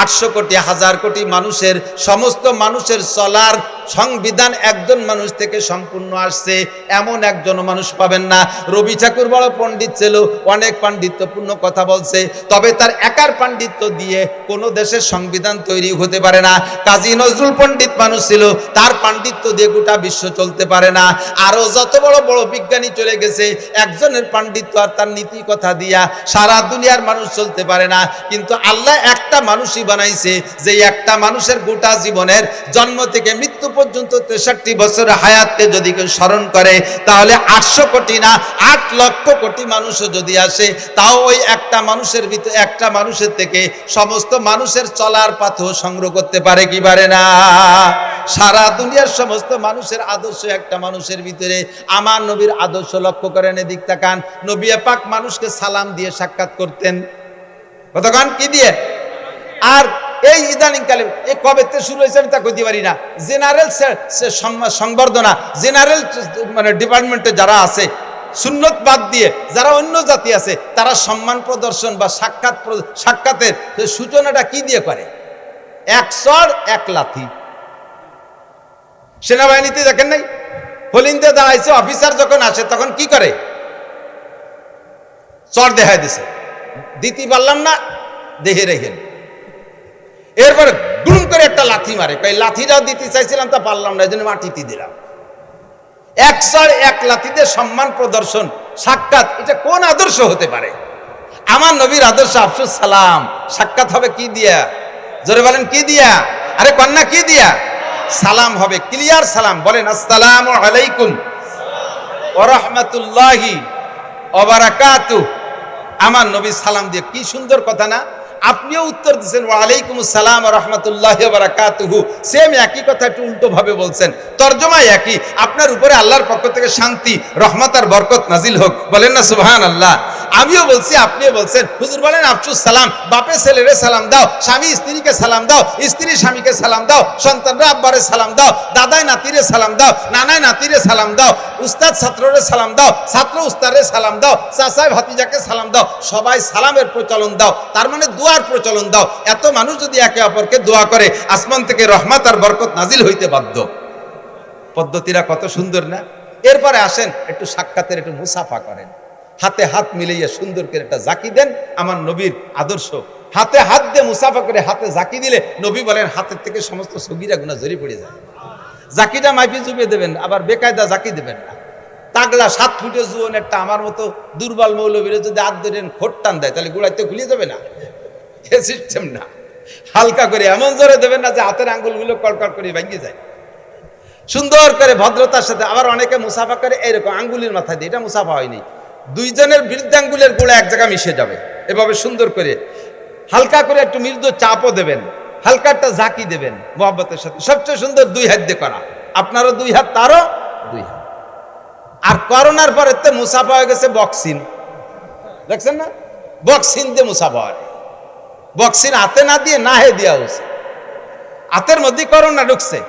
800 কোটি 1000 কোটি মানুষের সমস্ত মানুষের চলার সংবিধান একজন মানুষ থেকে সম্পূর্ণ আসছে, এমন একজন মানুষ পাবেন না। রবি ঠাকুর বড় পণ্ডিত ছিল, অনেক পাণ্ডিত্যপূর্ণ কথা বলছে, তবে তার একার পাণ্ডিত্য দিয়ে কোনো দেশের সংবিধান তৈরি হতে পারে না। কাজী নজরুল পণ্ডিত মানুষ ছিল, তার পাণ্ডিত্য দিয়ে গোটা বিশ্ব চলতে পারে না। আরো যত বড় বড় বিজ্ঞানী চলে গেছে, একজনের পাণ্ডিত্য আর তার নীতি কথা দিয়া সারা দুনিয়ার মানুষ চলতে পারে না। কিন্তু আল্লাহ একটা মানুষই বানাইছে, যে একটা মানুষের গোটা জীবনের জন্ম থেকে মৃত্যু পর্যন্ত 63 বছরের হায়াতকে যদি কেউ স্মরণ করে, তাহলে 800 কোটি না 8 লক্ষ কোটি মানুষও যদি আসে, তাও ওই একটা মানুষের ভিতরে, একটা মানুষের থেকে সমস্ত মানুষের চলার পথ সংগ্রহ করতে পারে কি পারে না? সারা দুনিয়ার সমস্ত মানুষের আদর্শ একটা মানুষের ভিতরে। আমার নবীর আদর্শ লক্ষ্য করেন, এদিক তাকান। নবী পাক মানুষকে সালাম দিয়ে সাক্ষাৎ করতেন। কতক্ষণ কি দিয়ে? আর এই ইদানিং কালে এই কবে থেকে শুরু হয়েছে আমি তা কইতে পারি না। জেনারেল সংবর্ধনা, জেনারেল মানে ডিপার্টমেন্টে যারা আছে, সুন্নত বাদ দিয়ে যারা অন্য জাতি আছে, তারা সম্মান প্রদর্শন বা সাক্ষাতের সূচনাটা কি দিয়ে করে? 1 চড় 1 লাথি। সেনাবাহিনীতে দেখেন নাই, হলিন্দে দাঁড়াইছে, অফিসার যখন আসে তখন কি করে? চড় দেখাই দিছে, দিতে পারলাম না, দেখে রেখেন। এরপরে গুম করে একটা লাথি মারে, কই লাথিটাও দিতে চাইছিলাম তা পারলাম না, এই জন্য মাটিতে দিলাম। 1 চড় 1 লাথিতে সম্মান প্রদর্শন, সাক্ষাৎ, এটা কোন আদর্শ হতে পারে? আমার নবীর আদর্শ আফসুস সালাম। সাক্ষাৎ হবে কি দিয়া? জোরে বলেন কি দিয়া? আরে কন্যা কি দিয়া? সালাম হবে, ক্লিয়ার সালাম। বলেন আসসালামু আলাইকুম ওয়া রাহমাতুল্লাহি ওয়া বারাকাতুহু। আমার নবী সালাম দিয়ে, কি সুন্দর কথা না? আপনিও উত্তর দিচ্ছেন ওয়া আলাইকুম আসসালাম ওয়া রাহমাতুল্লাহি ওয়া বারাকাতুহু। সেম একই কথা, একটু উল্টো ভাবে বলছেন, তরজমা একই। আপনার উপরে আল্লাহর পক্ষ থেকে শান্তি, রহমত আর বরকত নাজিল হোক। বলেন না সুবহানাল্লাহ? আমিও বলছি, আপনিও বলছেন। হুজুর বলেন আফসুস সালাম, বাপে ছেলেরে সালাম দাও, স্বামী স্ত্রীকে সালাম দাও, স্ত্রী স্বামীকে সালাম দাও, সন্তানরা আব্বারে সালাম দাও, দাদাই নাতিরে সালাম দাও, নানাই নাতিরে সালাম দাও, উস্তাদ ছাত্ররে সালাম দাও, ছাত্র উস্তাদরে সালাম দাও, চাচাই ভাতিজাকে সালাম দাও, সবাই সালামের প্রচলন দাও, তার মানে দোয়ার প্রচলন দাও। এত মানুষ যদি একে অপরকে দোয়া করে, আসমান থেকে রহমত আর বরকত নাজিল হইতে বাধ্য। পদ্ধতিটা কত সুন্দর না? এরপরে আসেন একটু সাক্ষাতের, একটু মুসাফা করেন, হাতে হাত মিলাইয়া সুন্দর করে একটা জাকি দেন। আমার নবীর আদর্শ, হাতে হাত দিয়ে মুসাফা করে হাতে জাকি দিলে নবী বলেন হাতের থেকে সমস্ত সগীরা গুনাহ ঝরে পড়ে যায়। জাকিটা মাইপি চুপিয়ে দেবেন, আবার বেকায়দা জাকি দেবেন না। তাগলা 7 ফুটের জুয়ন একটা আমার মতো দুর্বল মৌলবীরা যদি হাত ধরেন খোট টান দেয়, তাহলে গোড়াইতে খুলে যাবে না? এ সিস্টেম না। হালকা করে, এমন জোরে দেবেন না যে হাতের আঙ্গুলগুলো কড়কড় করে ভেঙে যায়। সুন্দর করে ভদ্রতার সাথে। আবার অনেকে মুসাফা করে এরকম আঙ্গুলের মাথায় দিয়ে, এটা মুসাফা হয়নি। দুইজনের বৃদ্ধ আঙ্গুলের গোড়া এক জায়গায় মিশে যাবে, এভাবে সুন্দর করে হালকা করে একটু মৃদু চাপও দেবেন, হালকা একটা ঝাঁকি দেবেন মোহাব্বতের সাথে। সবচেয়ে সুন্দর দুই হাত দিয়ে করা, আপনারও দুই হাত, তারও দুই হাত। আর করোনার পরে তো মুসাফা হয়ে গেছে বক্সিন, দেখছেন না? বক্সিন দিয়ে মুসাফা হয়। বক্সিন হাতে না দিয়ে না হে দেওয়া হচ্ছে, হাতের মধ্যে করোনা ঢুকছে।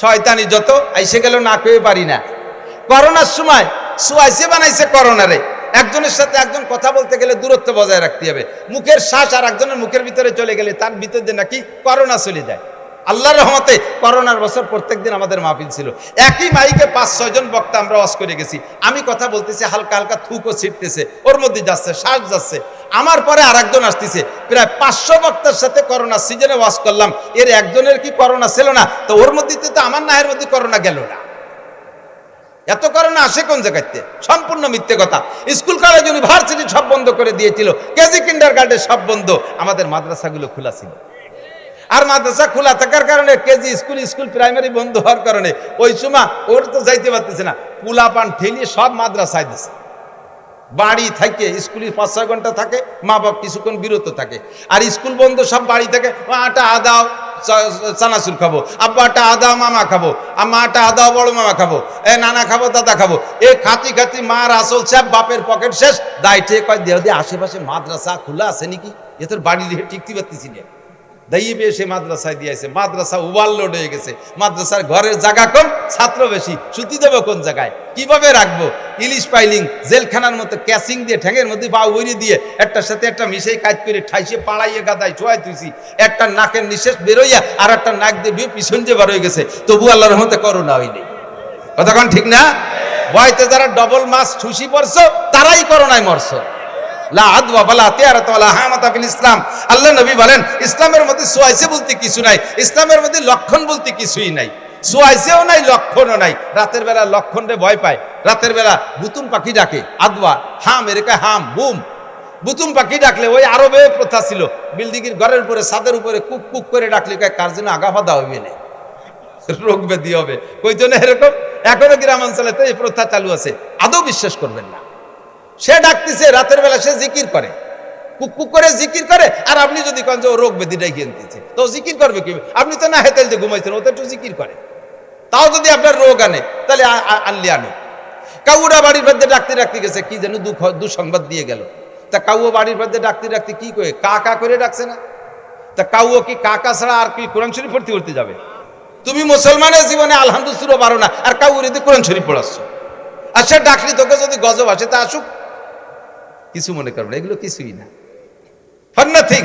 শয়তানি যত আইসে গেল না পেয়ে পারি না। করোনার সময় সুয়াইসে বানাইছে করোনারে। একজনের সাথে একজন কথা বলতে গেলে দূরত্ব বজায় রাখতে হবে। মুখের শ্বাস আর একজনের মুখের ভিতরে চলে গেলে তার ভিতরে নাকি করোনা চলে যায়। আল্লাহর রহমতে করোনার বছর প্রত্যেকদিন আমাদের মাহফিল ছিল। একই মাইকে 5-6 জন বক্তা আমরা ওয়াজ করে গেছি। আমি কথা বলতেছি, হালকা হালকা থুকও ছিটতেছে, ওর মধ্যে যাচ্ছে, শ্বাস যাচ্ছে। আমার পরে আর একজন আসতেছে, প্রায় 500 বক্তার সাথে করোনা সিজনে ওয়াজ করলাম। এর একজনের কি করোনা ছিল না? তো ওর মধ্যে তো আমার নাহের মধ্যে করোনা গেল না। এত করোনা আসে কোন জায়গাতে? সম্পূর্ণ মিথ্যে কথা। স্কুল কলেজ ইউনিভার্সিটি সব বন্ধ করে দিয়েছিল, কেজি কিন্ডারগার্টেন সব বন্ধ, আমাদের মাদ্রাসাগুলো খোলা ছিল। আর মাদ্রাসা খোলা থাকার কারণে কেজি স্কুল প্রাইমারি বন্ধ হওয়ার কারণে ওই সময় ওর তো যাইতে পারতেছে না, পোলাপান ঠেলিয়ে সব মাদ্রাসায় দিচ্ছে। বাড়ি থেকে স্কুলে 5-6 ঘন্টা থাকে, মা বাপ কিছুক্ষণ বিরত থাকে। আর স্কুল বন্ধ, সব বাড়ি থেকে আটা আদাও চানাচুর খাবো, আব্বা আটা আদাও মামা খাবো, আম্মা আটা আদাও বড় মামা খাবো, নানা খাবো দাদা খাবো। এ খাতি খাতি মার আসল সব বাপের পকেট শেষ। দায়িত্বে কয় দেহ দিয়ে আশেপাশে মাদ্রাসা খোলা আছে নাকি, এ তোর বাড়ি দিয়ে টিকতে পারতেছি না। দাইয়ে পেয়ে সে মাদ্রাসায় দিয়েছে, মাদ্রাসা ওভারলোড হয়ে গেছে। মাদ্রাসার ঘরের জায়গা কম, ছাত্র বেশি, ছুটি দেবো কোন জায়গায়, কিভাবে রাখবো? ইলিশ পাইলিং জেলখানার মতো ক্যাসিং দিয়ে ঠ্যাঙের মধ্যে বা উড়িয়ে দিয়ে একটার সাথে একটা মিশাই কাজ করে ঠাইসে পাড়াইয়ে গাদায় ছোঁয়াই তুইছি। একটা নাকের নিঃশ্বাস বেরোইয়া আর একটা নাক দিয়ে পিছন দিয়ে বার হয়ে গেছে, তবু আল্লাহর রহমতে করোনা হয়নি। কতক্ষণ ঠিক না? ভয়তে যারা ডবল মাস ছুসি পড়ছো তারাই করোনায় মরছো। ইসলাম, আল্লাহ নবী বলেন ইসলামের মধ্যে সোয়াইসে বলতে কিছু নাই, ইসলামের মধ্যে লক্ষণ বলতে কিছুই নাই। সোয়াইসেও নাই, লক্ষণও নাই। রাতের বেলা লক্ষণ রে ভয় পায়। রাতের বেলা বুতুম পাখি ডাকে, আদওয়া হাম, এরকম হাম বুম। বুতুম পাখি ডাকলে ওই আরবে প্রথা ছিল, বিল্ডিং এর ঘরের উপরে ছাদের উপরে কুক কুক করে ডাকলে কার জন্য আগাফাদা হইবে না, রোগ ব্যাধি হবে। কই জন্য এরকম এখনো গ্রামাঞ্চলে তো এই প্রথা চালু আছে। আদৌ বিশ্বাস করবেন না, সে ডাকতেছে রাতের বেলা, সে জিকির করে, কুক করে জিকির করে। আর আপনি যদি কোন যে ও রোগ ব্যাধি ডাকি আনতেছে, তো জিকির করবে কি? আপনি তো না হেতেল যে ঘুমাইছেন, ও তো একটু জিকির করে। তাও যদি আপনার রোগ আনে তাহলে আনলি আনো। কাউরা বাড়ির মধ্যে ডাকতে ডাকতে গেছে, কি যেন দুঃসংবাদ দিয়ে গেল। তা কাউও বাড়ির মধ্যে ডাকতে ডাকতে কি করে কা কা করে ডাকছে না? তা কাউও কি কাকা ছাড়া আর কি কোরআন শরীফ পড়তে যাবে? তুমি মুসলমানের জীবনে আলহামদুলিল্লাহ পারো না, আর কাউরে দিয়ে কোরআন শরীফ পড়াচ্ছ। আর সে ডাকলি তোকে যদি গজব আসে তা আসুক, কিছু মনে করবে না, এগুলো কিছুই না। For nothing.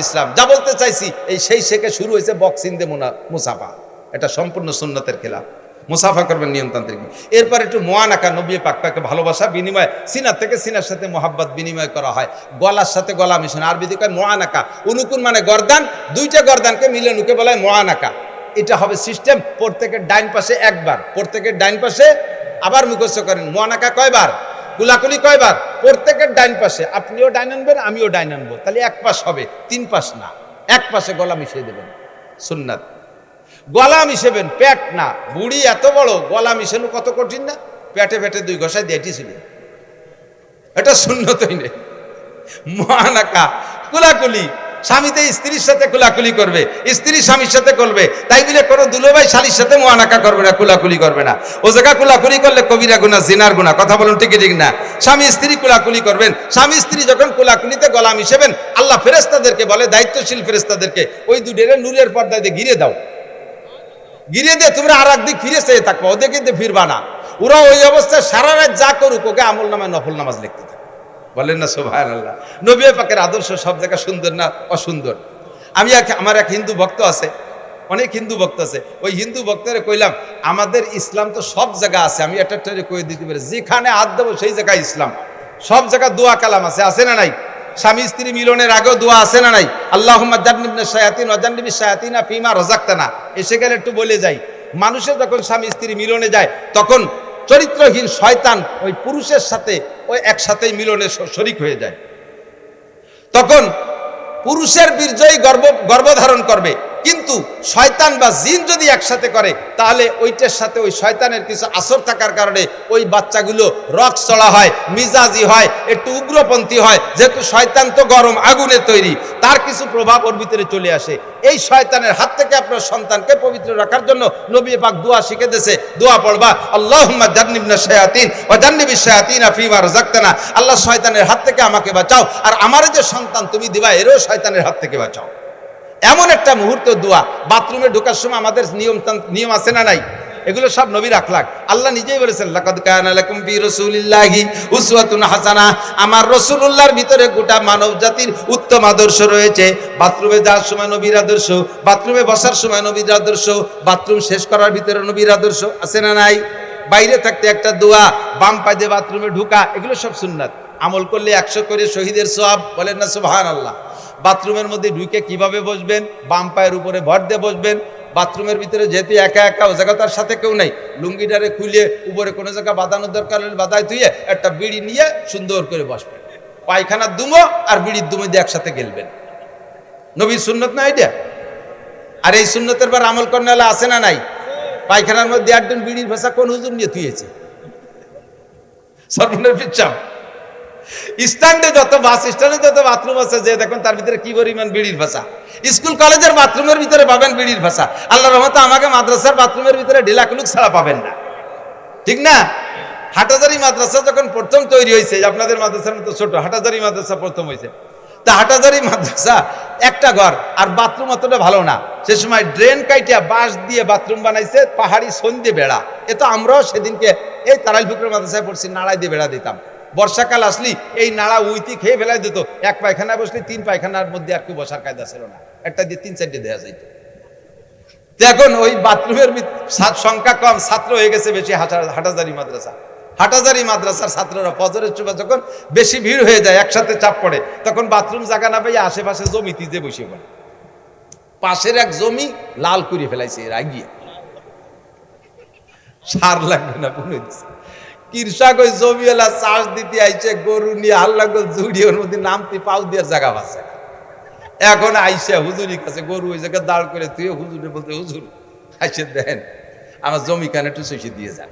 ইসলাম যা বলতে চাইছি, এই সেই শেখে শুরু হয়েছে বক্সিং দে মুসাফা। এটা সম্পূর্ণ সুন্নতের খেলাফ। মুসাফা করবেন নিয়মতান্ত্রিক। এরপর একটু মোয়ানাকা, নবী পাককে ভালোবাসা বিনিময়, সিনার থেকে সিনার সাথে মোহাব্বত বিনিময় করা হয়। গলার সাথে গলা মিশন, আরবিতে কয় মোয়ানাকা। উনুকুন মানে গর্দান, দুইটা গর্দানকে মিলে নুকে বলা হয় মোয়ানাকা। এটা হবে সিস্টেম। প্রত্যেকের ডাইন পাশে একবার, প্রত্যেকের ডাইন পাশে আবার মুখস্থ করেন। মোয়ানাকা কয়বার, কুলাকুলি কয়বার? প্রত্যেকের ডাইন পাশে। আপনিও ডাইন আনবেন, আমিও ডাইন আনবো, তাহলে এক পাশ হবে, 3 পাশ না। এক পাশে গলা মিশিয়ে দেবেন, সুন্নাত। গলা মিশাবেন, পেট না। বুড়ি এত বড়, গলা মিশানো কত কঠিন না? পেটে পেটে 2 ঘষায় দিয়েছিল, এটা সুন্নতই নেই। মোয়ানাকা কুলাকুলি, স্বামীতে স্ত্রীর সাথে কুলাকুলি করবে, স্ত্রী স্বামীর সাথে করবে। তাই বলে কোনো দুলোভাই শালীর সাথে মোয়ানাকা করবে না, কুলাকুলি করবে না। ও জায়গা কুলাকুলি করলে কবিরা গুনাহ, জিনার গুনাহ। কথা বলুন ঠিক ঠিক না? স্বামী স্ত্রী কুলাকুলি করবেন। স্বামী স্ত্রী যখন কুলাকুলিতে গলা মিশাবেন, আল্লাহ ফেরেশতাদেরকে বলে, দায়িত্বশীল ফেরেশতাদেরকে, ওই দুডেরে নূরের পর্দা দিয়ে ঘিরে দাও, ঘিরে দিয়ে তোমরা আর একদিক ফিরে চেয়ে থাকবো, ওদেরকে দিয়ে ফিরবা না। ওরা ওই অবস্থায় সারা রাত যা করুক, ওকে আমল নামায় নফল নামাজ লিখতে থাকে। বলেন না সুবহানাল্লাহ? নবী পাকের আদর্শ সব জায়গা সুন্দর না অসুন্দর? আমার এক হিন্দু ভক্ত আছে, অনেক হিন্দু ভক্ত আছে। ওই হিন্দু ভক্তরে কইলাম, আমাদের ইসলাম তো সব জায়গা আছে। আমি একটা কয়ে দিতে পারি, যেখানে হাত দেবো সেই জায়গায় ইসলাম। সব জায়গায় দোয়া কালাম আছে, আছে না নাই? স্বামী স্ত্রী মিলনের আগেও দোয়া আছে না নাই? আল্লাহুম্মা জান্নিবনা শায়াতিন ওয়া জান্নিবিশ শায়াতিনা ফিমা রাযাকতানা। এসে গেলে একটু বলে যাই, মানুষের যখন স্বামী স্ত্রী মিলনে যায়, তখন চরিত্রহীন শয়তান ওই পুরুষের সাথে ওই একসাথেই মিলনে শরিক হয়ে যায়। তখন পুরুষের বীর্যই গর্ভধারণ করবে, কিন্তু শয়তান বা জিন যদি একসাথে করে তাহলে ওইটার সাথে ওই শয়তানের কিছু আসর থাকার কারণে ওই বাচ্চাগুলো রক চড়া হয়, মিজাজি হয়, একটু উগ্রপন্থী হয়। যেহেতু শয়তান তো গরম আগুনে তৈরি, তার কিছু প্রভাব ওর ভিতরে চলে আসে। এই শয়তানের হাত থেকে আপনার সন্তানকে পবিত্র রাখার জন্য নবী পাক দোয়া শিখে দিয়েছে। দোয়া পড়বা, আল্লাহুম্মা জান্নিবনা শায়াতিন ওয়া জান্নিবিশ শায়াতিনা ফীমা রাযাকতানা। আল্লাহ শয়তানের হাত থেকে আমাকে বাঁচাও, আর আমার যে সন্তান তুমি দিবা এরও শয়তানের হাত থেকে বাঁচাও। এমন একটা মুহূর্ত দোয়া। বাথরুমে ঢোকার সময় আমাদের নিয়ম আছে না নাই? এগুলো সব নবীর আখলাক। আল্লাহ নিজেই বলেছেন, লাকাদ কানা লাকুম ফি রাসূলিল্লাহি উসওয়াতুন হাসানাহ। আমার রাসূলুল্লাহর ভিতরে গোটা মানব জাতির উত্তম আদর্শ রয়েছে। বাথরুমে যাওয়ার সময় নবীর আদর্শ, বাথরুমে বসার সময় নবীর আদর্শ, বাথরুম শেষ করার ভিতরে নবীর আদর্শ আছে না নাই? বাইরে থাকতে একটা দোয়া, বাম পায়ে দিয়ে বাথরুমে ঢোকা, এগুলো সব সুন্নাত। আমল করলে 100 করে শহীদের সওয়াব, বলেন না সুবহানাল্লাহ। বাথরুমের মধ্যে ঢুকে কিভাবে বসবেন? বাম পায়ের উপরে ভর দিয়ে বসবেন। বাথরুমের ভিতরে যেহেতু একা একা, ও জায়গা তার সাথে কেউ নাই, লুঙ্গিটারে খুলে উপরে কোনো জায়গা বাঁধানোর দরকার হলে বাঁধায় ধুয়ে একটা বিড়ি নিয়ে সুন্দর করে বসবেন। পায়খানার দুমো আর বিড়ির দুমো দিয়ে একসাথে গেলবেন। নবীর সুন্নত না এটা? আর এই সুন্নতের বার আমল করলে আছে না নাই? পায়খানার মধ্যে একজন বিড়ির ভাষা কোন হুজুর নিয়ে থুয়েছে? সর্বনের পিচ্ছাপ স্ট্যান্ডে যত বাস স্ট্যান্ডে যত বাথরুম আছে, যে দেখুন তার ভিতরে কি পরিমাণ বিড়ির ভাষা। স্কুল কলেজের বাথরুমের ভিতরে পাবেন বিড়ির ভাষা। আল্লাহর রহমতে আমাকে মাদ্রাসার বাথরুমের ভিতরে ঢিলাকুলুক ছাড়া পাবেন না, ঠিক না? হাটাজারি মাদ্রাসা যখন প্রথম তৈরি হয়েছে, আপনাদের মাদ্রাসার মতো ছোট হাটাজারি মাদ্রাসা প্রথম হয়েছে, তা হাটাজারি মাদ্রাসা একটা ঘর, আর বাথরুম অতটা ভালো না। সে সময় ড্রেন কাইটিয়া বাঁশ দিয়ে বাথরুম বানাইছে, পাহাড়ি সন্ধে বেড়া। এ তো আমরাও সেদিনকে এই তারাইল ফুকরের মাদ্রাসায় পড়ছি, নাড়াই দিয়ে বেড়া দিতাম। বর্ষাকাল আসলি এই নাড়া উইতি খেয়ে ফেলাই দিত। এক পায়খানায় বসলে 3 পায়খানার মধ্যে আর কি বসার কায়দা ছিল না, একটা দিয়ে 3-4টে দেওয়া যাইত। এখন ওই বাথরুমের সংখ্যা কম, ছাত্র হয়ে গেছে বেশি। হাটাজারি মাদ্রাসা, হাটাজারি মাদ্রাসার ছাত্ররা ফজরের সময় যখন বেশি ভিড় হয়ে যায়, একসাথে চাপ পড়ে, তখন বাথরুম জায়গা না পেয়ে আশেপাশে জমিতে যে বসে পড়ে। পাশের এক জমি লাল করে ফেলাইছে এরা গিয়ে, সার লাগবে না পুনে দিচ্ছে। কৃষক ওই জমিওয়ালা চাষ দিতে আইছে, গরু নিয়ে হাল্লা করে জুড়ি, ওর মধ্যে নামতে পাউ দেওয়ার জায়গা পাচ্ছে। এখন আইসে হুজুরের কাছে গরু ওই জায়গায় দাঁড় করে তুই হুজুরে বলতে, হুজুর আইসে দেন আমার জমি কানে একটু শৈশে দিয়ে যান।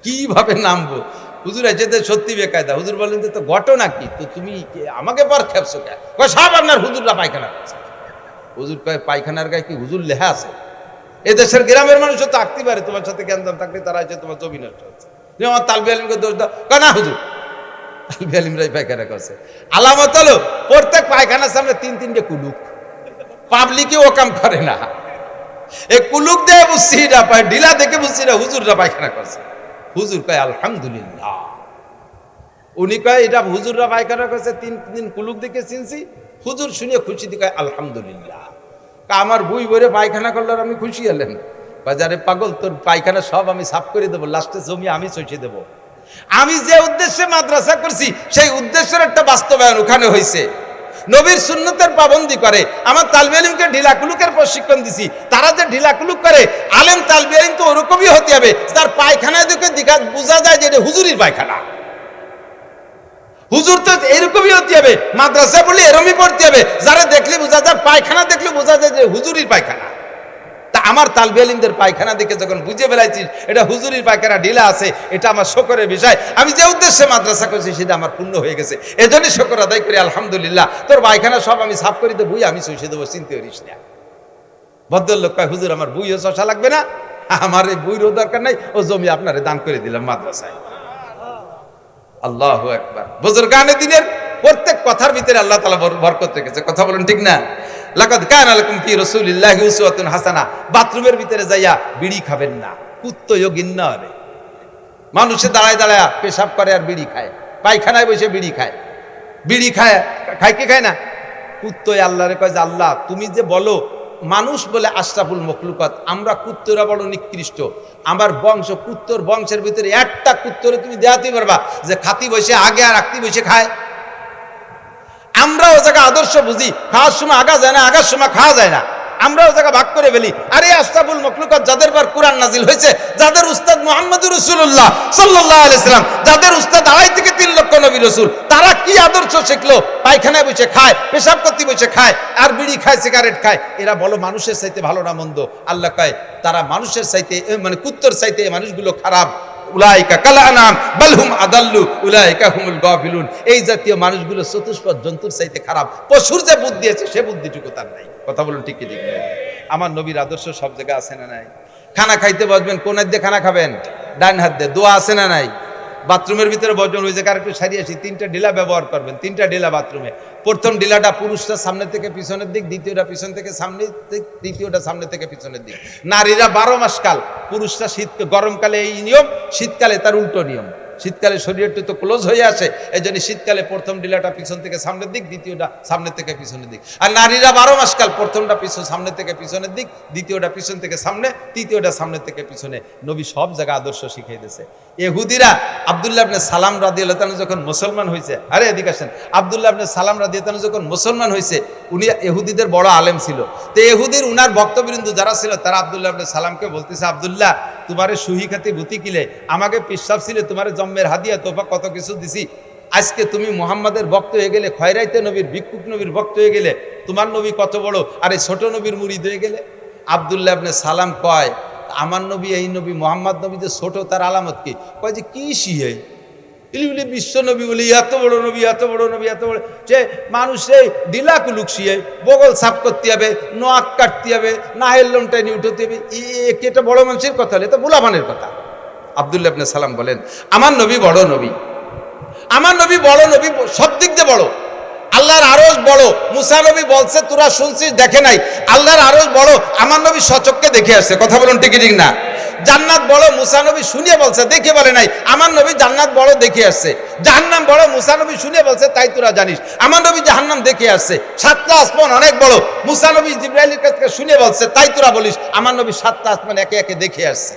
কিভাবে নামবো? হুজুর আইসে সত্যি বেকায়দা। হুজুর বলেন তো ঘটনা কি? তো তুমি আমাকে পর খেপছো কে? সব আপনার হুজুররা পায়খানা করছে। হুজুর পায়খানার গায়ে কি হুজুর লেখা আছে? এদেশের গ্রামের মানুষও তো আঁকতে পারে, তোমার সাথে জ্ঞান দাম থাকলে তারা আছে তোমার জমি নষ্ট হচ্ছে। আমার তালবি আলিমকে দোষ দাও, না হুজুর তালবি আলিমরাই পায়খানা করছে। আলামত হলো প্রত্যেক পায়খানার সামনে 3-3টে কুলুক। পাবলিকে ও কাম করে না, এই কুলুক দিয়ে বুঝছি না, পায় ঢিলা দেখে বুঝছি না হুজুররা পায়খানা করছে। হুজুর কয় আলহামদুলিল্লাহ। উনি কয় এটা হুজুররা পায়খানা করছে, 3 কুলুক দেখে চিনছি। হুজুর শুনে খুশি দিয়ে কয় আলহামদুলিল্লাহ। আমার বই ভরে পায়খানা করলে আমি খুশি হলেন। বাজারে পাগল, তোর পায়খানা সব আমি সাফ করে দেবো, লাস্টে জমি আমি চষে দেবো। আমি যে উদ্দেশ্যে মাদ্রাসা করছি সেই উদ্দেশ্যের একটা বাস্তবায়ন ওখানে হয়েছে। নবীর সুন্নতের পাবন্দি করে। আমার তালবি আলিমকে ঢিলাকুলুকের প্রশিক্ষণ দিছি, তারা যে ঢিলাকুলুক করে, আলেম তালবি আলিম তো ওরকমই হতে হবে, তার পায়খানায় দেখে বোঝা যায় যে এটা হুজুরির পায়খানা। হুজুর তো এরকমই হতে হবে, মাদ্রাসা পড়লে এরকমই পড়তে হবে, যারা দেখলে বোঝা যায়, পায়খানা দেখলে বোঝা যায় যে হুজুরির পায়খানা। তা আমার তালবি আলিমদের পায়খানা দেখে যখন বুঝে ফেলাইছিস এটা হুজুরির পায়খানা, ঢিলা আছে, এটা আমার শকরের বিষয়। আমি যে উদ্দেশ্যে মাদ্রাসা করছি সেটা আমার পূর্ণ হয়ে গেছে, এজন্যই শকর আদায় করি আলহামদুলিল্লাহ। তোর পায়খানা সব আমি সাফ করে দেবো, বুই আমি চষে দেবো, চিনতে পারিস না। ভদ্রলোক কয়, হুজুর আমার বুইও চষা লাগবে না, আমার এই বুইরও দরকার নাই, ও জমি আপনারে দান করে দিলাম মাদ্রাসায়। আল্লাহু আকবার। বুজুরগানে দিনের প্রত্যেক কথার ভিতরে আল্লাহ তাআলা বরকত রেখেছে। কথা বলেন ঠিক না? লাকাদ কানা লাকুম ফি রাসূলিল্লাহি উসওয়াতুন হাসানাহ। বাথরুমের ভিতরে যাইয়া বিড়ি খাবেন না, কুত্তয়ও ঘিন্না হবে। মানুষে দাঁড়ায় দাঁড়ায় পেশাব করে আর বিড়ি খায়, পায়খানায় বসে বিড়ি খায়। বিড়ি খায়, খায় কি খায় না? কুত্তয় আল্লাহরে কয় যে আল্লাহ তুমি যে বলো মানুষ বলে আশরাফুল মখলুকাত, আমরা কুত্তরা বড় নিকৃষ্ট। আমার বংশ, কুত্তর বংশের ভিতরে একটা কুত্তরে তুমি দেখাতে পারবা যে খাতি বসে আগে আর রাখতি বসে খায়? আমরা ও জায়গা আদর্শ বুঝি, খাওয়ার সময় আগা যায় না, আগার সময় খাওয়া যায় না। আমরাও জায়গা ভাগ করে ফেলি। আরে আশরাফুল মখলুকাত যাদের পর কোরআন নাজিল হয়েছে, যাদের উস্তাদ মুহাম্মদুর রাসূলুল্লাহ সাল্লাল্লাহু আলাইহি সাল্লাম, যাদের উস্তাদ 2.5 থেকে 3 লক্ষ নবী রাসূল, তারা কি আদর্শ শিখলো? পায়খানায় বসে খায়, পেশাব করতে বসে খায়, আর বিড়ি খায়, সিগারেট খায়। এরা বলো মানুষের চাইতে ভালো না মন্দ? আল্লাহ কয় তারা মানুষের চাইতে, মানে কুত্তর চাইতে এই মানুষগুলো খারাপ। উলাইকা কাল আনাম বাল হুম আদাল্লু উলাইকা হুমুল গাফিলুন। এই জাতীয় মানুষগুলো চতুষ্পদ জন্তুর চাইতে খারাপ। পশুর যে বুদ্ধি আছে সে বুদ্ধিটুকু তার নাই। কথা বলুন ঠিক কি ঠিক না? আমার নবীর আদর্শ সব জায়গায় আছে না নাই? খানা খাইতে বসবেন, কোন হাত দিয়ে খানা খাবেন? ডান হাত দিয়ে। দোয়া আছে না নাই? বাথরুমের ভিতরে বসবেন, ওই জায়গায় একটু সারিয়ে আসি, 3টা ডিলা ব্যবহার করবেন, 3টা ডিলা বাথরুমে। প্রথম ডিলাটা পুরুষটা সামনে থেকে পিছনের দিক, দ্বিতীয়টা পিছন থেকে সামনে দিক, তৃতীয়টা সামনে থেকে পিছনের দিক। নারীরা 12 মাস কাল, পুরুষরা শীত, গরমকালে এই নিয়ম, শীতকালে তার উল্টো নিয়ম। শীতকালে শরীরটা তো ক্লোজ হয়ে আসে, এই জন্য শীতকালে প্রথম ডিলাটা পিছন থেকে সামনের দিক, দ্বিতীয়টা সামনে থেকে পিছনের দিক। আর নারীরা 12 মাস কাল, প্রথমটা পিছন সামনে থেকে পিছনের দিক, দ্বিতীয়টা পিছন থেকে সামনে, তৃতীয়টা সামনে থেকে পিছনে। নবী সব জায়গায় আদর্শ শিখিয়ে দিয়েছে। ইহুদিরা আব্দুল্লাহ ইবনে সালাম রাদিয়াল্লাহু তাআলা যখন মুসলমান হয়েছে, আরে এদিকে আসেন, আব্দুল্লাহ ইবনে সালাম রাদিয়াল্লাহু তাআলা যখন মুসলমান হয়েছে, উনি ইহুদিদের বড় আলেম ছিল। তো ইহুদির উনার ভক্তবৃন্দ যারা ছিল, তারা আব্দুল্লাহ ইবনে সালামকে বলতেছে, আব্দুল্লাহ তোমারে সুহি খাতি ভূতি কিলে, আমাকে পিসাব ছিল, তোমারে জম্মের হাদিয়া তোফা কত কিছু দিছি, আজকে তুমি মুহাম্মাদের ভক্ত হয়ে গেলে, খয়রাইতে নবীর, ভিক্ষুক নবীর ভক্ত হয়ে গেলে, তোমার নবী কত বড়, আর এই ছোট নবীর মুরিদ হয়ে গেলে। আব্দুল্লাহ ইবনে সালাম কয়, আমার নবী, এই নবী মোহাম্মদ নবী যে ছোট, তার আলামত কি? কয় যে কি শিয়ে বলি বিশ্ব নবী বলি, এত বড় নবী, এত বড় নবী, এত বড়, সে মানুষের ডিলা কুলুক শিয়ে বগল সাফ করতে হবে, নোয়াক কাটতে হবে, নাহের লোমটাই নিয়ে উঠতে হবে। এটা বড় মানুষের কথা হলে তো বুলাবানের কথা। আব্দুল্লাহ ইবনে সালাম বলেন, আমার নবী বড় নবী, আমার নবী বড় নবী, সব দিক দিয়ে বড়। আল্লাহর আরশ বড়। মুসা নবী বলছে তোরা শুনছিস, দেখে নাই। আল্লাহর আরশ বড়, আমার নবী সচক্ষে দেখে আসছে। কথা বলুন ঠিক ঠিক না? জান্নাত বড়, মুসা নবী শুনিয়ে বলছে, দেখে বলে নাই। আমার নবী জান্নাত বড়, দেখে আসছে। জাহান্নাম বড়, মুসা নবী শুনিয়ে বলছে, তাই তোরা জানিস। আমার নবী জাহান্নাম দেখে আসছে। 7টা আসমান অনেক বড়, মুসা নবী জিবরাইলের কাছে শুনে বলছে, তাই তোরা বলিস। আমার নবী 7টা আসমান একে একে দেখে আসছে।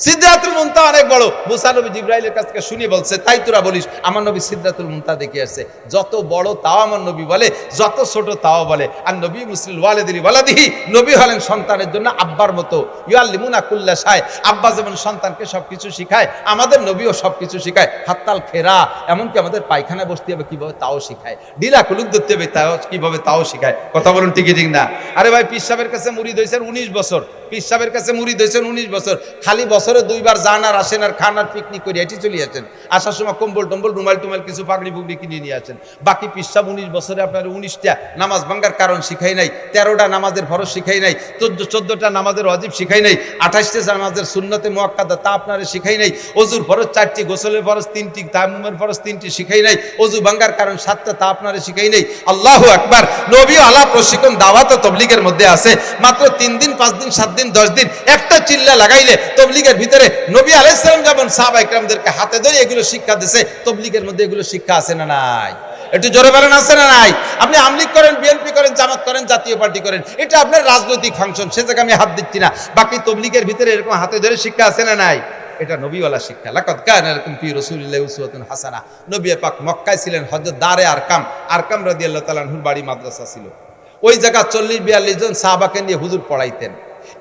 সিদরাতুল মুনতাহা অনেক বড়, মুসা নবী জিবরাইলের কাছ থেকে শুনে বলছে, তাই তোরা বলিস। আমার নবী সিদরাতুল মুনতাহা দেখে আসছে। যত বড় তাও আমার নবী বলে, যত ছোট তাও বলে। আর নবী মুসলিল ওয়ালিদিহি ওয়ালাদিহি, নবী হলেন সন্তানের জন্য আব্বার মতো। ইউআল্লিমুনা কুল্লা শাই, আব্বা যেমন সন্তানকে সবকিছু শিখায়, আমাদের নবীও সবকিছু শিখায়। হাত্তাল খেরা, এমনকি আমাদের পায়খানায় বসতে হবে কিভাবে তাও শিখায়, ডিলা কুলুক ধরতে হবে তাও কিভাবে তাও শিখায়। কথা বলুন ঠিকই ঠিক না? আরে ভাই, পীর সাহেবের কাছে মুরিদ হয়েছেন 19 বছর, পীর সাহেবের কাছে মুরিদ হয়েছেন 19 বছর, খালি বছরে 2 বার যান আর আসেন, আর খান আর পিকনিক করে এটি চলে আসেন। আসার সময় কম্বল টম্বল, রুমাল টুমাল, কিছু পাগড়ি পুগড়ি কিনে নিয়ে আসেন। বাকি পীর সাহেব 19 বছরে আপনার 19টা নামাজ ভাঙ্গার কারণ শিখাই নাই, 13টা নামাজের ফরজ শিখাই নাই, 14টা নামাজের ওয়াজিব শিখাই নাই, 28টা নামাজের সুন্নতে মুআক্কাদা তা আপনারে শিখাই নাই, ওযুর ফরজ 4টি, গোসলের ফরজ 3টি, তায়াম্মুমের ফরজ 3টি শিখাই নাই, ওযু ভাঙ্গার কারণ 7টা তা আপনারে শিখাই নাই। আল্লাহু আকবার। নবী আলা প্রশিক্ষণ দাওয়াত ও তাবলীগের মধ্যে আছে। মাত্র 3 দিন, 5 দিন, 7 দিন, 10 দিন একটা চিল্লা লাগাইলে তাবলীগের ভিতরে নবী আলাইহিস সালাম যেমন সাহাবায়ে কেরামদেরকে হাতে ধরে এগুলো শিক্ষা দিয়েছে, তাবলীগের মধ্যে এগুলো শিক্ষা আছে না নাই? একটু জোরে বলেন, আছে না নাই? আপনি আমলিগ করেন, বিএনপি করেন, জামাত করেন, জাতীয় পার্টি করেন, এটা আপনার রাজনৈতিক ফাংশন, সে জায়গায় আমি হাত দিচ্ছি না। বাকি তাবলীগের ভিতরে এরকম হাতে ধরে শিক্ষা আছে না নাই? এটা নবীওয়ালা শিক্ষা। লাকাদ কানা লাকুম ফি রাসূলিল্লাহি উসওয়াতুন হাসানাহ। নবী পাক মক্কায় ছিলেন, হযরত দারে আরকাম রাদিয়াল্লাহু তাআলা আনহুর বাড়ি মাদ্রাসা ছিল। ওই জায়গা 40-42 জন সাহাবাকে নিয়ে হুজুর পড়াইতেন।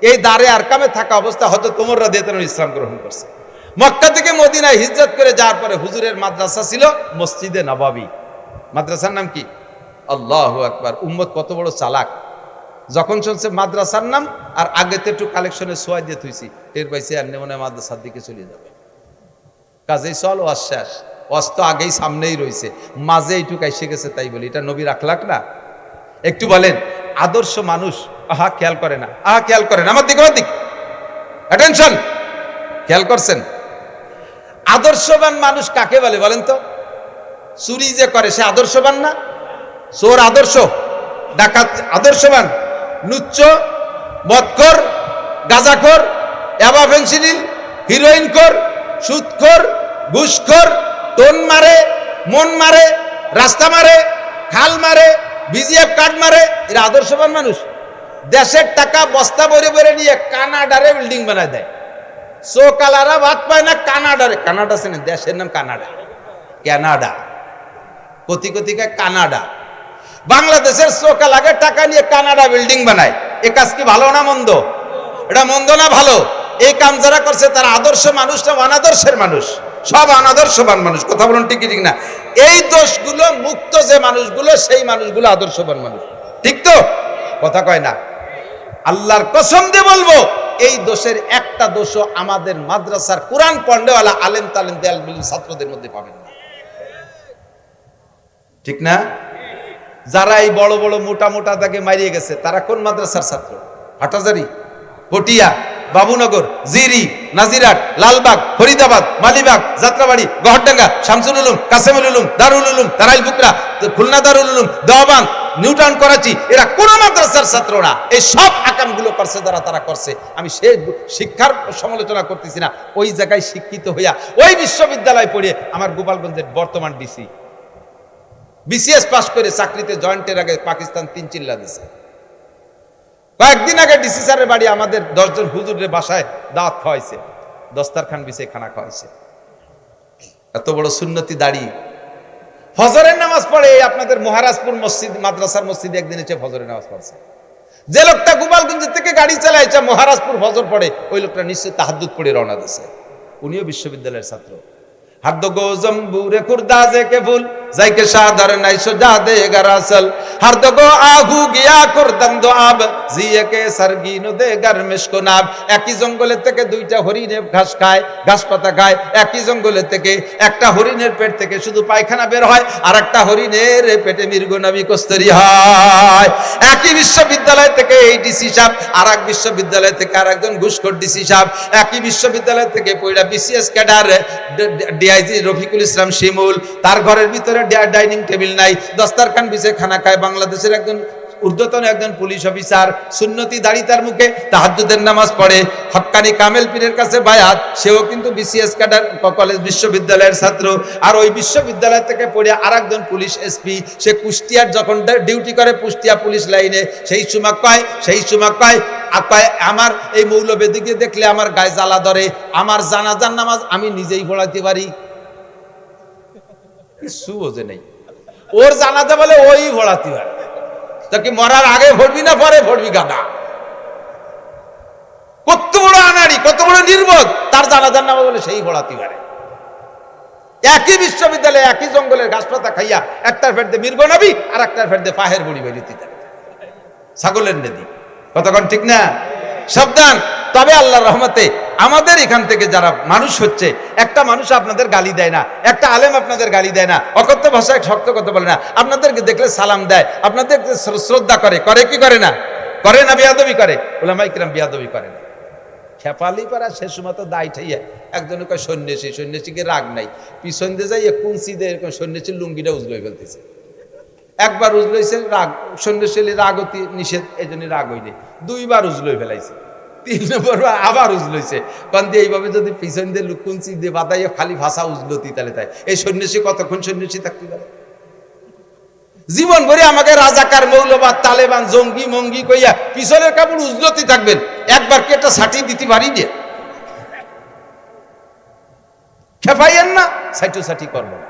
এই দারে আরকামে থাকা অবস্থা হযরত ওমর রাদিয়াল্লাহু তাআলা ইসলাম গ্রহণ করছে। মক্কা থেকে মদিনায় হিজরত করে যাওয়ার পরে হুজুরের মাদ্রাসা ছিল মসজিদে নববী। মাদ্রাসার নাম কি? আল্লাহু আকবার। উম্মত কত বড় চালাক! যখন শুনছে মাদ্রাসার নাম, আর আগেতে একটু কালেকশনে সোয়া দিয়ে থুইছি, টের পাইছে আর মনে মাদ্রাসার দিকে চলে যাবে। কাজেই চল ওয়াজ শেষ, ওয়াজ তো আগেই সামনেই রয়েছে, মাঝে এইটুকু এসে গেছে, তাই বলি এটা নবীর আখলাক না? একটু বলেন, আদর্শ মানুষ খেয়াল করে না, খেয়াল করেন আমার দিক, আমার দিক, অ্যাটেনশন, খেয়াল করছেন? আদর্শবান মানুষ কাকে বলে বলেন তো? চুরি যে করে সে আদর্শবান না? চোর আদর্শ, ডাকাত আদর্শবান, লুচ্চ, মদখোর, গাঁজাখোর, ইয়াবা ফেন্সিডিল, হিরোইনখোর, সুদখোর, ঘুষখোর, টোন মারে, মন মারে, রাস্তা মারে, খাল মারে, বিজিএফ কার্ড মারে, এরা আদর্শবান মানুষ? দেশের টাকা বস্তা ভরে ভরে নিয়ে কানাডারে বিল্ডিং বানায় দেয়। সোকালারা ভাত পায় না কানাডারে, কানাডা আছে না, দেশের নাম Canada, Canada, crore crore Canada. বাংলাদেশের চোখা লাগে টাকা নিয়ে কানাডা বিল্ডিং বানায়। এ কাজ কি ভালো না মন্দ? এটা মন্দ না ভালো? এই কাম যারা করছে তারা আদর্শ মানুষ না অনাদর্শের মানুষ? সব অনাদর্শবান মানুষ। কথা বলুন ঠিক ঠিক না? এই দোষগুলো মুক্ত যে মানুষগুলো, সেই মানুষগুলো আদর্শবান মানুষ। ঠিক তো? কথা কয় না? আল্লাহর কসম দিয়ে বলবো, এই দোষের একটা দোষও আমাদের মাদ্রাসার কোরআন পড়নেওয়ালা আলেম তালেম দেয়াল ছাত্রদের মধ্যে পাবেন না। ঠিক না? যারা এই বড় বড় মোটা মোটা দাগে মারিয়ে গেছে তারা কোন মাদ্রাসার ছাত্র? হাটাজারি, পটিয়া, বাবুনগর, জিরি, নাজিরাট, লালবাগ, ফরিদাবাদ, মালিবাগ, যাত্রাবাড়ি, গহরডাঙ্গা, শামসুল উলুম, কাসেমুল উলুম, দারুল উলুম, তারাইল বুকরা, খুলনা দারুল উলুম, দেওবান, নিউটাউন, করাচি, এরা কোন মাদ্রাসার ছাত্র না। এই সব আকামগুলো করছে যারা, তারা করছে। আমি সেই শিক্ষার সমালোচনা করতেছি না, ওই জায়গায় শিক্ষিত হইয়া ওই বিশ্ববিদ্যালয় পড়িয়ে আমার গোপালগঞ্জের বর্তমান ডিসি বিসিএস পাস করে চাকরিতে জয়েন্টের আগে পাকিস্তান 3 চিল্লা দিছে। কয়েকদিন আগে ডিসি স্যারের বাড়ি আমাদের 10 জন হুজুরের বাসায় দাওয়াত খাওয়াইছে, দস্তারখান বিছে খানা খাওয়াইছে। এত বড় সুন্নতি দাড়ি। ফজরের নামাজ পড়ে আপনাদের মহারাজপুর মসজিদ মাদ্রাসার মসজিদে একদিন এসে ফজরের নামাজ পড়ছে। যে লোকটা গোপালগঞ্জ থেকে গাড়ি চালায় মহারাজপুর ফজর পড়ে, ওই লোকটা নিশ্চয়ই তাহাজ্জুদ পড়ে রওনা দিয়েছে। উনিও বিশ্ববিদ্যালয়ের ছাত্র। হাদ্দ গো জম্বুরে খুরদাজে কে ফুল যাইকে সাদার নাই সোজা দে গরাসল হার্দ গো আগু গিয়া কুরদম দো আব জিয়ে কে সরগিনো দে গরমিশ কো নাব। একই জঙ্গলের থেকে দুইটা হরিণে ঘাস খায়, ঘাস পাতা খায়। একই জঙ্গলের থেকে একটা হরিণের পেট থেকে শুধু পায়খানা বের হয়, আর একটা হরিণের পেটে মৃগনাভি কস্তরি হয়। একই বিশ্ববিদ্যালয় থেকে এই ডিসি সাহেব, আর এক বিশ্ববিদ্যালয় থেকে আর একজন ঘুষখোর ডিসি সাহেব, একই বিশ্ববিদ্যালয় থেকে পয়লা BCS cadre DIG Rafiqul Islam শিমুল, তার ঘরের ভিতরে ডাইনিং টেবিল নাই, দস্তারখান বিছে খানা খায়। বাংলাদেশের একজন ঊর্ধ্বতন একজন পুলিশ অফিসার, সুন্নতি দাড়ি তার মুখে, তাহাজ্জুদের নামাজ পড়ে, হক্কানি কামেল পীরের কাছে বায়াত, সেও কিন্তু বিসিএস ক্যাডার কলেজ বিশ্ববিদ্যালয়ের ছাত্র। আর ওই বিশ্ববিদ্যালয় থেকে পড়ে আর একজন পুলিশ এসপি, সে কুষ্টিয়ার যখন ডিউটি করে কুষ্টিয়া পুলিশ লাইনে, সেই সময় কয় আমার এই মৌলবেদিকে দেখলে আমার গায়ে জ্বালা ধরে, আমার জানাজার নামাজ আমি নিজেই পড়াইতে পারি। কিছু বোঝে নেই, ওর জানাজা বলে ওই পড়াতে পারে। তা কি মরার আগে ভরবি না পরে ভরবি? গাদা! কত বড় আনাড়ি, কত বড় নির্বোধ! তার জানাজার নামাজ বলে সেই পড়াতে পারে। একই বিশ্ববিদ্যালয়ে একই জঙ্গলের গাছপাতা খাইয়া একটার ফেরদে মৃগনাভি আর একটার ফেরদে পাহের বুড়ি বেরিয়ে ছাগলের নেদি। কতক্ষণ ঠিক না? সাবধান। তবে আল্লাহর রহমতে আমাদের এখান থেকে যারা মানুষ হচ্ছে, একটা মানুষ আপনাদের গালি দেয় না, একটা আলেম আপনাদের গালি দেয় না, অকথ্য ভাষায় শক্ত কথা বলে না, আপনাদেরকে দেখলে সালাম দেয়, আপনাদেরকে শ্রদ্ধা করে কি করে না? করে না? বিয়াদবি করে? উলামায়ে কিরাম বিয়াদবি করে না। খেপালি পারা সে সময় তো দায় ঠাইয়া একজনে কয় সন্ন্যাসী, সন্ন্যাসীকে রাগ নাই, পিছন দিয়ে যাই কুঞ্চি দিয়ে এরকম সন্ন্যাসীর লুঙ্গিটা উজলই ফেলতেছে। একবার উজলইছে, রাগ সন্ন্যাসী রাগ অতি নিষেধ, এই জন্য রাগ হইনি। 2 বার উজলই ফেলাইছে, 3 নম্বর আবার উজলইছে। কারণ দিয়ে এইভাবে যদি পিছন দিয়ে লুকুঞ্চি দিয়ে বাতাইয়া খালি ভাষা উজলতি, তাহলে তাই এই সন্ন্যাসী কতক্ষণ সন্ন্যাসী থাকতে পারে? জীবন ভরে আমাকে রাজাকার, মৌলবাদ, তালেবান, জঙ্গি মঙ্গি কইয়া পিছনের কাপড় উজলতি থাকবেন, একবার কি একটা ছাটি দিতে পারি না? খেপাইয়েন না, ছাটি করবো না।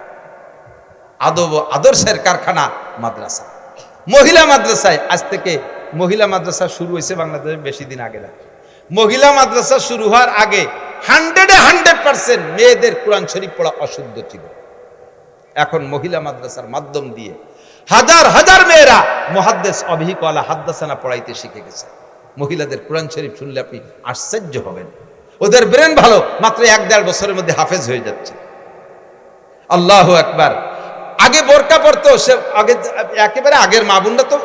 আদব আদর্শের কারখানা মাদ্রাসা। মহিলা মাদ্রাসায় আজ থেকে মহিলা মাদ্রাসা শুরু হয়েছে বাংলাদেশে বেশি দিন আগে না। মহিলা মাদ্রাসা শুরু হওয়ার আগে 100% মেয়েদের কোরআন শরীফ পড়া অশুদ্ধ ছিল। এখন মহিলা মাদ্রাসার মাধ্যম দিয়ে হাজার হাজার মেয়েরা মুহাদ্দিস অভিহিকওয়ালা হাদ্দাসানা পড়াইতে শিখে গেছে। মহিলাদের কোরআন শরীফ শুনলে আপনি আশ্চর্য হবেন, ওদের ব্রেন ভালো, মাত্র 1-1.5 বছরের মধ্যে হাফেজ হয়ে যাচ্ছে। আল্লাহু আকবার। আগে বোরকা পরতো, সে আগে একেবারে আগের মা বোনরা তো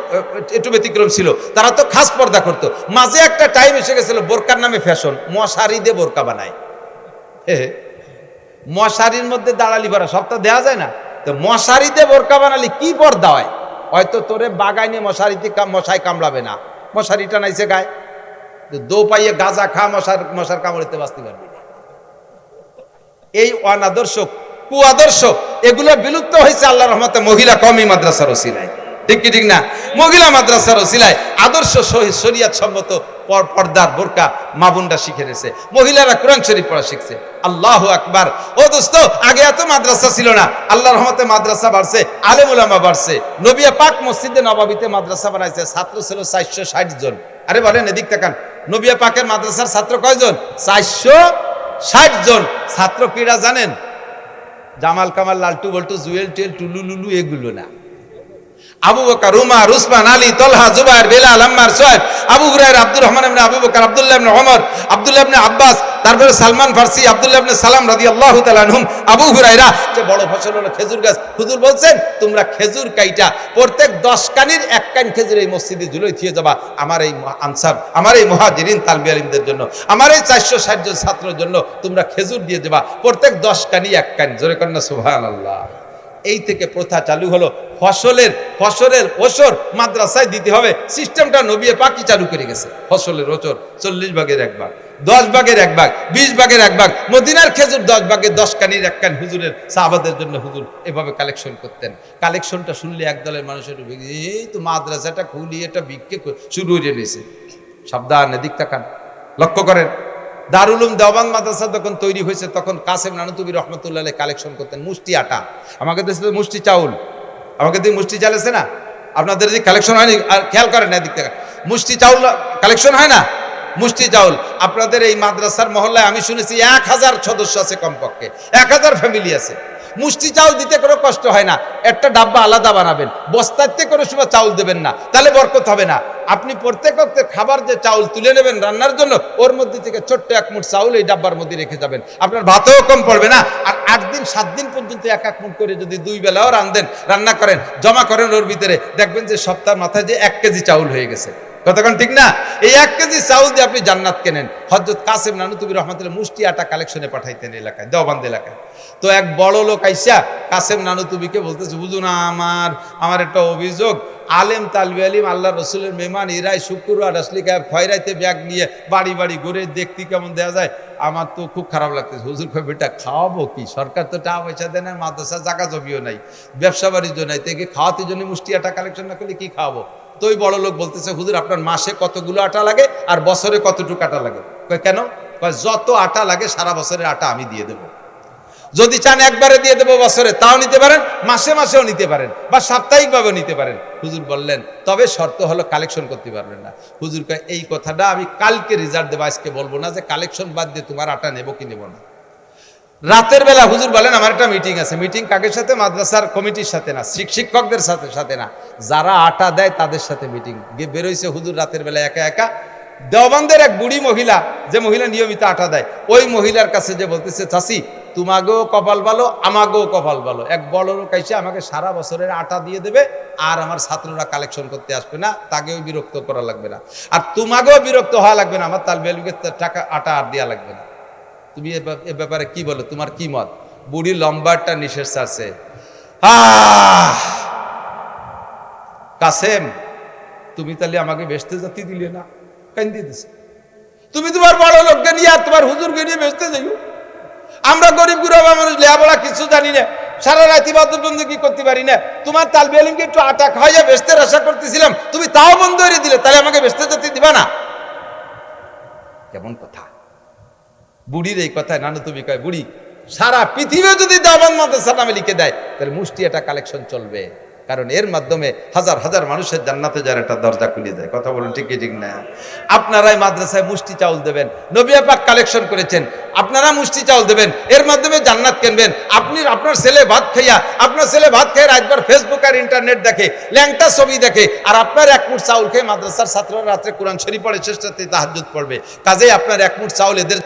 একটু ব্যতিক্রম ছিল, তারা তো খাস পর্দা করতো। মাঝে একটা টাইম এসে গেছিল বোরকার নামে ফ্যাশন, মশারি দিয়ে বোরকা বানায়। মশারির মধ্যে দাঁড়ালি ভরা সবটা দেওয়া যায় না, তো মশারি দিয়ে বোরকা বানালি কি পর্দা হয়? হয়তো তোরে বাগাই নিয়ে মশারিতে মশাই কামড়াবে না, মশারিটা নাইছে গায়ে, দো পাইয়ে গাঁজা খা, মশার কামড়িতে বাঁচতে পারবি না। এই অনাদর্শ কুআদর্শ এগুলো বিলুপ্ত হয়েছে আল্লাহর রহমতে মহিলা কওমি মাদ্রাসার ওসিলায়। ঠিক কি ঠিক না? মহিলা মাদ্রাসার ওসিলায় আদর্শ শরীয়ত সম্মত পর্দার বোরকা মা বোনরা শিখে নিয়েছে, মহিলারা কোরআন শরীফ পড়া শিখছে। আল্লাহু আকবার। ও দোস্ত, আগে এত মাদ্রাসা ছিল না, আল্লাহর রহমতে মাদ্রাসা বাড়ছে, আলেম ওলামা বাড়ছে। নবী পাক মসজিদে নববীতে মাদ্রাসা বানাইছে, ছাত্র ছিল 460 জন। আরে বলেন, এদিক তাকান, নবী পাকের মাদ্রাসার ছাত্র কয়জন? 460 জন। ছাত্র কিরা জানেন? জামাল কামাল, লালটু বল্টু, জুয়েল টেল, টুলু লুলু এগুলো না। আবু বকর, উমর, উসমান, আলী, তলহা, জুবায়ের, বেলাল, আম্মার, সুহাইব, আবু হুরায়রা, আব্দুর রহমান ইবনে আবু বকর, আব্দুল্লাহ ইবনে ওমর, আব্দুল্লাহ ইবনে আব্বাস, তারপরে সালমান ফারসি, আব্দুল্লাহ ইবনে সালাম রাদিয়াল্লাহু তাআলা আনহুম, আবু হুরায়রা। যে বড় ফসল হলো খেজুর গাছ। হুজুর বলছেন, তোমরা খেজুর কাইটা প্রত্যেক 10 কানির 1 কান খেজুর এই মসজিদে ঝুলাই থিয়ে যাবা, আমার এই আনসার, আমার এই মুহাজিরিন তালবি আলিমদের জন্য, আমার এই 460 জন ছাত্রের জন্য তোমরা খেজুর দিয়ে যাবা, প্রত্যেক 10 কানি 1 কান। জোরে কন্যা সুবহানাল্লাহ। এই থেকে প্রথা চালু হলো, ফসলের ওসর মাদ্রাসায় দিতে হবে। সিস্টেমটা নবী পাকই চালু করে গেছে। ফসলের ওসর 40 ভাগের 1 ভাগ, 10 ভাগের 1 ভাগ, 20 ভাগের 1 ভাগ। মদিনার খেজুর 10 ভাগের 10 কানির 1 কান হুজুরের সাহাবাদের জন্য হুজুর এভাবে কালেকশন করতেন। কালেকশনটা শুনলে একদলের মানুষের এই তো মাদ্রাসাটা খুলি এটা বিক্রি শুরু হয়ে নিয়েছে। সাবধান, এদিক তাকান, লক্ষ্য করেন। দারুল উলুম দেওবন্দ মাদ্রাসা যখন তৈরি হয়েছে তখন কাসেম নানুতুবি রহমতুল্লাহ আলাইহি কালেকশন করতেন মুষ্টি আটা। আমাকে দেশে মুষ্টি চাউল, আমাকে দিয়ে মুষ্টি চাল আছে না, আপনাদের যে কালেকশন হয়নি, আর খেয়াল করেন না, দিক থেকে মুষ্টি চাউল কালেকশন হয় না। মুষ্টি চাউল আপনাদের এই মাদ্রাসার মহল্লায় আমি শুনেছি 1000 সদস্য আছে, কমপক্ষে 1000 ফ্যামিলি আছে। মুষ্টি চাউল দিতে কোনো কষ্ট হয় না, একটা ডাব্বা আলাদা বানাবেন, বস্তাতে কোনো সময় চাউল দেবেন না, তাহলে বরকত হবে না। আপনি প্রত্যেক খাবার যে চাউল তুলে নেবেন রান্নার জন্য, ওর মধ্যে থেকে ছোট্ট 1 মুঠ চাউল এই ডাব্বার মধ্যে রেখে যাবেন, আপনার ভাতও কম পড়বে না। আর 8 দিন 7 দিন পর্যন্ত 1 মুঠ করে যদি 2 বেলাও রান্না করেন, জমা করেন ওর ভিতরে, দেখবেন যে সপ্তাহের মাথায় যে 1 কেজি চাউল হয়ে গেছে। কতক্ষণ ঠিক না? এই 1 কেজি চাউল দিয়ে আপনি জান্নাত কেনেন। হযরত কাসেম নানুতুবি রহমাতুল্লাহ মুষ্টি আটা কালেকশনে পাঠাইতেন এলাকায়, দেওবন্দ এলাকায়। তো এক বড় লোক আইসা কাসেম নানুতুবিকে বলতেছে, হুজুর আমার একটা অভিযোগ, আলেম তালবি আলিম আল্লাহ রসুলের মেহমান এরাই শুক্রবার আসলে খয়রাইতে ব্যাগ নিয়ে বাড়ি বাড়ি ঘুরে দেখতে কেমন দেওয়া যায়, আমার তো খুব খারাপ লাগতেছে। হুজুর কয়, বেটা খাওয়াবো কি, সরকার তো টাকা পয়সা দেয় না, মাদ্রাসা জায়গা জমিও নাই, ব্যবসা বাণিজ্য নাই, থেকে খাওয়াতে জন্য মুষ্টি আটা কালেকশন না করলে কি খাওয়াবো? তো ওই বড় লোক বলতেছে, হুজুর আপনার মাসে কতগুলো আটা লাগে আর বছরে কতটুকু আটা লাগে? কয় কেন? কয় যত আটা লাগে সারা বছরের আটা আমি দিয়ে দেবো, যদি চান একবারে দিয়ে দেবো বছরে, তাও নিতে পারেন, মাসে মাসেও নিতে পারেন, বা সাপ্তাহিকভাবেও নিতে পারেন। হুজুর বললেন, তবে শর্ত হলো কালেকশন করতে পারবেন না। হুজুর কয়, এই কথাটা আমি কালকে রিজার্ভ দেবো, আজকে বলবো না যে কালেকশন বাদ দিয়ে তোমার আটা নেবো কি নেবো না। রাতের বেলা হুজুর বলেন, আমার একটা মিটিং আছে। মিটিং কাকের সাথে? মাদ্রাসার কমিটির সাথে না, শিক্ষকদের সাথে না, যারা আটা দেয় তাদের সাথে মিটিং। বেরোইছে হুজুর রাতের বেলা একা একা। দেওবন্দের এক বুড়ি মহিলা, যে মহিলা নিয়মিত আটা দেয়, ওই মহিলার কাছে যে বলতেছে, চাচি তোমাকেও কপাল ভালো, আমাকেও কপাল ভালো, এক বড় লোক এসে আমাকে সারা বছরের আটা দিয়ে দেবে, আর আমার ছাত্ররা কালেকশন করতে আসবে না, তাকেও বিরক্ত করা লাগবে না, আর তোমাকেও বিরক্ত হওয়া লাগবে না, আমার তালবি আলিমকে টাকা আটা আর দেওয়া লাগবে না। তুমি এ ব্যাপারে কি বলো, তোমার কি মত? বুড়ি লম্বারটা নিঃশ্বাস ছাড়ছে। কাসেম, তুমি তাহলে আমাকে বেচতে যেতে দিলে না, কান্দি দিছে। তুমি তোমার বড় লোককে নিয়ে আর তোমার হুজুরকে নিয়ে বেচতে যাইও, আমরা গরিব গুরবা মানুষ, লেখাপড়া কিছু জানি না, সারা রাত ইবাদত বন্দেগি করতে পারি না, তোমার তালবি আলিমকে একটু আটা খাওয়াইয়া বেচতে আশা করতেছিলাম, তুমি তাও বন্ধ করে দিলে, তাহলে আমাকে বেচতে যেতে দিবা না? কেমন কথা! বুড়ির এই কথায় নানুতুবি কয়, বুড়ি সারা পৃথিবী যদি দেওবন্দ মাদ্রাসা নামে লিখে দেয়, তাহলে মুষ্টি এটা কালেকশন চলবে, কারণ এর মাধ্যমে হাজার হাজার মানুষের জান্নাতে যার একটা দরজা খুলে যায়। কথা বলুন ঠিক ঠিক না? আপনারাই মাদ্রাসায় মুষ্টি চাউল দেবেন, নবী পাক কালেকশন করেছেন, আপনারা মুষ্টি চাউল দেবেন, এর মাধ্যমে জান্নাত কিনবেন। আপনার ছেলে ভাত খেয়ে রাতভর ফেসবুক আর ইন্টারনেট দেখে, ল্যাংটা ছবি দেখে, আর আপনার 1 মুঠ চাউল খেয়ে মাদ্রাসার ছাত্ররা রাত্রে কোরআন শরীফ পড়ে, শেষ রাতে তাহাজ্জুদ পড়বে। কাজেই আপনার 1 মুঠ চাউল এদের